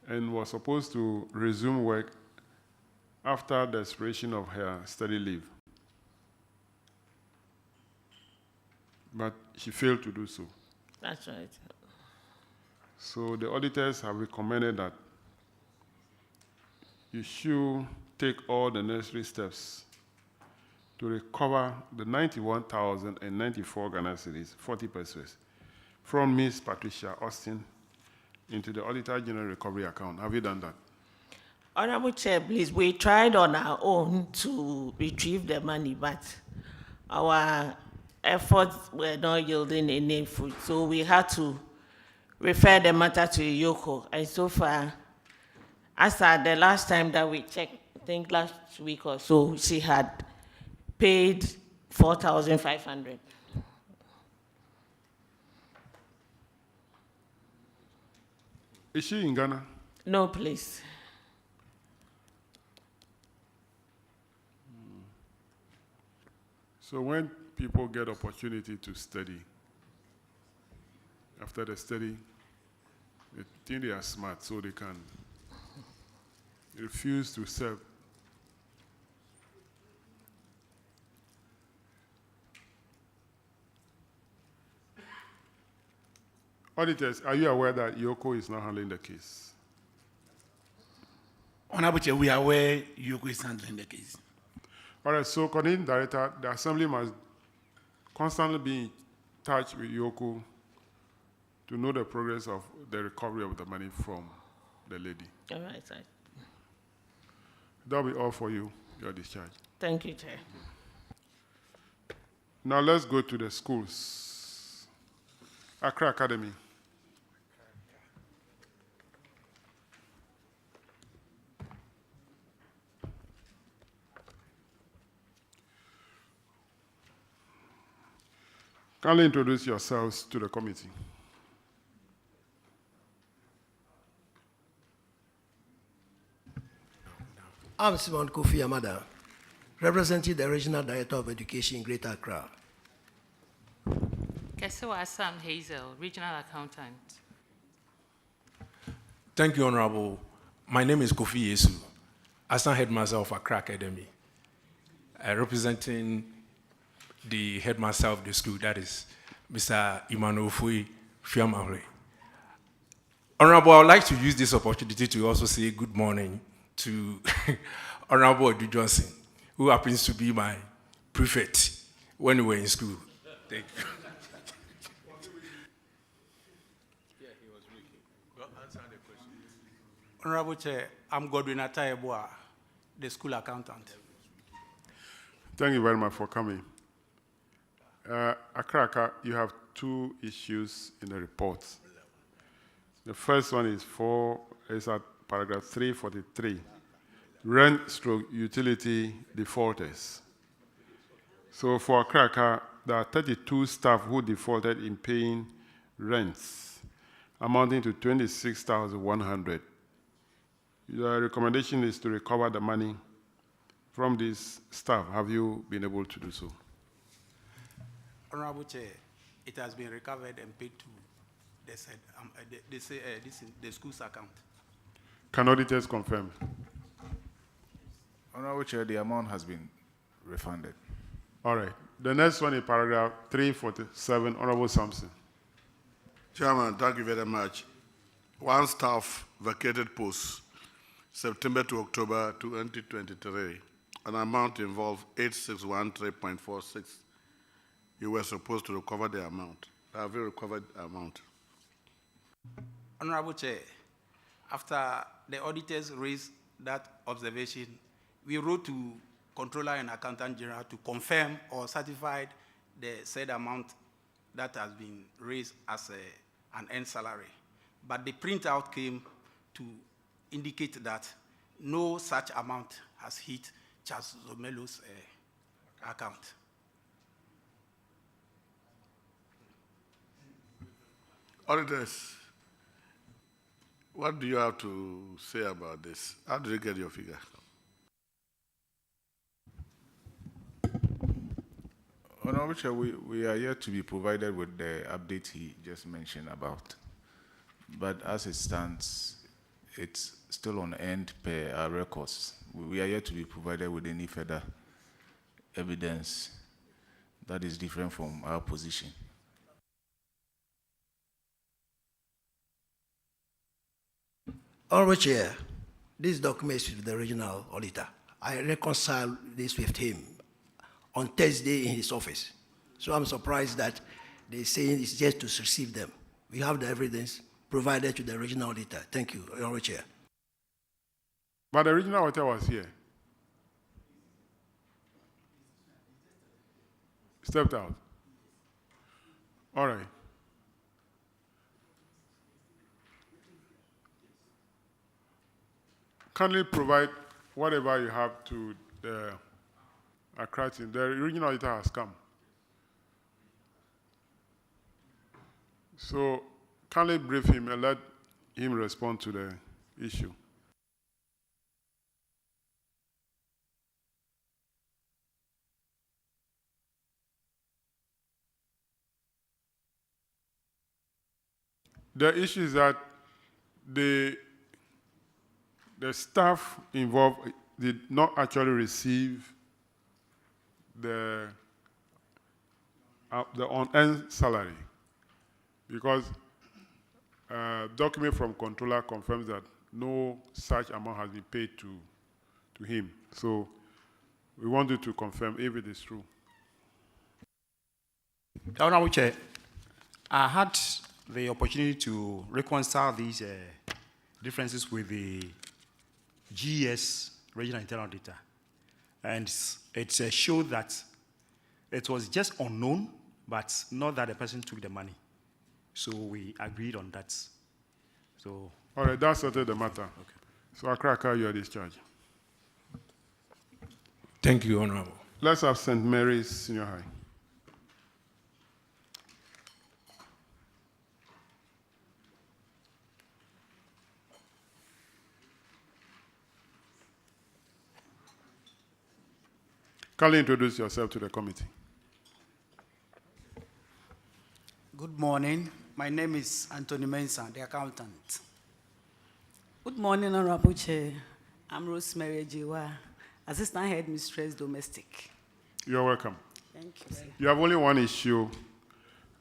and was supposed to resume work after the expiration of her study leave. But she failed to do so. That's right. So the auditors have recommended that you should take all the necessary steps to recover the 91,094 Ghana cedis, 40 pesos, from Ms. Patricia Austin into the Auditor General Recovery Account. Have you done that? Honorable Chair, please, we tried on our own to retrieve the money, but our efforts were not yielding any fruit. So we had to refer the matter to Yoko. And so far, as at the last time that we checked, I think last week or so, she had paid 4,500. Is she in Ghana? No, please. So when people get opportunity to study, after the study, they think they are smart, so they can refuse to serve. Auditors, are you aware that Yoko is not handling the case? Honorable Chair, we are aware Yoko is handling the case. All right, so Coordinating Director, the Assembly must constantly be in touch with Yoko to know the progress of the recovery of the money from the lady. All right, sir. That'll be all for you, your discharge. Thank you, Chair. Now let's go to the schools. Accra Academy. Kindly introduce yourselves to the committee. I'm Simon Kofi Amada, representing the Regional Director of Education in Greater Accra. Kesewa Sam Hazel, Regional Accountant. Thank you, Honorable. My name is Kofi Yesu, Assistant Headmaster of Accra Academy, representing the headmaster of the school, that is Mr. Emmanuel Fui Fiamare. Honorable, I would like to use this opportunity to also say good morning to Honorable Odu Johnson, who happens to be my prefect when we were in school. Thank you. Honorable Chair, I'm Godwin Atayeboa, the school accountant. Thank you very much for coming. Accra, you have two issues in the report. The first one is at paragraph 343, rent/utility defaulters. So for Accra, there are 32 staff who defaulted in paying rents, amounting to 26,100. Your recommendation is to recover the money from these staff. Have you been able to do so? Honorable Chair, it has been recovered and paid to the school's account. Can auditors confirm? Honorable Chair, the amount has been refunded. All right. The next one is paragraph 347, Honorable Sampson. Chairman, thank you very much. One staff vacated post, September to October 2023. An amount involved 8613.46. You were supposed to recover the amount. Have you recovered the amount? Honorable Chair, after the auditors raised that observation, we wrote to Controller and Accountant General to confirm or certify the said amount that has been raised as an end salary. But the printout came to indicate that no such amount has hit Charles Zomelo's account. Auditors, what do you have to say about this? How did you get your figure? Honorable Chair, we are yet to be provided with the update he just mentioned about. But as it stands, it's still on end per our records. We are yet to be provided with any further evidence that is different from our position. Honorable Chair, this document is with the regional auditor. I reconciled this with him on Thursday in his office. So I'm surprised that they're saying it's just to receive them. We have the evidence provided to the regional auditor. Thank you, Honorable Chair. But the regional auditor was here. Stepped out. All right. Kindly provide whatever you have to the Accra team. The regional auditor has come. So kindly brief him and let him respond to the issue. The issue is that the staff involved did not actually receive the on-end salary because document from controller confirms that no such amount has been paid to him. So we want you to confirm if it is true. Honorable Chair, I had the opportunity to reconcile these differences with the GS Regional Internal Auditor. And it showed that it was just unknown, but not that the person took the money. So we agreed on that. So. All right, that settled the matter. Okay. So Accra, you are discharged. Thank you, Honorable. Let's have St. Mary's Senior High. Kindly introduce yourself to the committee. Good morning. My name is Anthony Mensah, the accountant. Good morning, Honorable Chair. I'm Rosemary Jiwa, Assistant Headmistress Domestic. You're welcome. Thank you, sir. You have only one issue.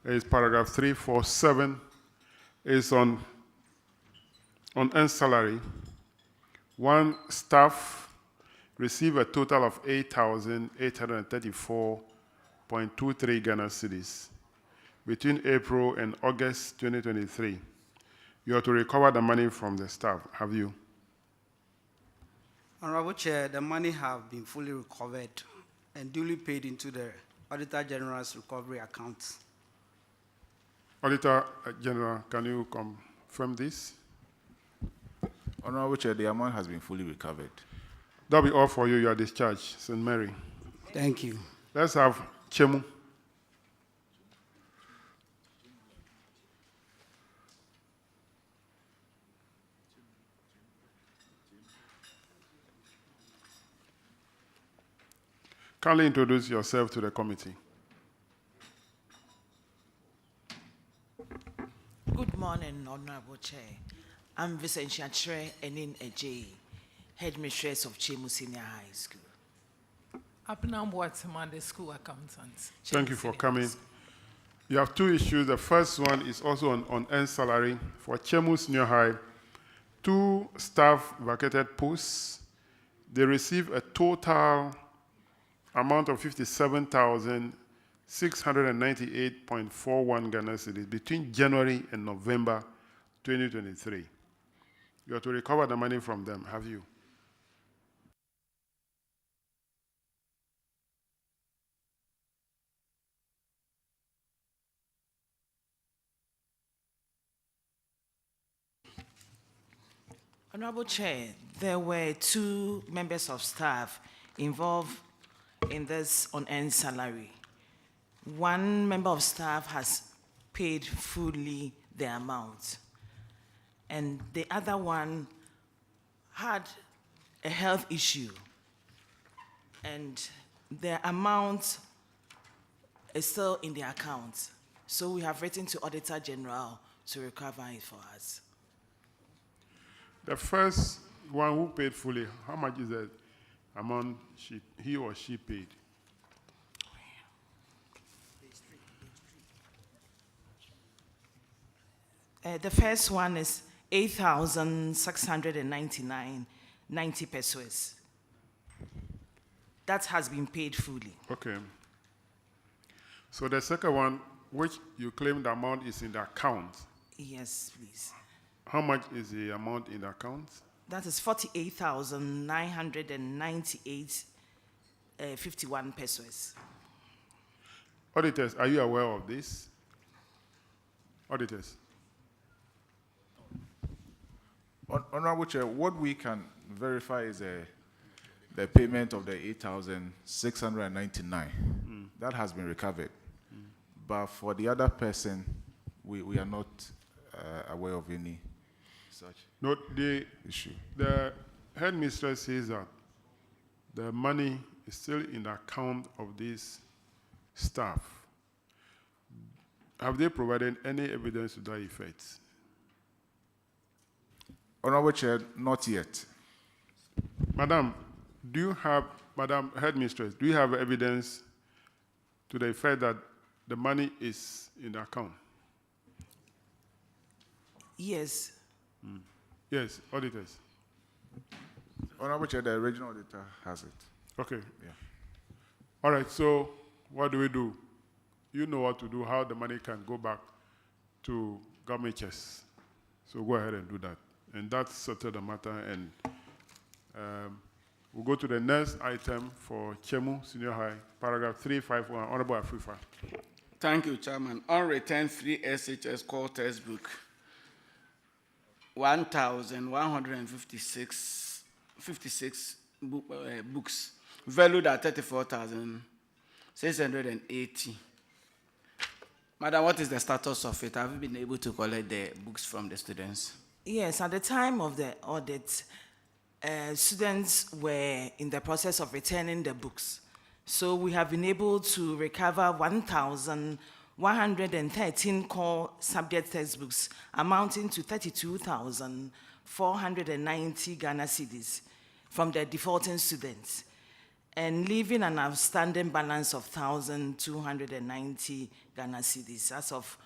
It's paragraph 347. It's on end salary. One staff receive a total of 8,834.23 Ghana cedis between April and August 2023. You have to recover the money from the staff. Have you? Honorable Chair, the money have been fully recovered and duly paid into the Auditor General's recovery account. Auditor General, can you confirm this? Honorable Chair, the amount has been fully recovered. That'll be all for you. You are discharged, St. Mary. Thank you. Let's have Chemu. Kindly introduce yourself to the committee. Good morning, Honorable Chair. I'm Vicentia Chur Enin Eje, Headmistress of Chemu Senior High School. The school accountant. Thank you for coming. You have two issues. The first one is also on end salary. For Chemu Senior High, 2 staff vacated posts. They receive a total amount of 57,698.41 Ghana cedis between January and November 2023. You have to recover the money from them. Have you? Honorable Chair, there were 2 members of staff involved in this on-end salary. One member of staff has paid fully the amount, and the other one had a health issue, and the amount is still in the account. So we have written to Auditor General to recover it for us. The first one who paid fully, how much is the amount he or she paid? The first one is 8,699.90 pesos. That has been paid fully. Okay. So the second one, which you claim the amount is in the account. Yes, please. How much is the amount in the account? That is 48,998.51 pesos. Auditors, are you aware of this? Auditors. Honorable Chair, what we can verify is the payment of the 8,699. That has been recovered. But for the other person, we are not aware of any such No, the issue. The headmistress says that the money is still in the account of this staff. Have they provided any evidence to that effect? Honorable Chair, not yet. Madam, Madam Headmistress, do you have evidence to the effect that the money is in the account? Yes. Yes, auditors. Honorable Chair, the regional auditor has it. Okay. Yeah. All right, so what do? You know what to do, how the money can go back to government chest. So go ahead and do that. And that's settled the matter. And we'll go to the next item for Chemu Senior High, paragraph 351, Honorable Afrifa. Thank you, Chairman. Unreturned 3 SHS core textbook, 1,156 books, valued at 34,680. Madam, what is the status of it? Have you been able to collect the books from the students? Yes, at the time of the audit, students were in the process of returning the books. So we have been able to recover 1,113 core subject textbooks amounting to 32,490 Ghana cedis from the defaulting students, and leaving an outstanding balance of 1,290 Ghana cedis. As of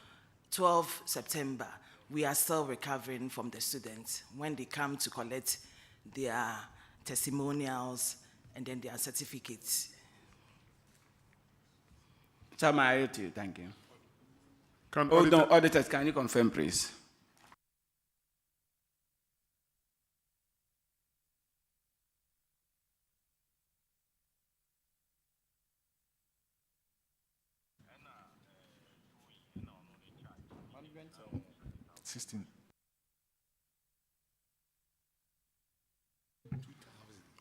12 September, we are still recovering from the students when they come to collect their testimonials and then their certificates. Chairman, I yield to you. Thank you. No, auditors, can you confirm, please?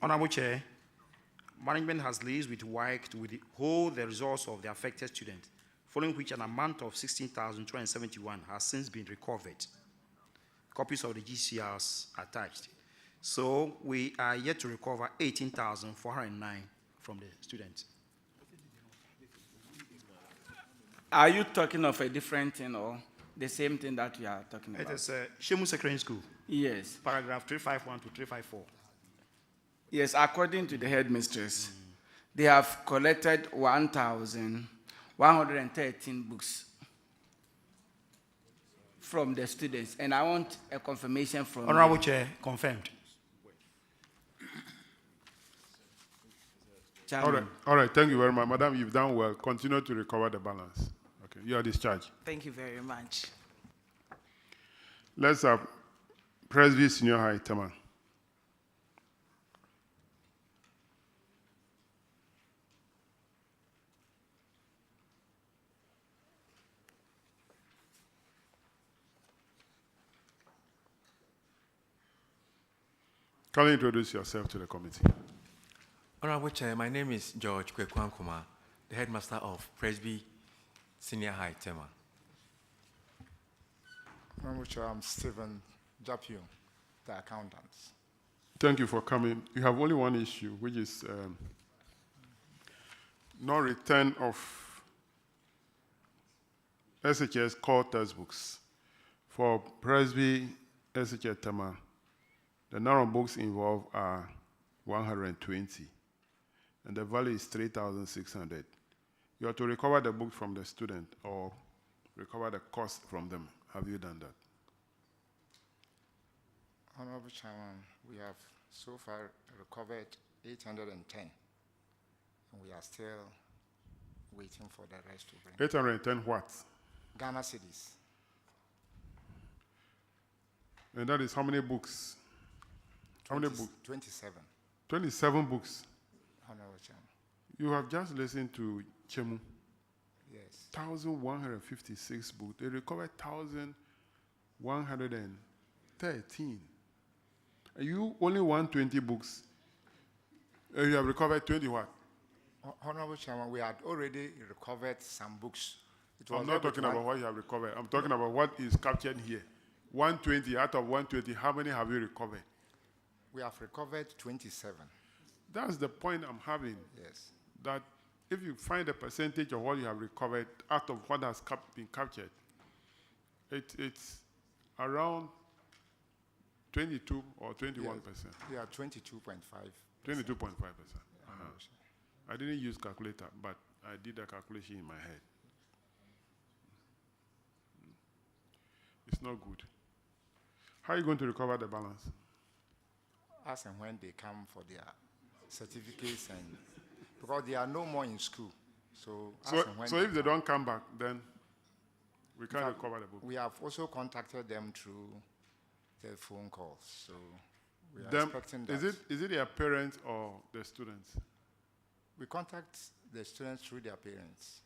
Honorable Chair, management has liaised with WIC to withhold the results of the affected students, following which an amount of 16,271 has since been recovered. Copies of the GCRs attached. So we are yet to recover 18,409 from the students. Are you talking of a different thing or the same thing that we are talking about? It is Shemu Secondary School. Yes. Paragraph 351 to 354. Yes, according to the headmistress, they have collected 1,113 books from the students, and I want a confirmation from Honorable Chair, confirmed. All right, thank you very much. Madam, you've done well. Continue to recover the balance. Okay, you are discharged. Thank you very much. Let's have Presby Senior High, Tema. Can you introduce yourself to the committee? Honorable Chair, my name is George Kwekwankuma, the headmaster of Presby Senior High, Tema. Honorable Chair, I'm Stephen Japio, the accountant. Thank you for coming. You have only one issue, which is no return of SHS core textbooks for Presby SHS Tema. The number of books involved are 120, and the value is 3,600. You have to recover the book from the student or recover the cost from them. Have you done that? Honorable Chairman, we have so far recovered 810, and we are still waiting for the rest to bring. 810 what? Ghana cedis. And that is how many books? How many books? 27. 27 books. Honorable Chairman. You have just listened to Chemu. Yes. 1,156 books. They recovered 1,113. And you only 120 books. You have recovered 20 what? Honorable Chairman, we had already recovered some books. I'm not talking about what you have recovered. I'm talking about what is captured here. 120 out of 120, how many have you recovered? We have recovered 27. That's the point I'm having. Yes. That if you find a percentage of what you have recovered out of what has been captured, it's around 22 or 21%. Yeah, 22.5. 22.5%. I didn't use calculator, but I did a calculation in my head. It's not good. How are you going to recover the balance? As and when they come for their certificates, and because they are no more in school. So if they don't come back, then we can't recover the book. We have also contacted them through their phone calls. So we are expecting that. Is it their parents or the students? We contact the students through their parents.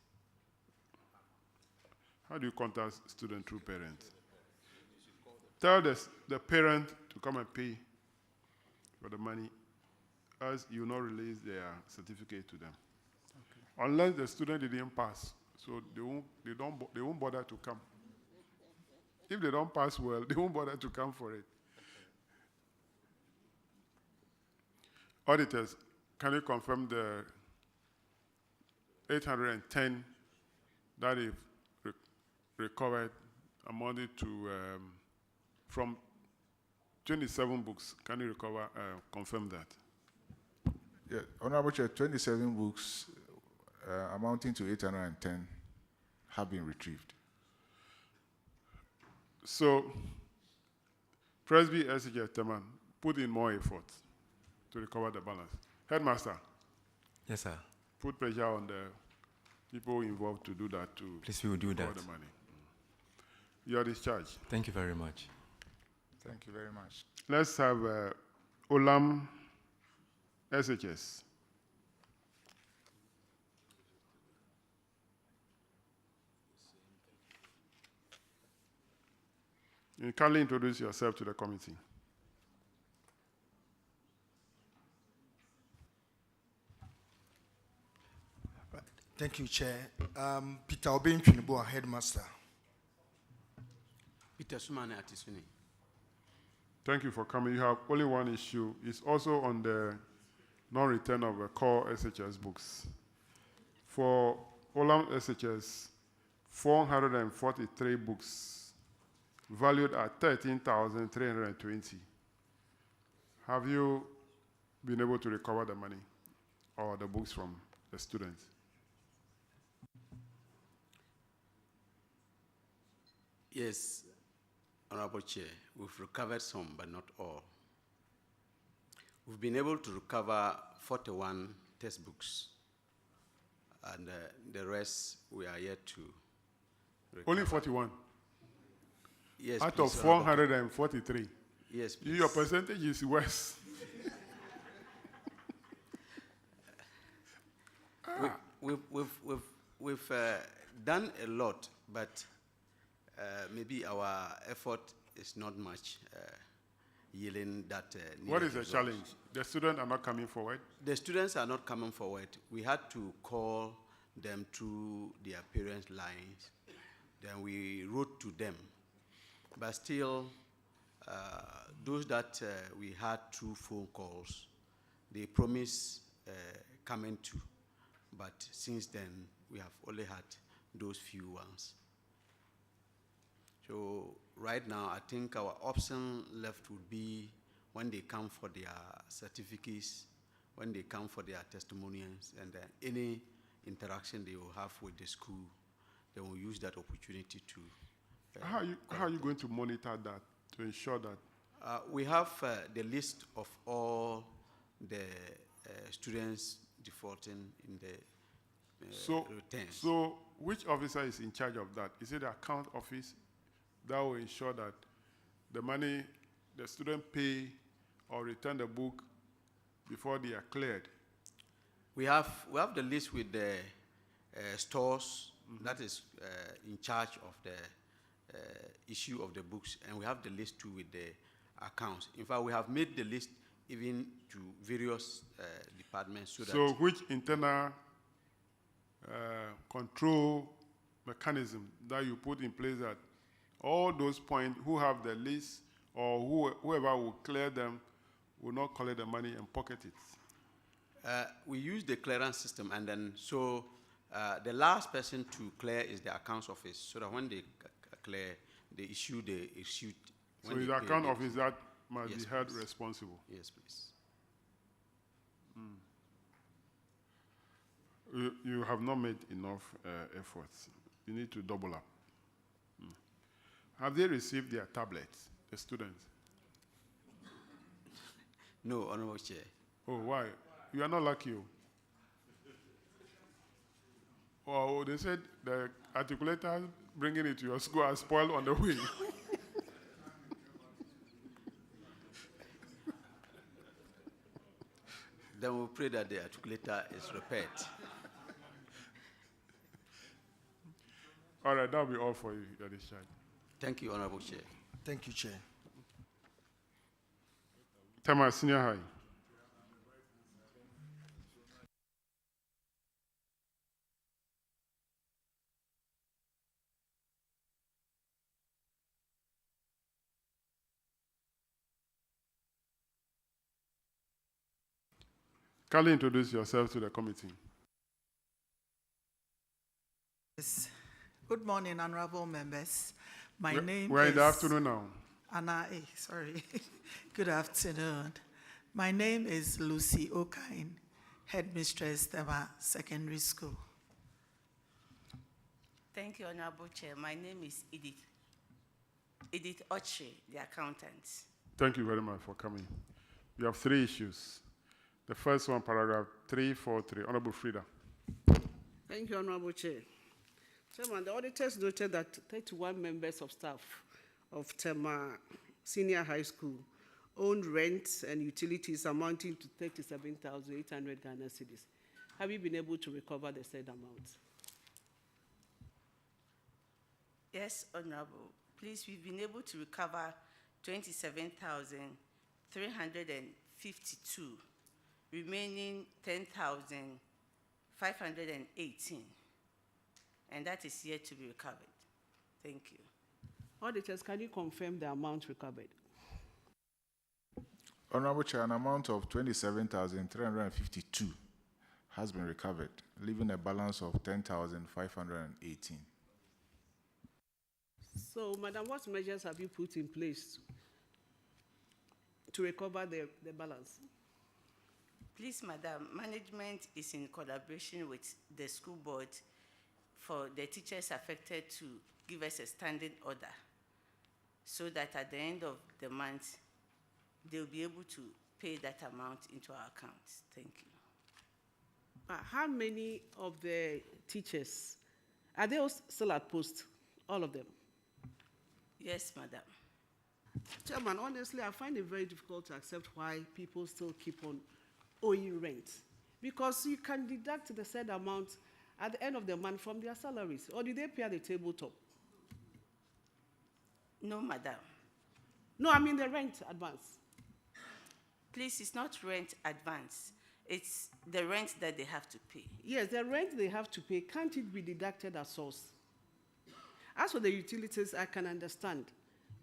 How do you contact students through parents? Tell the parent to come and pay for the money, as you will not release their certificate to them. Okay. Unless the student didn't pass, so they won't bother to come. If they don't pass well, they won't bother to come for it. Auditors, can you confirm the 810 that you've recovered amounted to from 27 books? Can you confirm that? Yeah, Honorable Chair, 27 books amounting to 810 have been retrieved. So, Presby SHS, Teman, put in more effort to recover the balance. Headmaster. Yes, sir. Put pressure on the people involved to do that too. Please, we will do that. The money. You are discharged. Thank you very much. Thank you very much. Let's have Olam SHS. You kindly introduce yourself to the committee. Thank you, Chair. Peter Obin Chunibo, Headmaster. Peter Sumane Atisuni. Thank you for coming. You have only one issue. It's also on the non-return of core SHS books. For Olam SHS, 443 books valued at 13,320. Have you been able to recover the money or the books from the students? Yes, Honorable Chair, we've recovered some, but not all. We've been able to recover 41 textbooks, and the rest we are yet to recover. Only 41? Yes, out please, of 443? Yes, please. Your percentage is worse. We've done a lot, but maybe our effort is not much yielding that. What is the challenge? The students are not coming forward? The students are not coming forward. We had to call them through their parents' lines. Then we wrote to them. But still, those that we had through phone calls, they promised coming to. But since then, we have only had those few ones. So right now, I think our option left would be when they come for their certificates, when they come for their testimonials, and any interaction they will have with the school, they will use that opportunity to. How are you going to monitor that to ensure that We have the list of all the students defaulting in the returns. So which officer is in charge of that? Is it the account office that will ensure that the money the student pay or return the book before they are cleared? We have the list with the stores that is in charge of the issue of the books, and we have the list too with the accounts. In fact, we have made the list even to various departments. So which internal control mechanism that you put in place that all those points who have the list or whoever will clear them will not collect the money and pocket it? We use the clearance system, and then the last person to clear is the accounts office, so that when they clear, they issue the receipt. So the account office that must be held responsible? Yes, please. You have not made enough efforts. You need to double up. Have they received their tablets, the students? No, Honorable Chair. Oh, why? You are not lucky. Oh, they said the articulator bringing it to your school are spoiled on the way. Then we pray that the articulator is repaired. All right, that'll be all for you, Your Discharge. Thank you, Honorable Chair. Thank you, Chair. Tema Senior High. Kindly introduce yourself to the committee. Yes. Good morning, honorable members. My name we're is... in the afternoon now. Anna A, sorry. Good afternoon. My name is Lucy Okain, Headmistress, Tema Secondary School. Thank you, Honorable Chair. My name is Edith Oche, the accountant. Thank you very much for coming. You have 3 issues. The first one, paragraph 343. Honorable Frida. Thank you, Honorable Chair. Chairman, the auditors noted that 31 members of staff of Tema Senior High School owned rents and utilities amounting to 37,800 Ghana cedis. Have you been able to recover the said amount? Yes, Honorable. Please, we've been able to recover 27,352, remaining 10,518. And that is yet to be recovered. Thank you. Auditors, can you confirm the amount recovered? Honorable Chair, an amount of 27,352 has been recovered, leaving a balance of 10,518. So, Madam, what measures have you put in place to recover the balance? Please, Madam, management is in collaboration with the school board for the teachers affected to give us a standing order so that at the end of the month, they'll be able to pay that amount into our accounts. Thank you. How many of the teachers, are they all still at post, all of them? Yes, Madam. Chairman, honestly, I find it very difficult to accept why people still keep on owing rent. Because you can deduct the said amount at the end of the month from their salaries. Or do they pay at the tabletop? No, Madam. No, I mean the rent advance. Please, it's not rent advance. It's the rent that they have to pay. Yes, the rent they have to pay, can't it be deducted as source? As for the utilities, I can understand.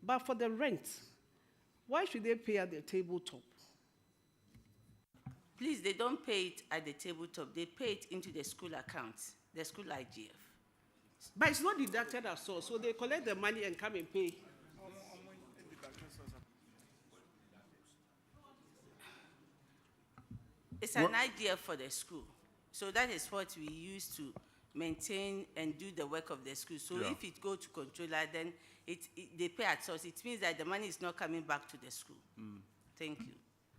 But for the rent, why should they pay at the tabletop? Please, they don't pay it at the tabletop. They pay it into the school accounts, the school IGF. But it's not deducted as source, so they collect the money and come and pay. It's an idea for the school. So that is what we use to maintain and do the work of the school. So Yeah. if it go to controller, then they pay at source. It means that the money is not coming back to the school. Thank you.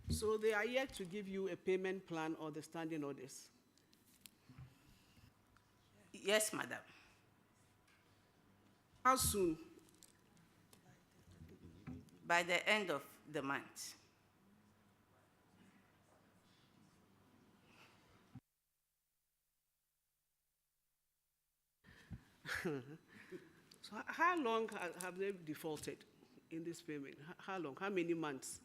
So they are yet to give you a payment plan or the standing orders? Yes, madam. How soon? By the end of the month. So how long have they defaulted in this payment? How long? How many months?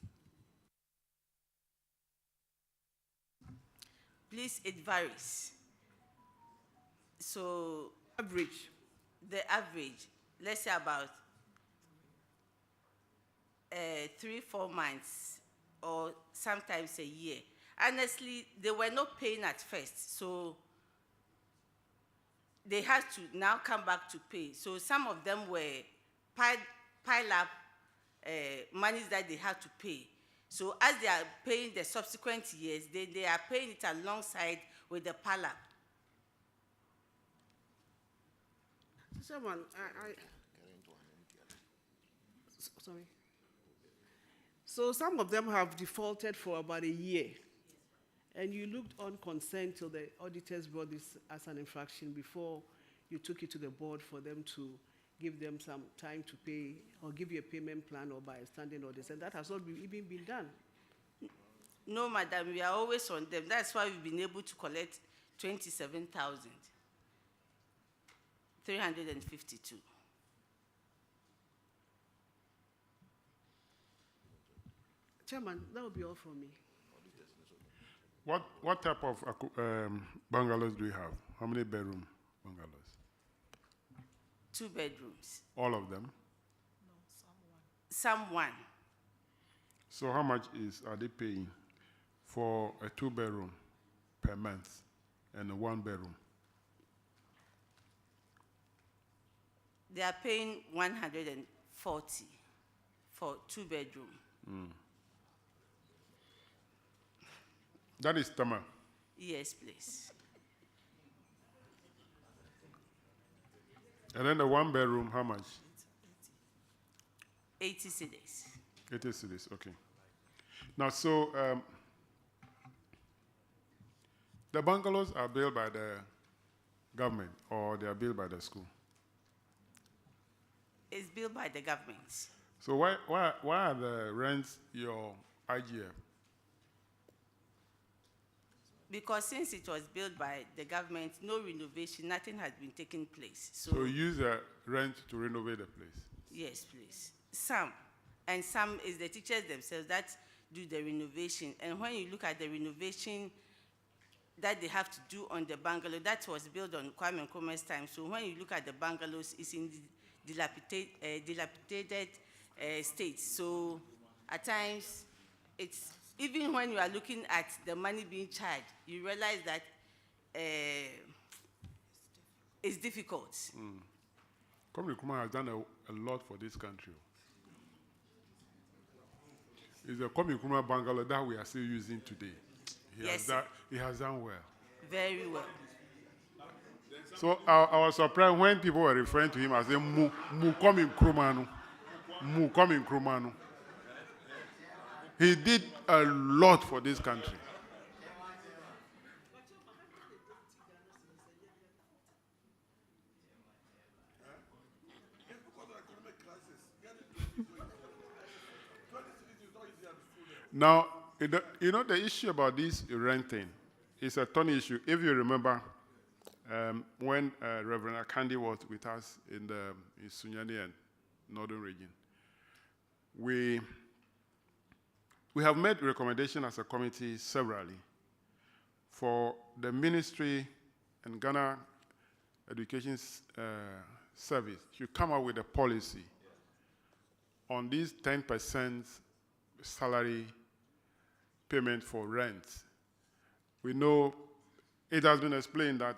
Please, it varies. So average. The average, let's say about 3-4 months, or sometimes a year. Honestly, they were not paying at first, so they had to now come back to pay. So some of them were pile up monies that they had to pay. So as they are paying the subsequent years, they are paying it alongside with the pile up. Someone, sorry. So some of them have defaulted for about a year, and you looked on consent till the auditors brought this as an infraction before you took it to the board for them to give them some time to pay or give you a payment plan or by standing orders, and that has not even been done. No, madam, we are always on them. That's why we've been able to collect 27,352. Chairman, that will be all from me. What type of bungalows do you have? How many bedroom bungalows? 2 bedrooms. All of them? Some one. So how much are they paying for a 2-bedroom per month and a 1-bedroom? They are paying 140 for 2-bedroom. That is Tema. Yes, please. And then the 1-bedroom, how much? 80 cedis. 80 cedis, okay. Now, so the bungalows are built by the government or they are built by the school? It's built by the government. So why are the rents your IGF? Because since it was built by the government, no renovation, nothing has been taking place. So you use the rent to renovate the place? Yes, please. Some. And some is the teachers themselves that do the renovation. And when you look at the renovation that they have to do on the bungalow, that was built on Kwame Nkrumah's time. So when you look at the bungalows, it's in dilapidated state. So at times, it's even when you are looking at the money being charged, you realize that it's difficult. Kwame Nkrumah has done a lot for this country. It's the Kwame Nkrumah bungalow that we are still using today. He has done well. Very well. So I was surprised when people were referring to him as a Mu Kwame Nkrumah. Mu Kwame Nkrumah. He did a lot for this country. Now, you know, the issue about this renting is a thorny issue. If you remember, when Reverend Akandi was with us in Sunyani and Northern region, we have made recommendation as a committee severally for the ministry and Ghana Education Service to come up with a policy on these 10% salary payment for rent. We know it has been explained that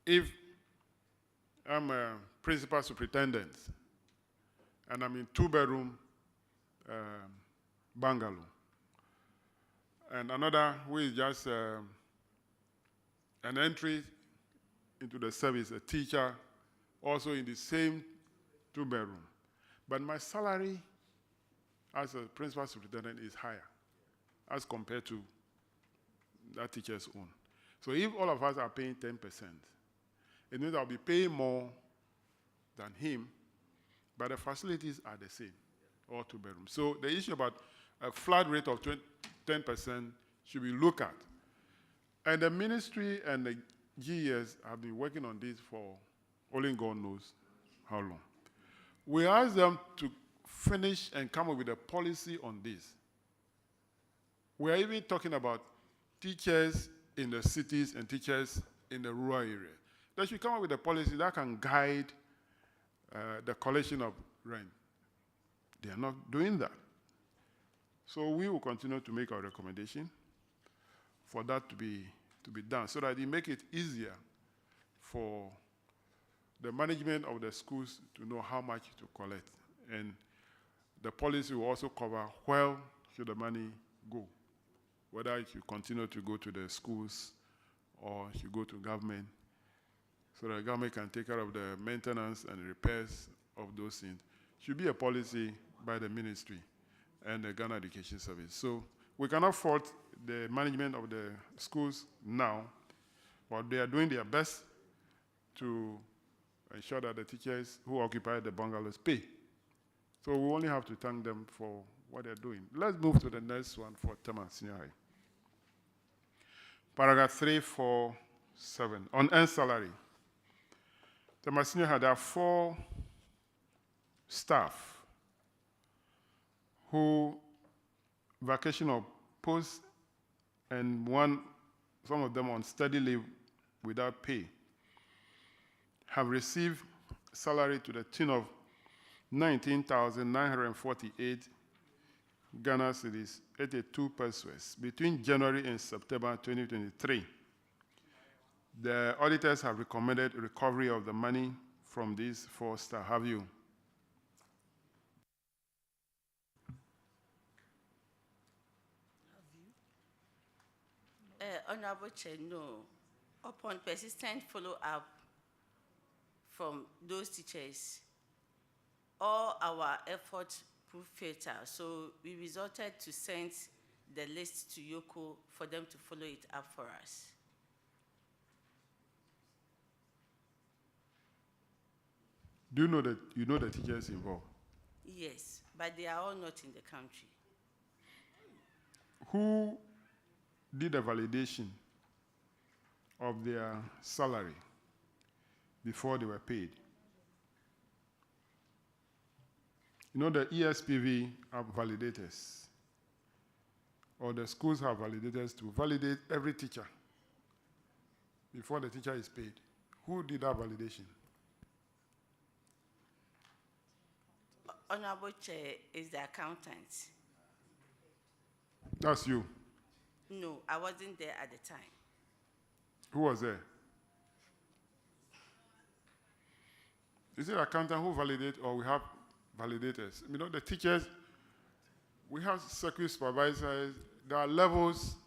if I'm a principal superintendent and I'm in 2-bedroom bungalow, and another who is just an entry into the service, a teacher, also in the same 2-bedroom. But my salary as a principal superintendent is higher as compared to that teacher's own. So if all of us are paying 10%, it means I'll be paying more than him, but the facilities are the same, all 2 bedrooms. So the issue about a flat rate of 10% should be looked at. And the ministry and the GES have been working on this for only God knows how long. We asked them to finish and come up with a policy on this. We are even talking about teachers in the cities and teachers in the rural area. They should come up with a policy that can guide the collection of rent. They are not doing that. So we will continue to make our recommendation for that to be done so that it make it easier for the management of the schools to know how much to collect. And the policy will also cover where should the money go, whether it should continue to go to the schools or it should go to government, so that the government can take care of the maintenance and repairs of those things. Should be a policy by the ministry and the Ghana Education Service. So we cannot fault the management of the schools now, but they are doing their best to ensure that the teachers who occupy the bungalows pay. So we only have to thank them for what they're doing. Let's move to the next one for Tema Senior High. Paragraph 347, on earned salary. Tema Senior High, there are 4 staff who vacation or post and some of them on study leave without pay, have received salary to the tune of 19,948 Ghana cedis, 82 pesos, between January and September 2023. The auditors have recommended recovery of the money from these 4 staff. Have you? Honorable Chair, no. Upon persistent follow-up from those teachers, all our efforts proved futile, so we resorted to send the list to Yoko for them to follow it up for us. Do you know that you know the teachers involved? Yes, but they are all not in the country. Who did a validation of their salary before they were paid? You know, the ESPV have validators, or the schools have validators to validate every teacher before the teacher is paid. Who did that validation? Honorable Chair is the accountant. That's you. No, I wasn't there at the time. Who was there? Is it accountant who validate, or we have validators? You know, the teachers, we have circuit supervisors. There are levels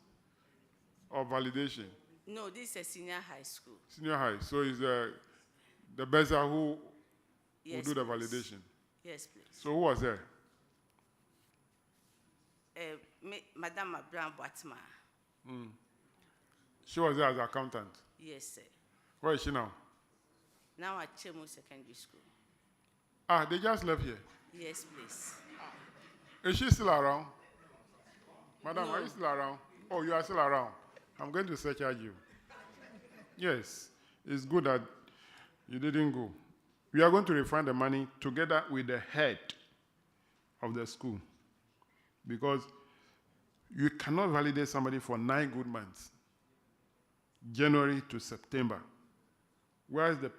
of validation. No, this is a senior high school. Senior high. So it's the BESA who will do the please. validation. Yes, please. So who was there? Madam Abraham Boatma. She was there as an accountant. Yes, sir. Where is she now? Now at Chemu Secondary School. Ah, they just left here. Yes, please. Is she still around? Madam, No. are you still around? Oh, you are still around. I'm going to surcharge you. Yes, it's good that you didn't go. We are going to refund the money together with the head of the school, because you cannot validate somebody for 9 good months, January to September. Whereas the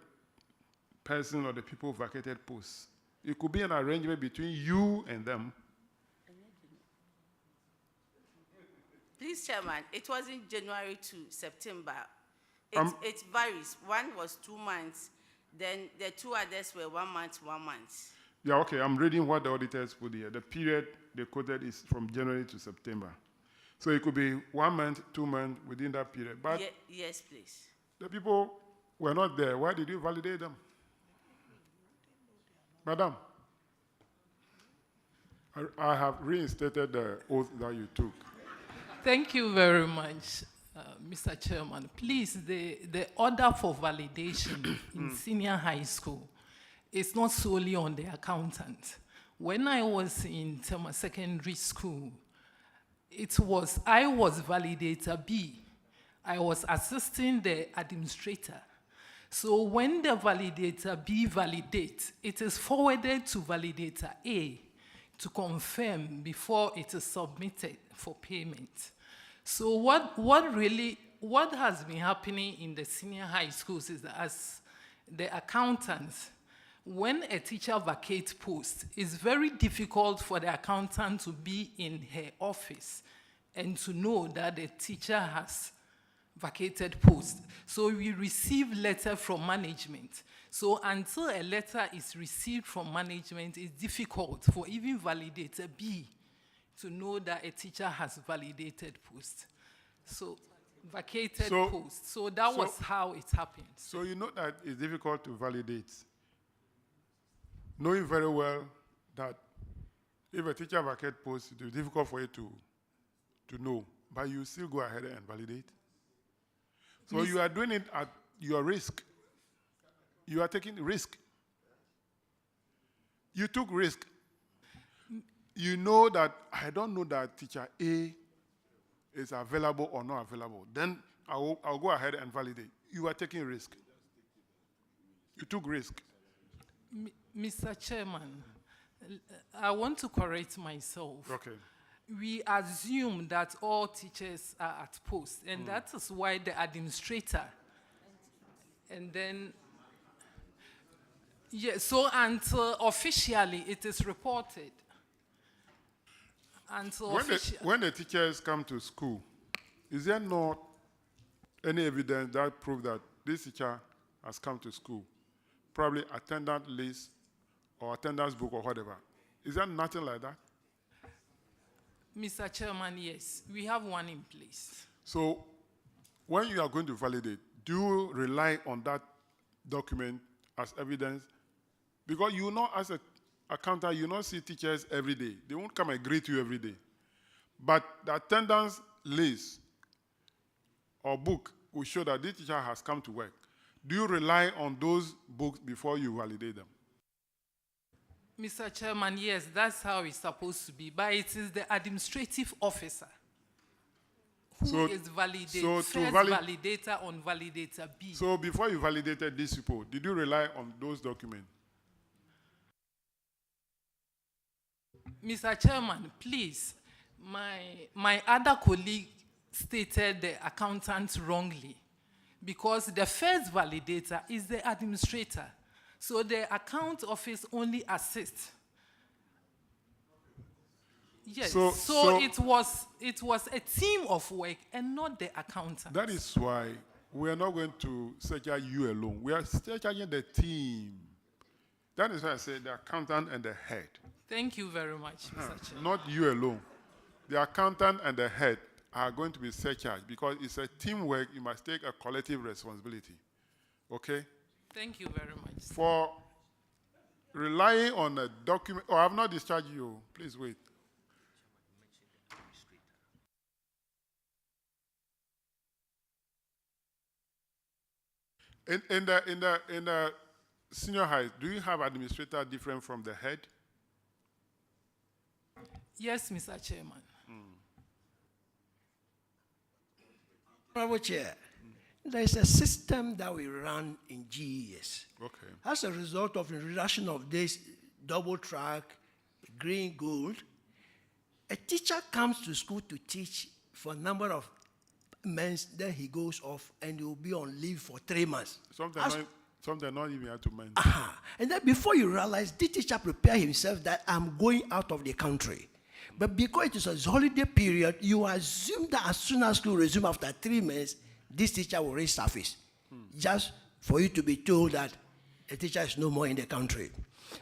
person or the people vacated posts, it could be an arrangement between you and them. Please, Chairman, it wasn't January to September. It varies. One was 2 months, then the 2 others were 1 month, 1 month. Yeah, okay, I'm reading what the auditors put here. The period they quoted is from January to September. So it could be 1 month, 2 months within that period. But yes, please. the people were not there. Why did you validate them? Madam, I have reinstated the oath that you took. Thank you very much, Mr. Chairman. Please, the order for validation in senior high school is not solely on the accountant. When I was in Tema Secondary School, I was validator B. I was assisting the administrator. So when the validator B validates, it is forwarded to validator A to confirm before it is submitted for payment. So what has been happening in the senior high schools is that as the accountants, when a teacher vacates post, it's very difficult for the accountant to be in her office and to know that the teacher has vacated post. So we receive letter from management. So until a letter is received from management, it's difficult for even validator B to know that a teacher has validated post. So vacated post. So that was how it happened. So you know that it's difficult to validate, knowing very well that if a teacher vacates post, it will be difficult for you to know, but you still go ahead and validate. So you are doing it at your risk. You are taking risk. You took risk. You know that I don't know that teacher A is available or not available. Then I'll go ahead and validate. You are taking risk. You took risk. Mr. Chairman, I want to correct myself. Okay. We assume that all teachers are at post, and that is why the administrator, and then, yeah, so until officially it is reported. Until when the teachers come to school, is there not any evidence that proves that this teacher has come to school? Probably attendance list or attendance book or whatever. Is there nothing like that? Mr. Chairman, yes, we have one in place. So when you are going to validate, do you rely on that document as evidence? Because you know, as an accountant, you not see teachers every day. They won't come and greet you every day. But the attendance list or book will show that this teacher has come to work. Do you rely on those books before you validate them? Mr. Chairman, yes, that's how it's supposed to be, but it is the administrative officer who is validator on validator B. So before you validated these people, did you rely on those documents? Mr. Chairman, please, my other colleague stated the accountant wrongly because the first validator is the administrator. So the account office only assists. Yes. So it was a team of work and not the accountant. That is why we are not going to search you alone. We are searching the team. That is why I say the accountant and the head. Thank you very much, Mr. Chair. Not you alone. The accountant and the head are going to be searched because it's a teamwork. You must take a collective responsibility. Okay? Thank you very much. For relying on a document, I have not discharged you. Please wait. In the senior high, do you have administrator different from the head? Yes, Mr. Chairman. Honorable Chair, there is a system that we run in GES. Okay. As a result of the reduction of this double track, green, gold, a teacher comes to school to teach for a number of months, then he goes off and he will be on leave for 3 months. Sometimes not even have to mind. And then before you realize, the teacher prepare himself that I'm going out of the country. But because it is a holiday period, you assume that as soon as school resumes after 3 months, this teacher will resurface, just for you to be told that a teacher is no more in the country.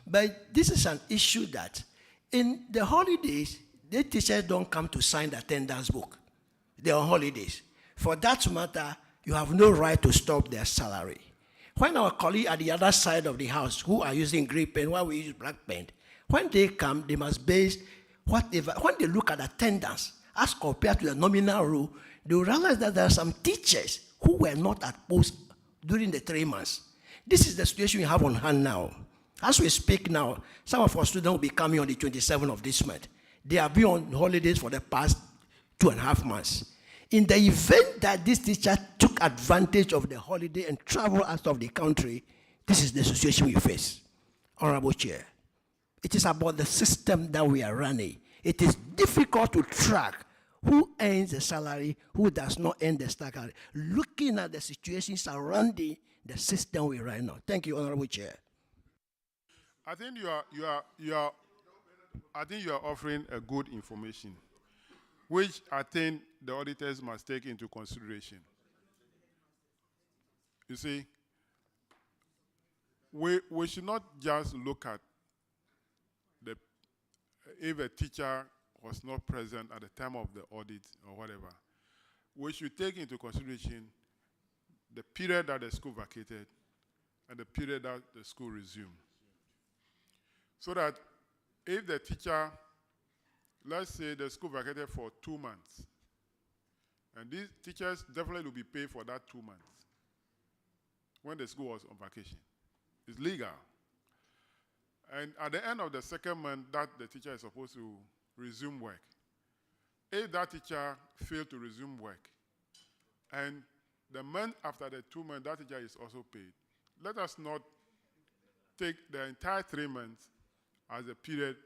But this is an issue that in the holidays, the teachers don't come to sign the attendance book. They're on holidays. For that matter, you have no right to stop their salary. When our colleagues at the other side of the house, who are using grey pen while we use black pen, when they come, they must base whatever. When they look at attendance as compared to the nominal role, they will realize that there are some teachers who were not at post during the 3 months. This is the situation we have on hand now. As we speak now, some of our students will be coming on the 27th of this month. They have been on holidays for the past 2.5 months. In the event that this teacher took advantage of the holiday and traveled out of the country, this is the situation we face. Honorable Chair, it is about the system that we are running. It is difficult to track who earns the salary, who does not earn the salary, looking at the situation surrounding the system we run now. Thank you, Honorable Chair. I think you are offering a good information, which I think the auditors must take into consideration. You see, we should not just look at if a teacher was not present at the time of the audit or whatever. We should take into consideration the period that the school vacated and the period that the school resumed. So that if the teacher, let's say the school vacated for 2 months, and these teachers definitely will be paid for that 2 months when the school was on vacation. It's legal. And at the end of the 2nd month that the teacher is supposed to resume work, if that teacher failed to resume work, and the month after the 2 months, that teacher is also paid, let us not take the entire 3 months as a period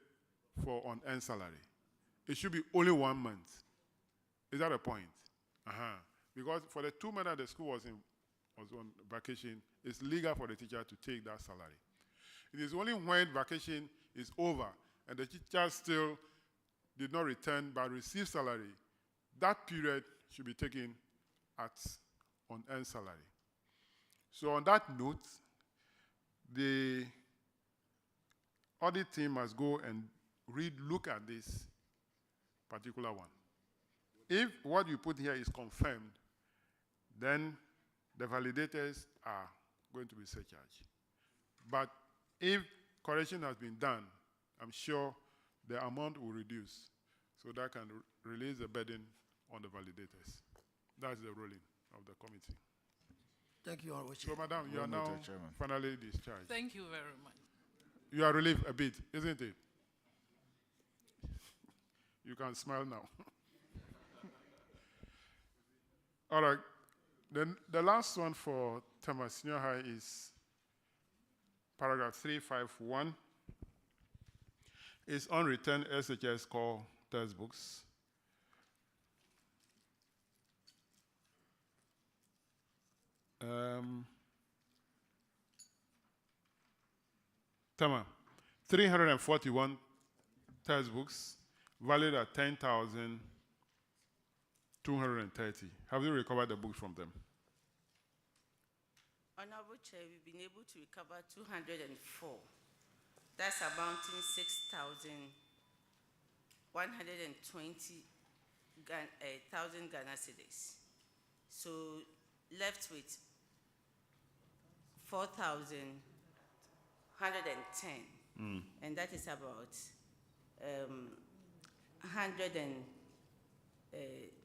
for unearned salary. It should be only 1 month. Is that a point? Because for the 2 months that the school was on vacation, it's legal for the teacher to take that salary. It is only when vacation is over and the teacher still did not return but received salary, that period should be taken at unearned salary. So on that note, the audit team must go and look at this particular one. If what you put here is confirmed, then the validators are going to be surcharged. But if correction has been done, I'm sure the amount will reduce, so that can release the burden on the validators. That's the ruling of the committee. Thank you, Honorable Chair. So, Madam, you are now finally discharged. Thank you very much. You are relieved a bit, isn't it? You can smile now. All right. Then the last one for Tema Senior High is paragraph 351. It's unreturned SHS core textbooks. Tema, 341 textbooks valued at 10,230. Have you recovered the books from them? Honorable Chair, we've been able to recover 204. That's amounting 6,120 Ghana cedis. So left with 4,110, and that is about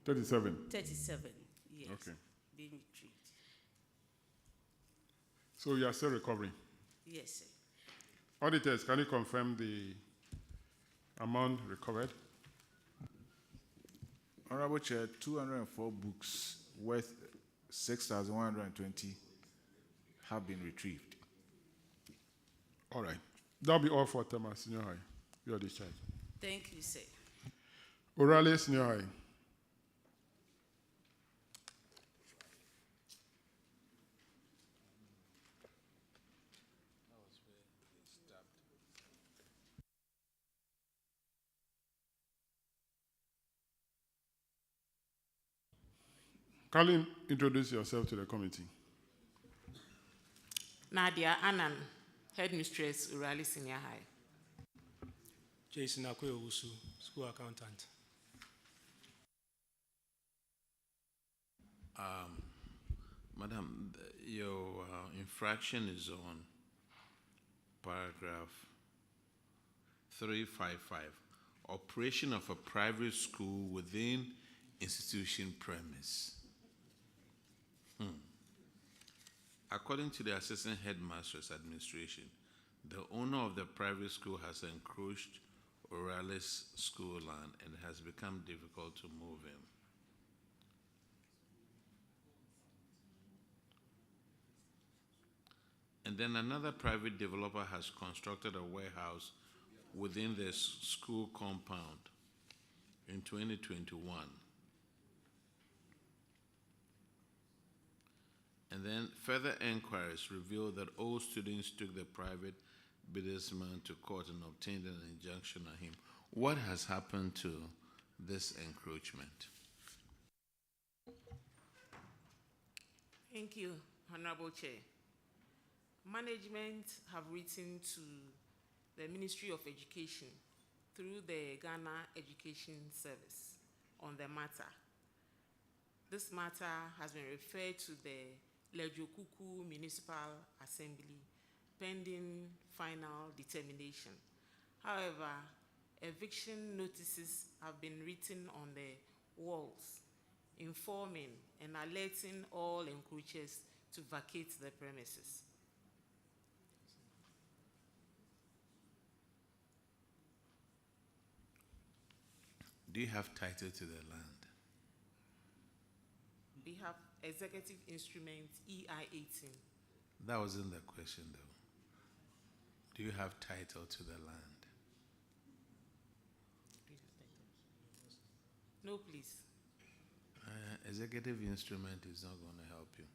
37. 37, yes. Okay. Being retrieved. So you are still recovering? Yes, sir. Auditors, can you confirm the amount recovered? Honorable Chair, 204 books worth 6,120 have been retrieved. All right. That'll be all for Tema Senior High. You are discharged. Thank you, sir. Orale Senior High. Can you introduce yourself to the committee? Nadia Annan, Headmistress, Urali Senior High. Jason Akwe-Owusu, School Accountant. Madam, your infraction is on paragraph 355, operation of a private school within institution premise. According to the Assistant Headmaster's Administration, the owner of the private school has encroached O'Reilly's school land and it has become difficult to move him. And then another private developer has constructed a warehouse within the school compound in 2021. And then further inquiries revealed that all students took the private businessman to court and obtained an injunction on him. What has happened to this encroachment? Thank you, Honorable Chair. Management have written to the Ministry of Education through the Ghana Education Service on the matter. This matter has been referred to the Ningo-Prampram Municipal Assembly pending final determination. However, eviction notices have been written on the walls, informing and alerting all encroachers to vacate the premises. Do you have title to the land? We have Executive Instrument EI 18. That wasn't the question, though. Do you have title to the land? No, please. Executive instrument is not going to help you.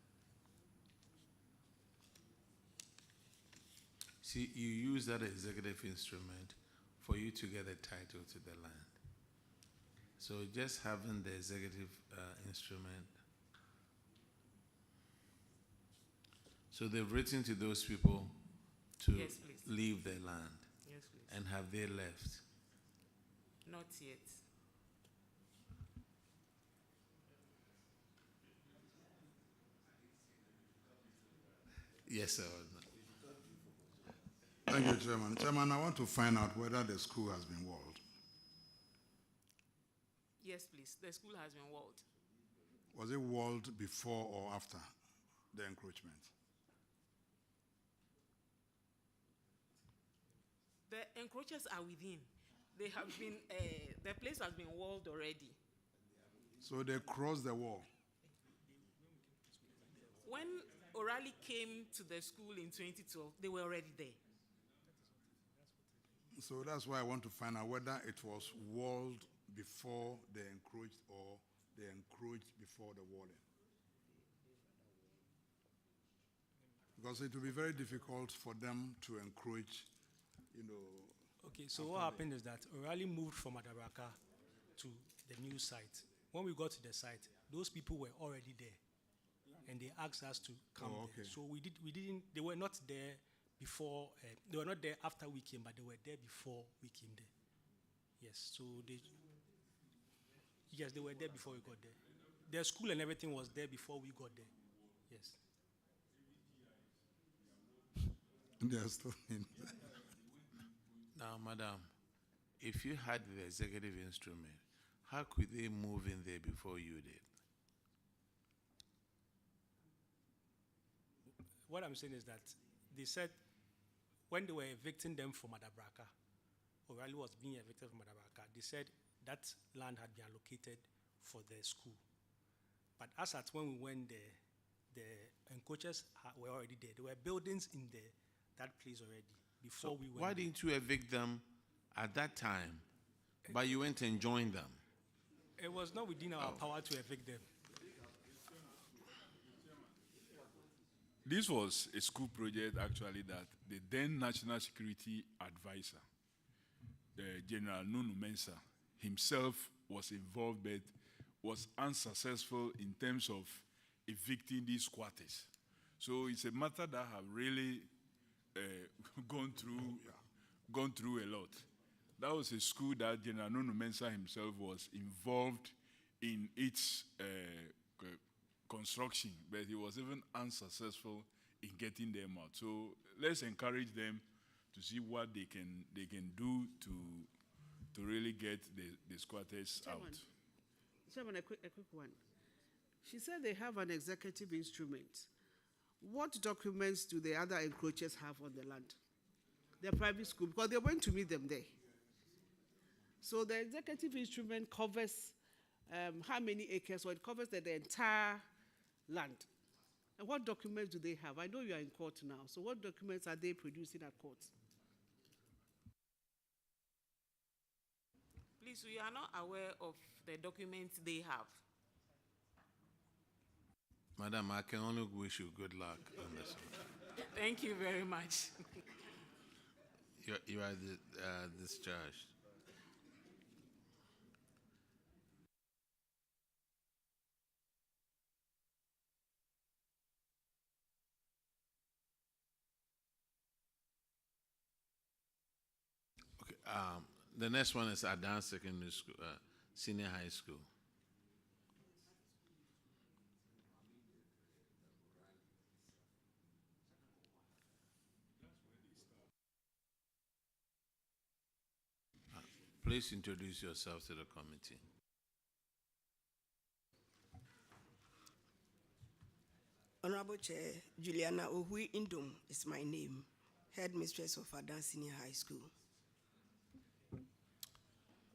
See, you use that executive instrument for you to get a title to the land. So just having the executive instrument. So they've written to those people to Yes, please. leave their land. Yes, please. And have they left? Not yet. Yes, sir. Thank you, Chairman. Chairman, I want to find out whether the school has been walled. Yes, please. The school has been walled. Was it walled before or after the encroachment? The encroachers are within. They have been, the place has been walled already. So they crossed the wall. When O'Reilly came to the school in 2012, they were already there. So that's why I want to find out whether it was walled before they encroached or they encroached before the walling. Because it will be very difficult for them to encroach, you know. Okay, so what happened is that O'Reilly moved from Adabraka to the new site. When we got to the site, those people were already there, and they asked us to come there. So we didn't. They were not there before. They were not there after we came, but they were there before we came there. Yes. So yes, they were there before we got there. Their school and everything was there before we got there. Yes. They are still in. Now, madam, if you had the executive instrument, how could they move in there before you did? What I'm saying is that they said when they were evicting them from Adabraka, O'Reilly was being evicted from Adabraka, they said that land had been allocated for the school. But as at when we went there, the encroachers were already there. There were buildings in that place already before we went. Why didn't you evict them at that time, but you went and joined them? It was not within our power to evict them. This was a school project, actually, that the then National Security Advisor, General Nunu Mensah, himself was involved, but was unsuccessful in terms of evicting these squatters. So it's a matter that have really gone through a lot. That was a school that General Nunu Mensah himself was involved in its construction, but he was even unsuccessful in getting them out. So let's encourage them to see what they can do to really get the squatters out. Chairman, a quick one. She said they have an executive instrument. What documents do the other encroachers have on the land? Their private school, because they're going to meet them there. So the executive instrument covers how many acres, or it covers the entire land. And what documents do they have? I know you are in court now, so what documents are they producing at court? Please, we are not aware of the documents they have. Madam, I can only wish you good luck on this one. Thank you very much. You are discharged. Okay. The next one is Adenta Secondary School, Senior High School. Please introduce yourself to the committee. Honorable Chair, Juliana Ohui Indom is my name, Headmistress of Adenta Senior High School.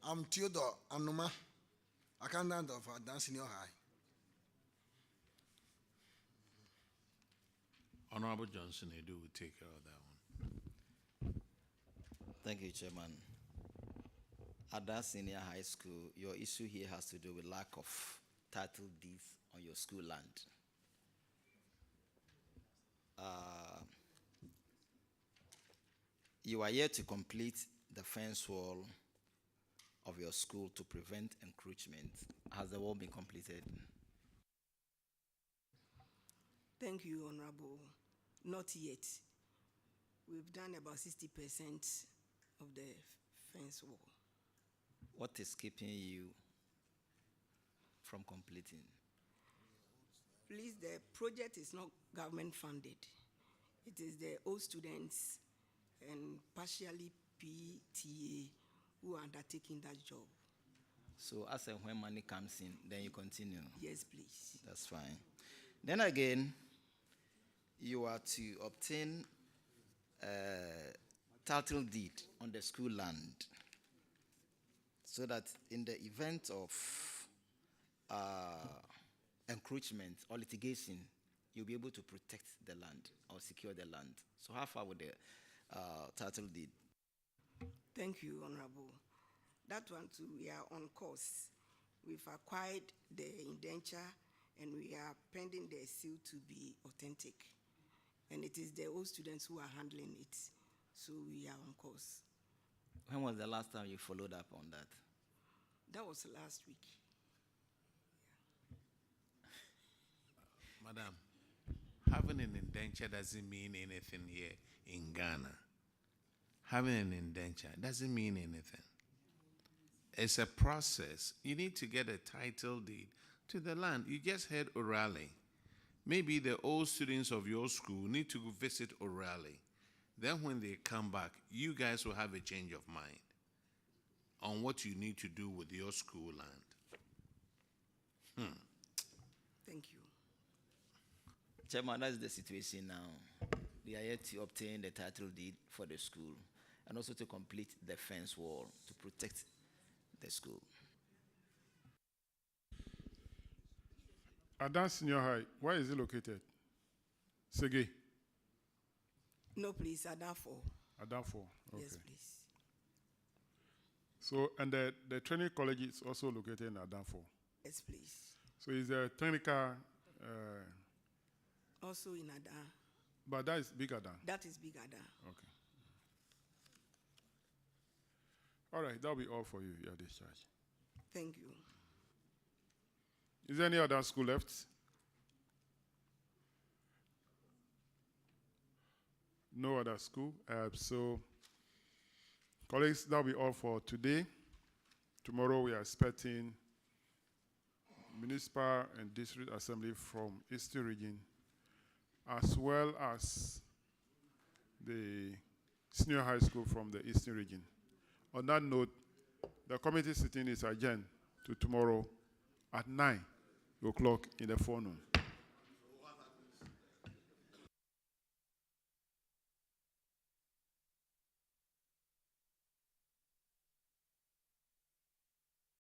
I'm Theodore Anuma, accountant of Adenta Senior High. Honorable Johnson Edu will take care of that one. Thank you, Chairman. Adenta Senior High School, your issue here has to do with lack of title deeds on your school land. You are here to complete the fence wall of your school to prevent encroachment. Has the wall been completed? Thank you, Honorable. Not yet. We've done about 60% of the fence wall. What is keeping you from completing? Please, the project is not government funded. It is the old students and partially PTA who are undertaking that job. So as and when money comes in, then you continue? Yes, please. That's fine. Then again, you are to obtain a title deed on the school land so that in the event of encroachment or litigation, you'll be able to protect the land or secure the land. So how far with the title deed? Thank you, Honorable. That one too, we are on course. We've acquired the indenture and we are pending the seal to be authentic. And it is the old students who are handling it. So we are on course. When was the last time you followed up on that? That was last week. Madam, having an indenture doesn't mean anything here in Ghana. Having an indenture doesn't mean anything. It's a process. You need to get a title deed to the land. You just heard orally. Maybe the old students of your school need to visit orally. Then when they come back, you guys will have a change of mind on what you need to do with your school land. Thank you. Chairman, that's the situation now. They are here to obtain the title deed for the school and also to complete the fence wall to protect the school. Adenta Senior High, where is it located? Sege? No, please, Adenta 4. Adenta 4, okay. Yes, please. So, and the training college is also located in Adenta 4? Yes, please. So is a technical... also in Adenta. But that is Big Adenta? That is Big Adenta. Okay. All right, that'll be all for you. You are discharged. Thank you. Is there any other school left? No other school. So, colleagues, that'll be all for today. Tomorrow we are expecting Municipal and District Assembly from Eastern Region, as well as the Senior High School from the Eastern Region. On that note, the committee sitting is adjourned to tomorrow at 9 o'clock in the forenoon.